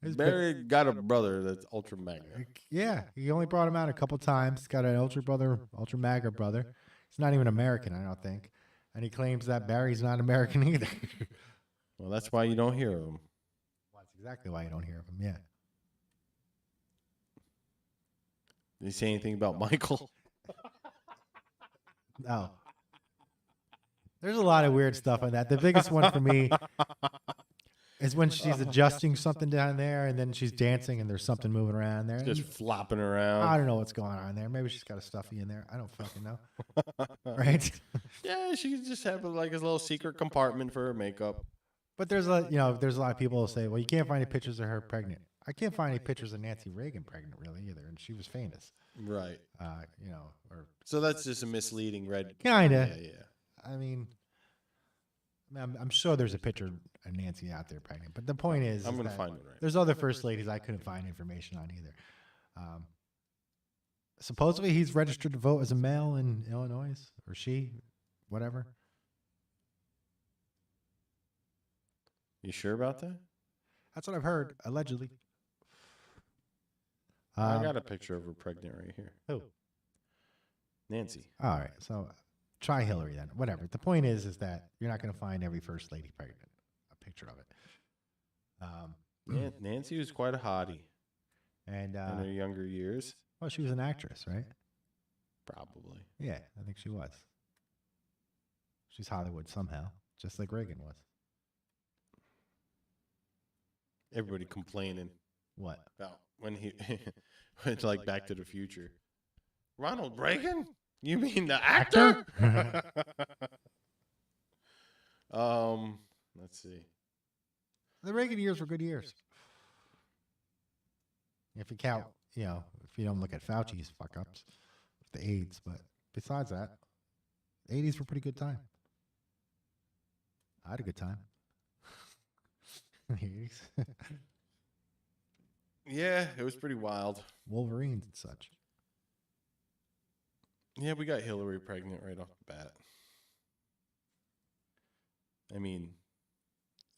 S8: Barry got a brother that's ultra MAGA.
S7: Yeah. He only brought him out a couple times. He's got an ultra MAGA brother. He's not even American, I don't think. And he claims that Barry's not American either.
S8: Well, that's why you don't hear of him.
S7: Well, that's exactly why you don't hear of him, yeah.
S8: Did he say anything about Michael?
S7: No. There's a lot of weird stuff on that. The biggest one for me is when she's adjusting something down there, and then she's dancing, and there's something moving around there.
S8: Just flopping around.
S7: I don't know what's going on there. Maybe she's got a stuffy in there. I don't fucking know. Right?
S8: Yeah, she could just have like a little secret compartment for her makeup.
S7: But there's a lot of people who say, well, you can't find any pictures of her pregnant. I can't find any pictures of Nancy Reagan pregnant really either, and she was famous.
S8: Right.
S7: Or
S8: so that's just a misleading red.
S7: Kinda.
S8: Yeah, yeah.
S7: I mean, I'm sure there's a picture of Nancy out there pregnant, but the point is,
S8: I'm gonna find one right.
S7: There's other first ladies I couldn't find information on either. Supposedly he's registered to vote as a male in Illinois, or she, whatever.
S8: You sure about that?
S7: That's what I've heard, allegedly.
S8: I got a picture of her pregnant right here.
S7: Who?
S8: Nancy.
S7: All right, so try Hillary then. Whatever. The point is that you're not going to find every first lady pregnant. A picture of it.
S8: Nancy was quite a hottie.
S7: And
S8: in her younger years.
S7: Well, she was an actress, right?
S8: Probably.
S7: Yeah, I think she was. She's Hollywood somehow, just like Reagan was.
S8: Everybody complaining.
S7: What?
S8: About when he went like Back to the Future. Ronald Reagan? You mean the actor? Let's see.
S7: The Reagan years were good years. If you count, if you don't look at Fauci's fuck ups, the AIDS, but besides that, the 80s were a pretty good time. I had a good time. In the 80s.
S8: Yeah, it was pretty wild.
S7: Wolverines and such.
S8: Yeah, we got Hillary pregnant right off the bat. I mean,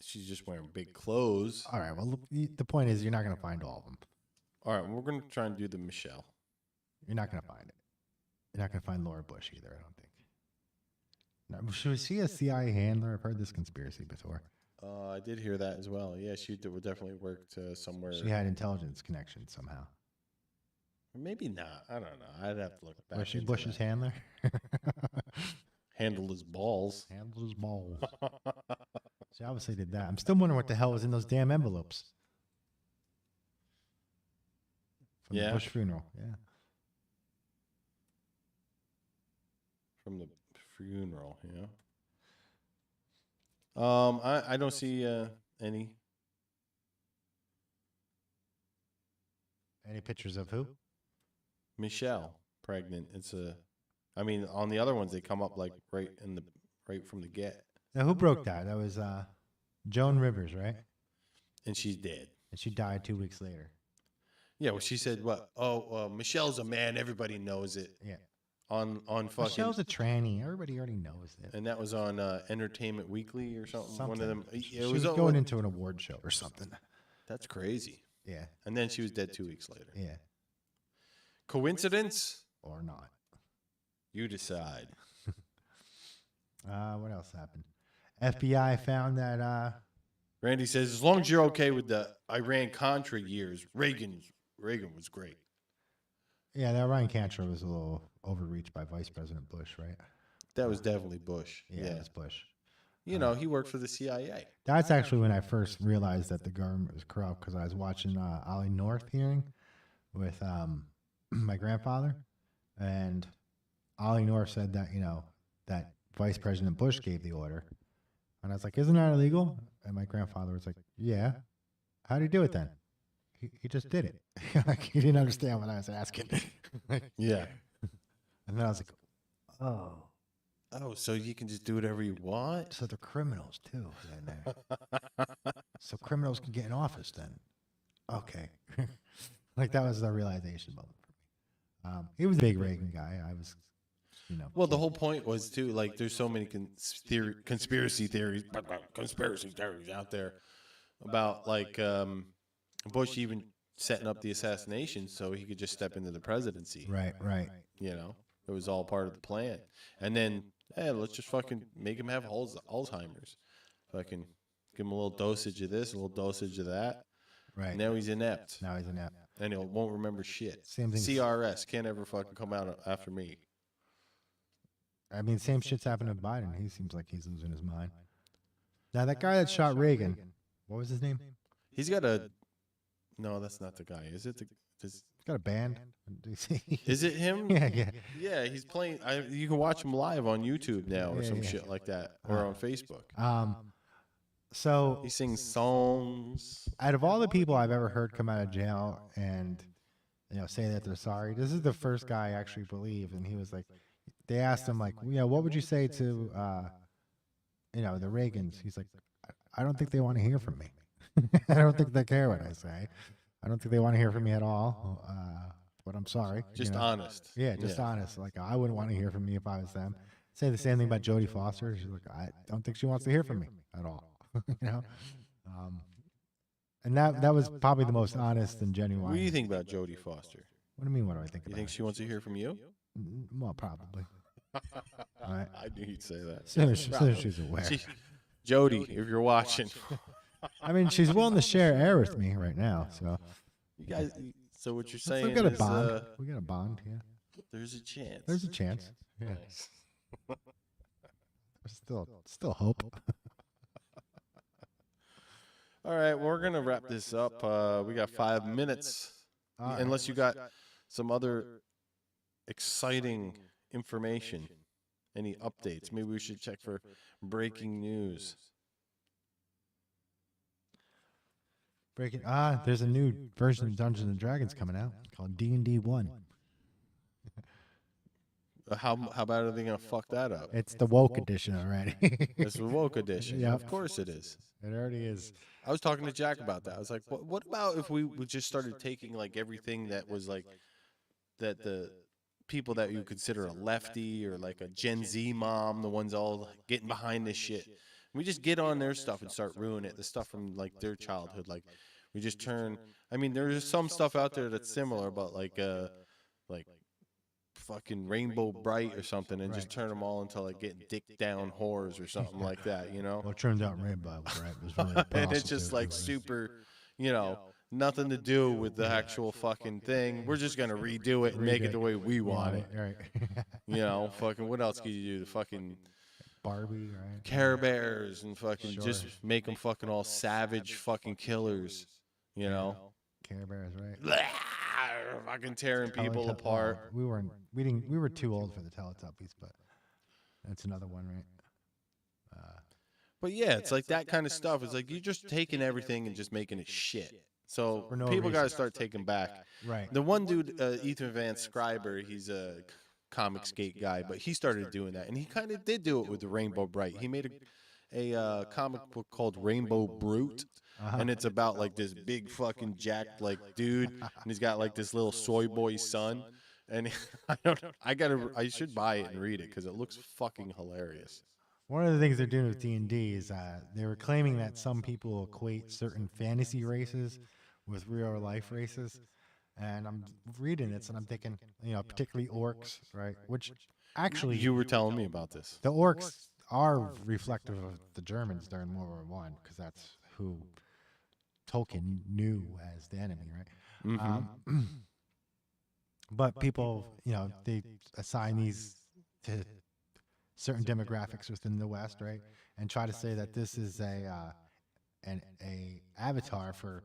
S8: she's just wearing big clothes.
S7: All right, well, the point is you're not going to find all of them.
S8: All right, we're going to try and do the Michelle.
S7: You're not going to find it. You're not going to find Laura Bush either, I don't think. No, was she a CIA handler? I've heard this conspiracy before.
S8: I did hear that as well. Yeah, she would definitely work somewhere.
S7: She had intelligence connections somehow.
S8: Maybe not. I don't know. I'd have to look back.
S7: Was she Bush's handler?
S8: Handled his balls.
S7: Handled his balls. She obviously did that. I'm still wondering what the hell was in those damn envelopes. From the Bush funeral. Yeah.
S8: From the funeral, yeah. I don't see any.
S7: Any pictures of who?
S8: Michelle pregnant. I mean, on the other ones they come up like right from the get.
S7: Now who broke that? That was Joan Rivers, right?
S8: And she's dead.
S7: And she died 2 weeks later.
S8: Yeah, well, she said what? Oh, Michelle's a man. Everybody knows it.
S7: Yeah.
S8: On fucking.
S7: Michelle's a tranny. Everybody already knows it.
S8: And that was on Entertainment Weekly or something. One of them.
S7: She was going into an award show or something.
S8: That's crazy.
S7: Yeah.
S8: And then she was dead 2 weeks later.
S7: Yeah.
S8: Coincidence
S7: or not?
S8: You decide.
S7: What else happened? FBI found that.
S8: Randy says, as long as you're okay with the Iran-Contra years, Reagan was great.
S7: Yeah, that Ryan Cantor was a little overreached by Vice President Bush, right?
S8: That was definitely Bush.
S7: Yeah, it was Bush.
S8: You know, he worked for the CIA.
S7: That's actually when I first realized that the government was corrupt, because I was watching Ollie North hearing with my grandfather, and Ollie North said that, that Vice President Bush gave the order. And I was like, isn't that illegal? And my grandfather was like, yeah. How did he do it then? He just did it. Like, he didn't understand what I was asking.
S8: Yeah.
S7: And then I was like, oh.
S8: Oh, so you can just do whatever you want?
S7: So they're criminals, too. So criminals can get in office then. Okay. Like, that was the realization moment for me. He was a big Reagan guy. I was,
S8: Well, the whole point was, too, like, there's so many conspiracy theories out there about, like, Bush even setting up the assassination so he could just step into the presidency.
S7: Right.
S8: It was all part of the plan. And then, let's just fucking make him have Alzheimer's. Fucking give him a little dosage of this, a little dosage of that.
S7: Right.
S8: Now he's inept.
S7: And
S8: he won't remember shit.
S7: Same thing.
S8: CRS can't ever fucking come out after me.
S7: I mean, same shit's happened to Biden. He seems like he's losing his mind. Now, that guy that shot Reagan, what was his name?
S8: He's got a... No, that's not the guy. Is it
S7: He's got a band.
S8: Is it him?
S7: Yeah.
S8: Yeah, he's playing... you can watch him live on YouTube now or some shit like that. Or on Facebook.
S7: So...
S8: He sings songs.
S7: Out of all the people I've ever heard come out of jail and, say that they're sorry, this is the first guy I actually believe. And he was like... They asked him, like, what would you say to, the Reagans? He's like, I don't think they want to hear from me. I don't think they care what I say. I don't think they want to hear from me at all. But I'm sorry.
S8: Just honest.
S7: Yeah, just honest. Like, I wouldn't want to hear from me if I was them. Say the same thing about Jodie Foster. She's like, I don't think she wants to hear from me at all. And that was probably the most honest and genuine.
S8: What do you think about Jodie Foster?
S7: What do you mean? What do I think about?
S8: You think she wants to hear from you?
S7: Well, probably. Right.
S8: I knew you'd say that.
S7: Soon as she's aware.
S8: Jodie, if you're watching.
S7: I mean, she's willing to share air with me right now. So
S8: you guys. So what you're saying?
S7: We got a bond. We got a bond. Yeah.
S8: There's a chance.
S7: There's a chance. Yeah.
S8: Nice.
S7: There's still hope.
S8: All right, we're gonna wrap this up. We got 5 minutes, unless you got some other exciting information, any updates. Maybe we should check for breaking news.
S7: There's a new version of Dungeons and Dragons coming out called D&D 1.
S8: How bad are they gonna fuck that up?
S7: It's the woke edition already.
S8: It's the woke edition. Yeah, of course it is.
S7: It already is.
S8: I was talking to Jack about that. I was like, what about if we just started taking like everything that was like that the people that you consider a lefty or like a Gen Z mom, the ones all getting behind this shit. We just get on their stuff and start ruining it. The stuff from like their childhood. Like we just turn. I mean, there's some stuff out there that's similar, but like fucking Rainbow Bright or something, and just turn them all into like getting dick down whores or something like that.
S7: Well, it turns out Rainbow Bright was really a
S8: and it's just like super, nothing to do with the actual fucking thing. We're just gonna redo it and make it the way we want it.
S7: Right.
S8: Fucking what else could you do? The fucking
S7: Barbie, right?
S8: Care Bears and fucking just make them fucking all savage fucking killers. Care
S7: Bears, right?
S8: Fucking tearing people apart.
S7: We were too old for the Teletubbies, but that's another one, right?
S8: But yeah, it's like that kind of stuff. It's like you're just taking everything and just making it shit. So people got to start taking back.
S7: Right.
S8: The one dude, Ethan Van Scriber, he's a comic skate guy, but he started doing that, and he kind of did do it with the Rainbow Bright. He made a comic book called Rainbow Brute. And it's about like this big fucking jacked like dude, and he's got like this little soy boy son, and I should buy it and read it because it looks fucking hilarious.
S7: One of the things they're doing with D&D is they were claiming that some people equate certain fantasy races with real life races, and I'm reading this and I'm thinking, particularly orcs, right? Which actually
S8: You were telling me about this.
S7: the orcs are reflective of the Germans during World War One because that's who Tolkien knew as the enemy, right? But people, they assign these to certain demographics within the West, right? And try to say that this is an avatar for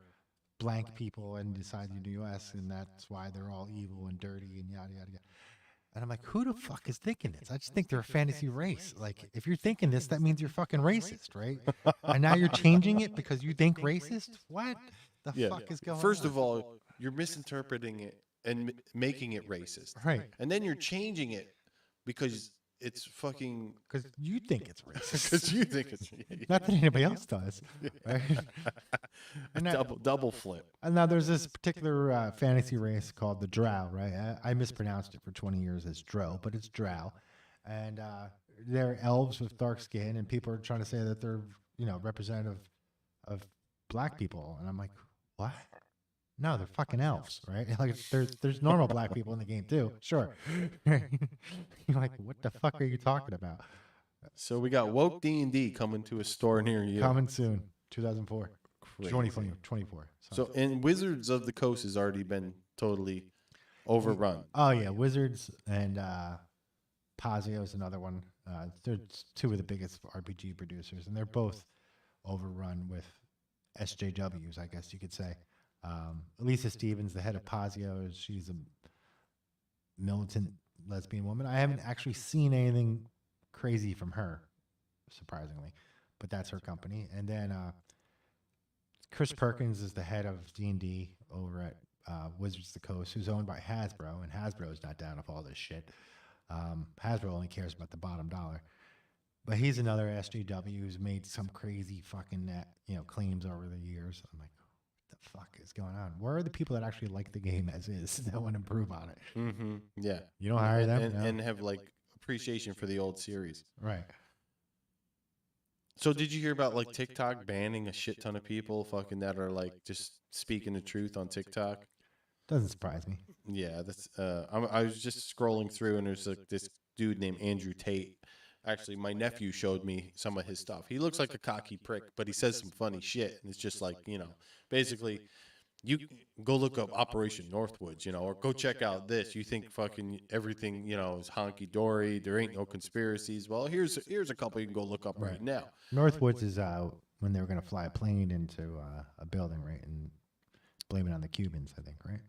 S7: blank people inside the U.S. and that's why they're all evil and dirty and yada yada yada. And I'm like, who the fuck is thinking this? I just think they're a fantasy race. Like, if you're thinking this, that means you're fucking racist, right? And now you're changing it because you think racist? What the fuck is going on?
S8: First of all, you're misinterpreting it and making it racist.
S7: Right.
S8: And then you're changing it because it's fucking...
S7: Because you think it's racist.
S8: Because you think it's...
S7: Not that anybody else does. Right? And
S8: double flip.
S7: And now there's this particular fantasy race called the Drow, right? I mispronounced it for 20 years as Drow, but it's Drow. And they're elves with dark skin, and people are trying to say that they're, representative of black people. And I'm like, what? No, they're fucking elves, right? Like, there's normal black people in the game too. Sure. You're like, what the fuck are you talking about?
S8: So we got Woke D&D coming to a store near you.
S7: Coming soon, 2004. 2024.
S8: So, and Wizards of the Coast has already been totally overrun.
S7: Oh yeah, Wizards and Pazio is another one. They're two of the biggest RPG producers, and they're both overrun with SJWs, I guess you could say. Elisa Stevens, the head of Pazio, she's a militant lesbian woman. I haven't actually seen anything crazy from her, surprisingly, but that's her company. And then Chris Perkins is the head of D&D over at Wizards of the Coast, who's owned by Hasbro, and Hasbro is not down with all this shit. Hasbro only cares about the bottom dollar. But he's another SJW who's made some crazy fucking claims over the years. I'm like, what the fuck is going on? Where are the people that actually like the game as is that want to improve on it?
S8: Mm-hmm. Yeah.
S7: You don't hire them?
S8: And have like appreciation for the old series.
S7: Right.
S8: So did you hear about like TikTok banning a shit ton of people fucking that are like just speaking the truth on TikTok?
S7: Doesn't surprise me.
S8: Yeah, that's I was just scrolling through and there's like this dude named Andrew Tate. Actually, my nephew showed me some of his stuff. He looks like a cocky prick, but he says some funny shit. And it's just like, basically, you go look up Operation Northwoods, or go check out this. You think fucking everything, is honky-dory. There ain't no conspiracies. Well, here's a couple you can go look up right now.
S7: Northwoods is when they were going to fly a plane into a building, right? And blame it on the Cubans, I think, right?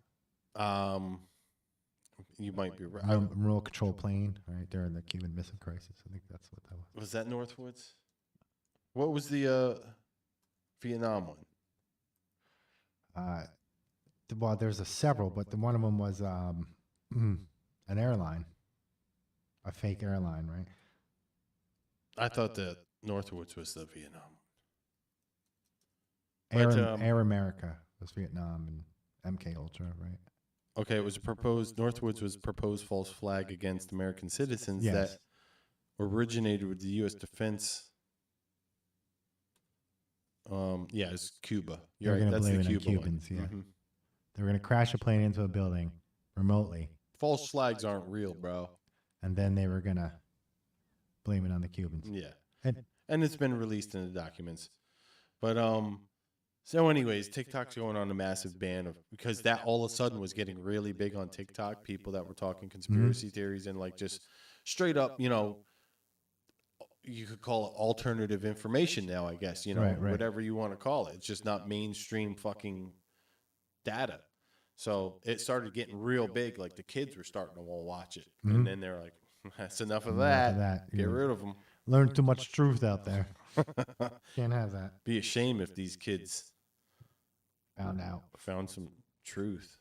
S8: You might be right.
S7: Remote control plane, right? During the Cuban Missile Crisis. I think that's what that was.
S8: Was that Northwoods? What was the Vietnam one?
S7: Well, there's several, but one of them was an airline, a fake airline, right?
S8: I thought that Northwoods was the Vietnam
S7: one. Air America was Vietnam and MK Ultra, right?
S8: Okay, it was Northwoods was a proposed false flag against American citizens that originated with the U.S. defense. It's Cuba.
S7: You're right. That's the Cubans, yeah. Mm-hmm. They were going to crash a plane into a building remotely.
S8: False flags aren't real, bro.
S7: And then they were going to blame it on the Cubans.
S8: Yeah. And it's been released in the documents. But, so anyways, TikTok's going on a massive ban because that all of a sudden was getting really big on TikTok. People that were talking conspiracy theories and like just straight up, you could call it alternative information now, I guess, right. Whatever you want to call it. It's just not mainstream fucking data. So it started getting real big. Like the kids were starting to want to watch it. Mm-hmm. And then they're like, that's enough of that. Get rid of them.
S7: Learn too much truth out there. Can't have that.
S8: Be a shame if these kids found some truth,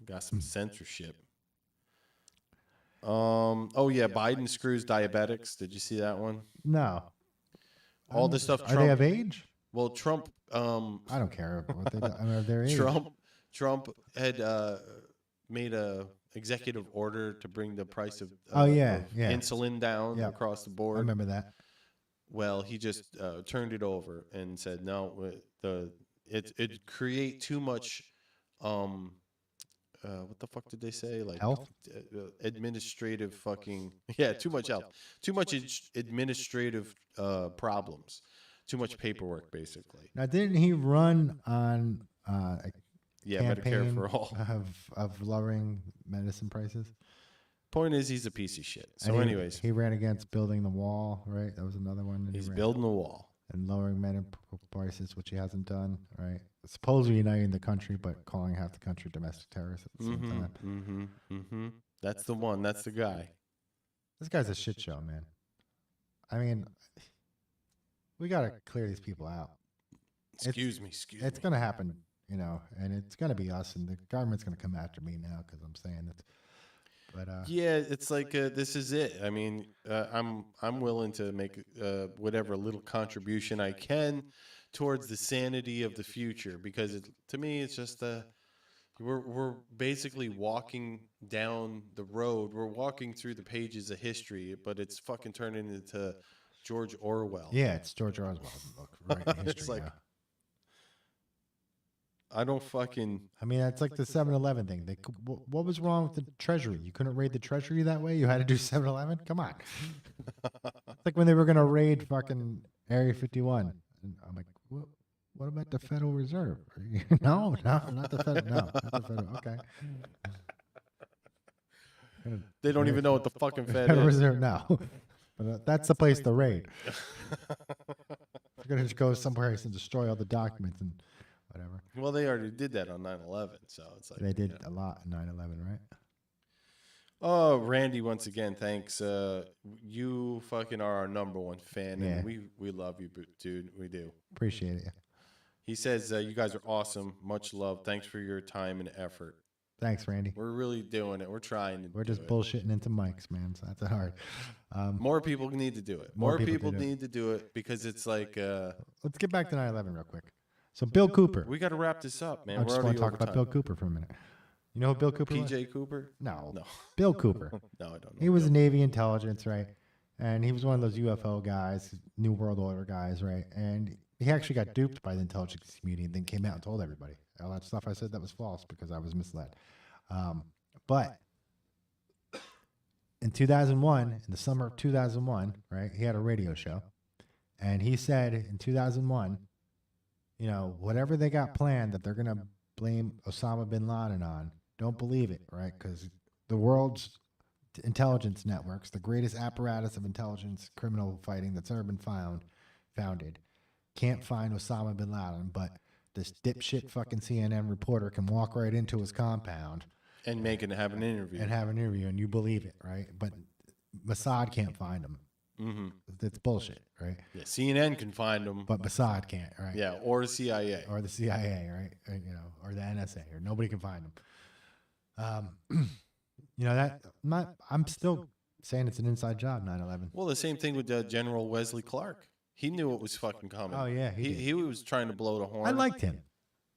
S8: got some censorship. Biden screws diabetics. Did you see that one?
S7: No.
S8: All the stuff
S7: Are
S8: Trump.
S7: they of age?
S8: Well, Trump.
S7: I don't care what they do. I mean, their age.
S8: Trump had made a executive order to bring the price of insulin down across the board.
S7: I remember that.
S8: Well, he just turned it over and said no. It create too much. What the fuck did they say? Like
S7: health,
S8: administrative fucking too much health, too much administrative problems, too much paperwork, basically.
S7: Now, didn't he run on
S8: Medicare for all
S7: of lowering medicine prices?
S8: Point is, he's a piece of shit. So, anyways,
S7: he ran against building the wall, right? That was another one.
S8: He's building the wall
S7: and lowering medicine prices, which he hasn't done, right? Supposedly uniting the country, but calling half the country domestic terrorists at the same time.
S8: That's the one. That's the guy.
S7: This guy's a shit show, man. I mean, we got to clear these people out.
S8: Excuse me.
S7: It's going to happen, you know, and it's going to be us, and the government's going to come after me now because I'm saying it. But
S8: it's like this is it. I mean, I'm willing to make whatever little contribution I can towards the sanity of the future, because to me it's just we're basically walking down the road. We're walking through the pages of history, but it's fucking turning into George Orwell.
S7: Yeah, it's George Orwell book, right? History,
S8: it's like I don't fucking.
S7: I mean, that's like the 7-Eleven thing. What was wrong with the Treasury? You couldn't raid the Treasury that way. You had to do 7-Eleven. Come on. It's like when they were gonna raid fucking Area 51. And I'm like, what about the Federal Reserve? No, not the Federal. No, not the Federal. Okay.
S8: They don't even know what the fucking
S7: Federal Reserve. No, but that's the place to raid. You're gonna just go somewhere and destroy all the documents and whatever.
S8: Well, they already did that on 9/11, so it's like
S7: they did a lot on 9/11, right?
S8: Oh, Randy, once again, thanks. You fucking are our number one fan, and we love you, dude. We do.
S7: Appreciate it.
S8: He says, you guys are awesome. Much love. Thanks for your time and effort.
S7: Thanks, Randy.
S8: We're really doing it. We're trying to.
S7: We're just bullshitting into mics, man. So that's hard.
S8: More people need to do it. More people need to do it because it's like.
S7: Let's get back to 9/11 real quick. So Bill Cooper.
S8: We got to wrap this up, man.
S7: I just want to talk about Bill Cooper for a minute. You know who Bill Cooper was?
S8: PJ Cooper?
S7: No. Bill Cooper.
S8: No, I don't know.
S7: He was Navy intelligence, right? And he was one of those UFO guys, New World Order guys, right? And he actually got duped by the intelligence community and then came out and told everybody. All that stuff I said that was false because I was misled. But in 2001, in the summer of 2001, right, he had a radio show. And he said in 2001, you know, whatever they got planned that they're going to blame Osama bin Laden on, don't believe it, right? Because the world's intelligence networks, the greatest apparatus of intelligence criminal fighting that's ever been founded, can't find Osama bin Laden, but this dipshit fucking CNN reporter can walk right into his compound
S8: and have an interview.
S7: And you believe it, right? But Mossad can't find him.
S8: Mm-hmm.
S7: It's bullshit, right?
S8: Yeah, CNN can find them,
S7: but Mossad can't, right?
S8: Yeah, or the CIA,
S7: or the CIA, right? You know, or the NSA, or nobody can find them. You know I'm still saying it's an inside job. 9/11.
S8: Well, the same thing with General Wesley Clark. He knew it was fucking coming.
S7: Oh yeah,
S8: he was trying to blow the horn.
S7: I liked him.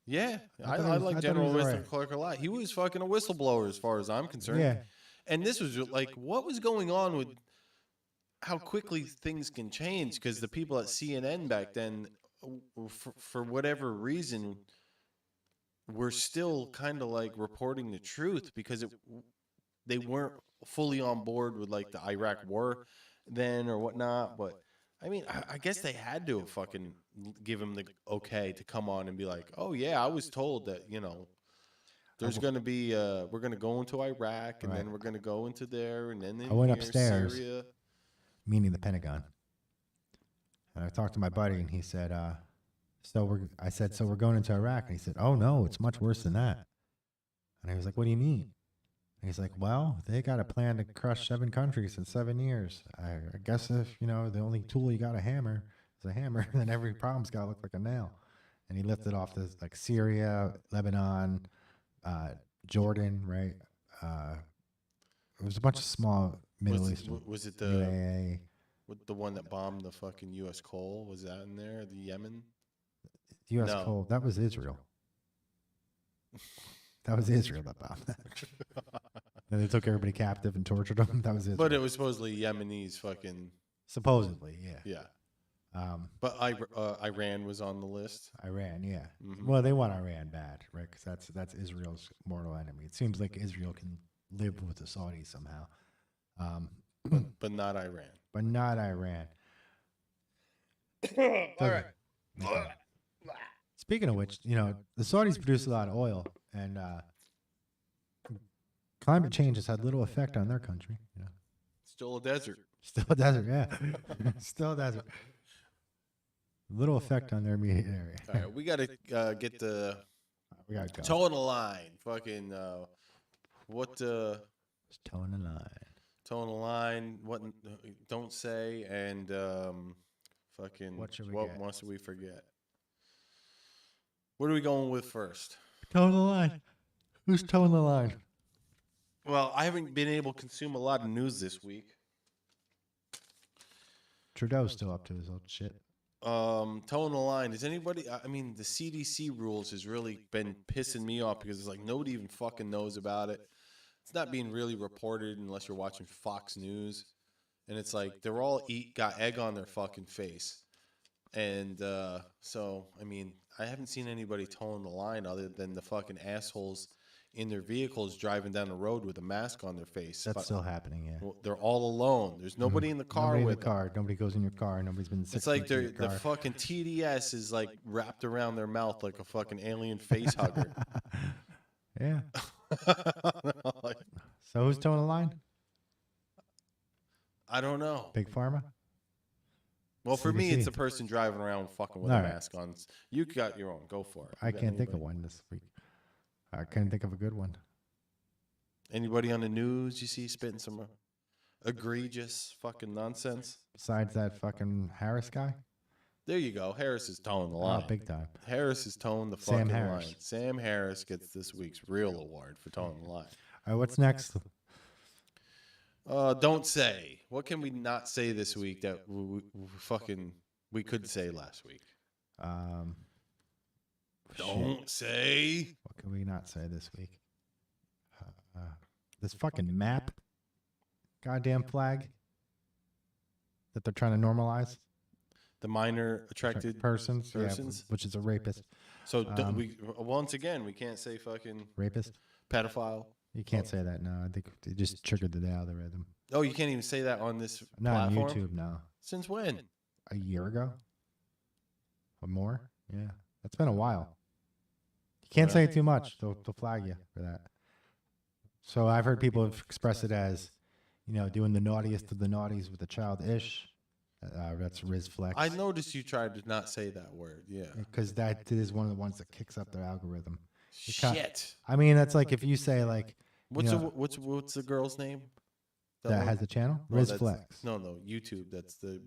S8: Yeah, I like General Wesley Clark a lot. He was fucking a whistleblower as far as I'm concerned.
S7: Yeah.
S8: And this was like, what was going on with how quickly things can change? Because the people at CNN back then, for whatever reason, were still kind of like reporting the truth because they weren't fully on board with like the Iraq war then or whatnot. But I mean, I guess they had to fucking give him the okay to come on and be like, oh yeah, I was told that, you know, there's going to be, we're going to go into Iraq and then we're going to go into there and then
S7: I went upstairs,
S8: Syria.
S7: Meaning the Pentagon. And I talked to my buddy and he said, I said, so we're going into Iraq. And he said, oh no, it's much worse than that. And I was like, what do you mean? And he's like, well, they got a plan to crush 7 countries in 7 years. I guess if, you know, the only tool you got a hammer is a hammer, then every problem's got to look like a nail. And he lifted off this like Syria, Lebanon, Jordan, right? It was a bunch of small Middle Eastern.
S8: Was it the
S7: UAE.
S8: With the one that bombed the fucking U.S. coal, was that in there? The Yemen?
S7: U.S.
S8: No.
S7: coal. That was Israel. That was Israel that bombed that. And they took everybody captive and tortured them. That was Israel.
S8: But it was supposedly Yemenis fucking...
S7: Supposedly, yeah.
S8: Yeah. But Iran was on the list.
S7: Iran, yeah. Well, they want Iran bad, right? Because that's Israel's mortal enemy. It seems like Israel can live with the Saudis somehow.
S8: But not Iran.
S7: But not Iran.
S8: All right.
S7: Speaking of which, the Saudis produce a lot of oil, and climate change has had little effect on their country.
S8: Still a desert.
S7: Still a desert, yeah. Still a desert. Little effect on their immediate area.
S8: All right, we got to get the
S7: we got to go.
S8: toe in the line. Fucking what?
S7: Just towing the line.
S8: Toe in the line. What? Don't say and fucking.
S7: What should we
S8: what
S7: get?
S8: must we forget? What are we going with first?
S7: Towing the line. Who's towing the line?
S8: Well, I haven't been able to consume a lot of news this week.
S7: Trudeau's still up to his old shit.
S8: Towing the line. Is anybody? I mean, the CDC rules has really been pissing me off because it's like nobody even fucking knows about it. It's not being really reported unless you're watching Fox News, and it's like they're all got egg on their fucking face, and so I mean, I haven't seen anybody towing the line other than the fucking assholes in their vehicles driving down the road with a mask on their face.
S7: That's still happening, yeah.
S8: Well, they're all alone. There's nobody in the car
S7: Nobody
S8: with
S7: in the car. Nobody goes in your car. Nobody's been.
S8: It's like the fucking TDS is like wrapped around their mouth like a fucking alien face hugger.
S7: Yeah. So who's towing the line?
S8: I don't know.
S7: Big Pharma?
S8: Well, for me,
S7: CDC.
S8: it's a person driving around fucking with
S7: All
S8: a
S7: right.
S8: mask on. You got your own. Go for it.
S7: I can't think of one this week. I can't think of a good one.
S8: Anybody on the news you see spitting some egregious fucking nonsense?
S7: Besides that fucking Harris guy?
S8: There you go. Harris is towing the line.
S7: Oh, big time.
S8: Harris is towing the
S7: Sam
S8: fucking
S7: Harris.
S8: line. Sam Harris gets this week's real award for towing the line.
S7: All right, what's next?
S8: Don't say. What can we not say this week that we could say last week? Don't say.
S7: What can we not say this week? This fucking map, goddamn flag that they're trying to normalize.
S8: The minor attracted
S7: persons, yeah,
S8: persons?
S7: which is a rapist.
S8: So we once again we can't say fucking
S7: Rapist?
S8: pedophile.
S7: You can't say that. No, I think they just triggered the algorithm.
S8: Oh, you can't even say that on this
S7: Not
S8: platform?
S7: on YouTube. No,
S8: Since when?
S7: a year ago or more. Yeah, that's been a while. You can't say it too much. They'll flag you for that. So I've heard people have expressed it as, doing the naughtiest of the naughties with the child ish. That's Riz Flex.
S8: I noticed you tried to not say that word. Yeah.
S7: Because that is one of the ones that kicks up their algorithm.
S8: Shit.
S7: I mean, that's like if you say like,
S8: What's the girl's name?
S7: that has a channel?
S8: No,
S7: Riz
S8: that's-
S7: Flex.
S8: No, YouTube. That's the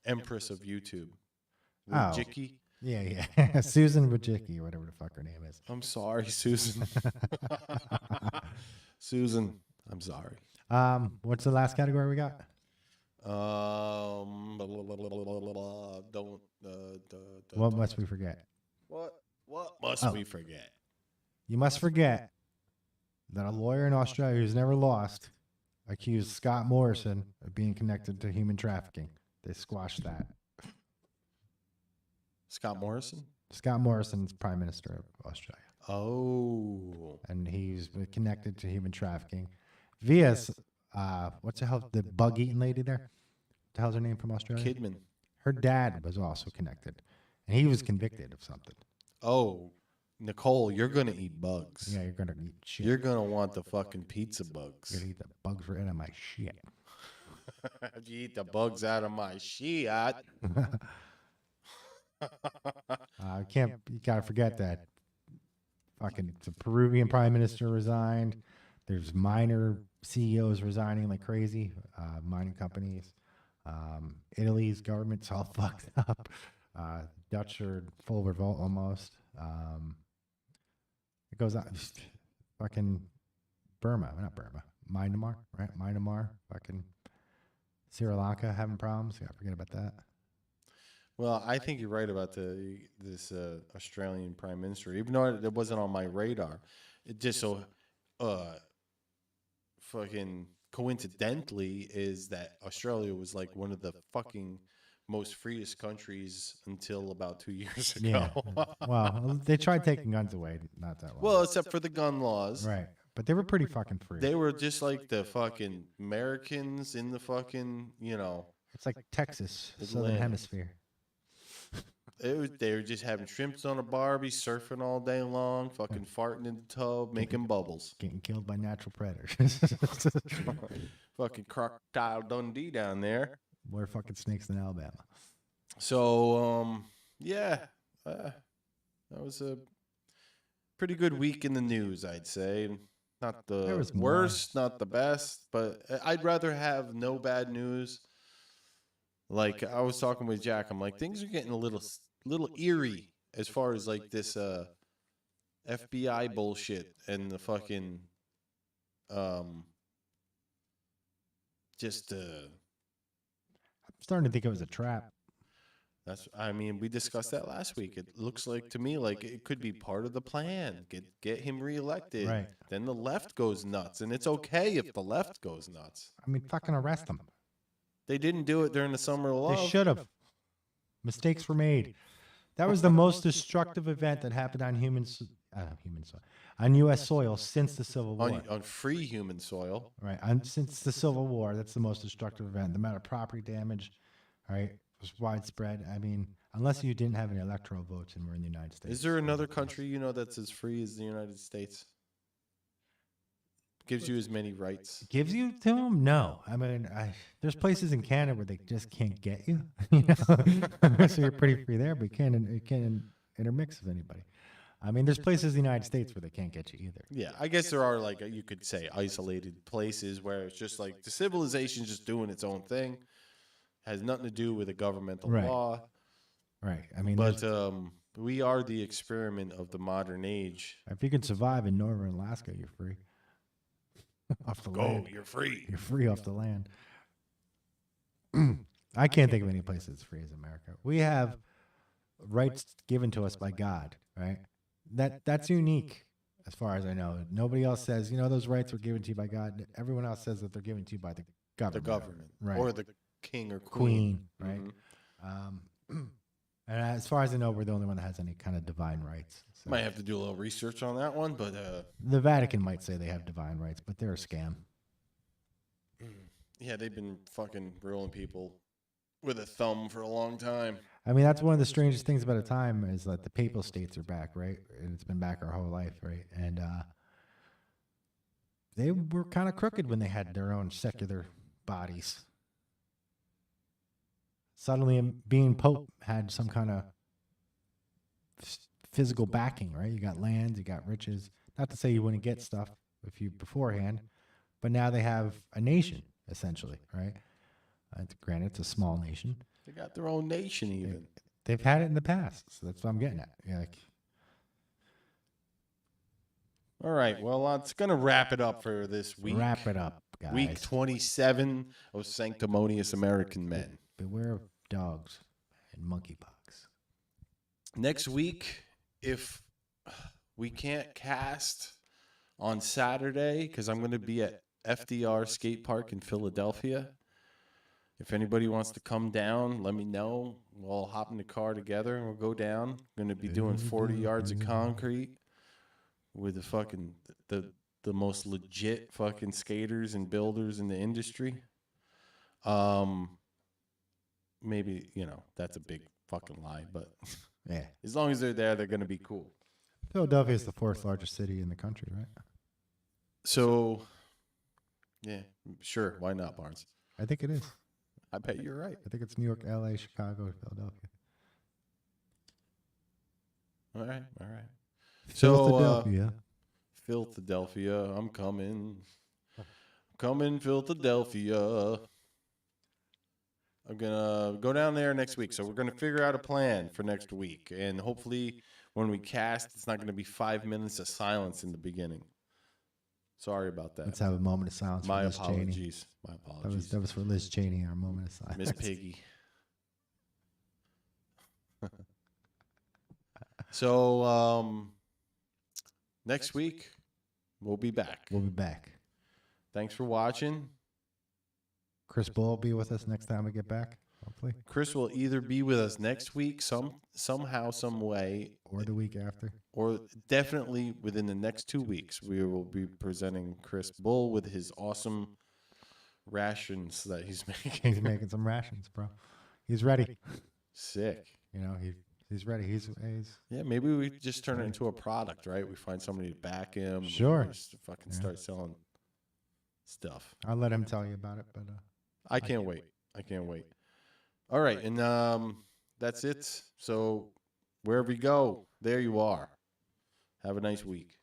S8: empress of YouTube.
S7: Oh.
S8: Wojcicki?
S7: Yeah. Susan Wojcicki or whatever the fuck her name is.
S8: I'm sorry, Susan. Susan, I'm sorry.
S7: What's the last category we got?
S8: Don't.
S7: What must we forget?
S8: What must we forget?
S7: You must forget that a lawyer in Australia who's never lost accused Scott Morrison of being connected to human trafficking. They squashed that.
S8: Scott Morrison?
S7: Scott Morrison's Prime Minister of Australia.
S8: Oh.
S7: And he's been connected to human trafficking via, what's the hell, the bug-eating lady there? What the hell's her name from Australia?
S8: Kidman.
S7: Her dad was also connected, and he was convicted of something.
S8: Oh, Nicole, you're going to eat bugs.
S7: Yeah, you're going to eat shit.
S8: You're going to want the fucking pizza bugs.
S7: You're going to eat the bugs right out of my shit.
S8: You eat the bugs out of my shit.
S7: You gotta forget that fucking the Peruvian prime minister resigned. There's minor CEOs resigning like crazy, mining companies. Italy's government's all fucked up. Dutch are full revolt almost. It goes on. Fucking Burma, not Burma, Myanmar, right? Myanmar, fucking Sri Lanka having problems. Yeah, forget about that.
S8: Well, I think you're right about this Australian prime minister. Even though it wasn't on my radar, it just so fucking coincidentally is that Australia was like one of the fucking most freest countries until about 2 years ago.
S7: Yeah. Well, they tried taking guns away not that long.
S8: Well, except for the gun laws.
S7: Right. But they were pretty fucking free.
S8: They were just like the fucking Americans in the fucking,
S7: It's like Texas,
S8: the
S7: Southern
S8: land.
S7: Hemisphere.
S8: They were just having shrimps on a Barbie, surfing all day long, fucking farting in the tub, making bubbles.
S7: Getting killed by natural predators.
S8: Fucking Crocodile Dundee down there.
S7: More fucking snakes than Alabama.
S8: So, yeah, that was a pretty good week in the news, I'd say. Not the worst, not the best, but I'd rather have no bad news. Like I was talking with Jack, I'm like, things are getting a little eerie as far as like this FBI bullshit and the fucking I'm
S7: starting to think it was a trap.
S8: We discussed that last week. It looks like to me like it could be part of the plan. Get him reelected.
S7: Right.
S8: Then the left goes nuts, and it's okay if the left goes nuts.
S7: I mean, fucking arrest them.
S8: They didn't do it during the summer of love.
S7: They should have. Mistakes were made. That was the most destructive event that happened on on U.S. soil since the Civil War.
S8: On free human soil.
S7: Right. Since the Civil War, that's the most destructive event. The amount of property damage, right, was widespread. I mean, unless you didn't have any electoral votes and we're in the United States.
S8: Is there another country that's as free as the United States? Gives you as many rights.
S7: Gives you to them? No. I mean, there's places in Canada where they just can't get you. So you're pretty free there, but you can't intermix with anybody. I mean, there's places in the United States where they can't get you either.
S8: Yeah, I guess there are, like, you could say isolated places where it's just like the civilization's just doing its own thing. Has nothing to do with a governmental law.
S7: Right. I mean,
S8: but we are the experiment of the modern age.
S7: If you can survive in northern Alaska, you're free. Off the land.
S8: You're free.
S7: You're free off the land. I can't think of any place that's free as America. We have rights given to us by God, right? That's unique as far as I know. Nobody else says, those rights were given to you by God. Everyone else says that they're given to you by the government.
S8: The government.
S7: Right.
S8: Or the king or
S7: queen. Right? And as far as I know, we're the only one that has any kind of divine rights. So.
S8: Might have to do a little research on that one, but
S7: the Vatican might say they have divine rights, but they're a scam.
S8: Yeah, they've been fucking ruling people with a thumb for a long time.
S7: I mean, that's one of the strangest things about a time is that the papal states are back, right? And it's been back our whole life, right? And they were kind of crooked when they had their own secular bodies. Suddenly, being Pope had some kind of physical backing, right? You got lands, you got riches. Not to say you wouldn't get stuff if you beforehand, but now they have a nation, essentially, right? Granted, it's a small nation.
S8: They got their own nation, even.
S7: They've had it in the past, so that's what I'm getting at.
S8: All right, well, that's going to wrap it up for this week.
S7: Wrap it up, guys.
S8: Week 27 of Sanctimonious American Men.
S7: Beware of dogs and monkeypox.
S8: Next week, if we can't cast on Saturday, because I'm going to be at FDR Skate Park in Philadelphia. If anybody wants to come down, let me know. We'll all hop in the car together and we'll go down. Going to be doing 40 yards of concrete with the fucking the most legit fucking skaters and builders in the industry. Maybe, that's a big fucking lie, but
S7: yeah,
S8: as long as they're there, they're going to be cool.
S7: Philadelphia is the 4th largest city in the country, right?
S8: So, yeah, sure. Why not, Barnes?
S7: I think it is.
S8: I bet you're right.
S7: I think it's New York, LA, Chicago, Philadelphia.
S8: All right.
S7: Philadelphia.
S8: Philadelphia. I'm coming. Philadelphia. I'm going to go down there next week. So we're going to figure out a plan for next week. And hopefully when we cast, it's not going to be 5 minutes of silence in the beginning. Sorry about that.
S7: Let's have a moment of silence
S8: My
S7: for Liz Cheney.
S8: apologies. My apologies.
S7: That was for Liz Cheney, our moment of silence.
S8: Miss Piggy. So next week we'll be back.
S7: We'll be back.
S8: Thanks for watching.
S7: Chris Bull will be with us next time we get back, hopefully.
S8: Chris will either be with us next week, somehow, some way,
S7: or the week after,
S8: or definitely within the next 2 weeks. We will be presenting Chris Bull with his awesome rations that he's making.
S7: He's making some rations, bro. He's ready.
S8: Sick.
S7: You know, he's ready. He's
S8: yeah. Maybe we just turn it into a product, right? We find somebody to back him.
S7: Sure.
S8: Just fucking start selling stuff.
S7: I'll let him tell you about it, but
S8: I can't wait. I can't wait. All right, and that's it. So wherever you go, there you are. Have a nice week.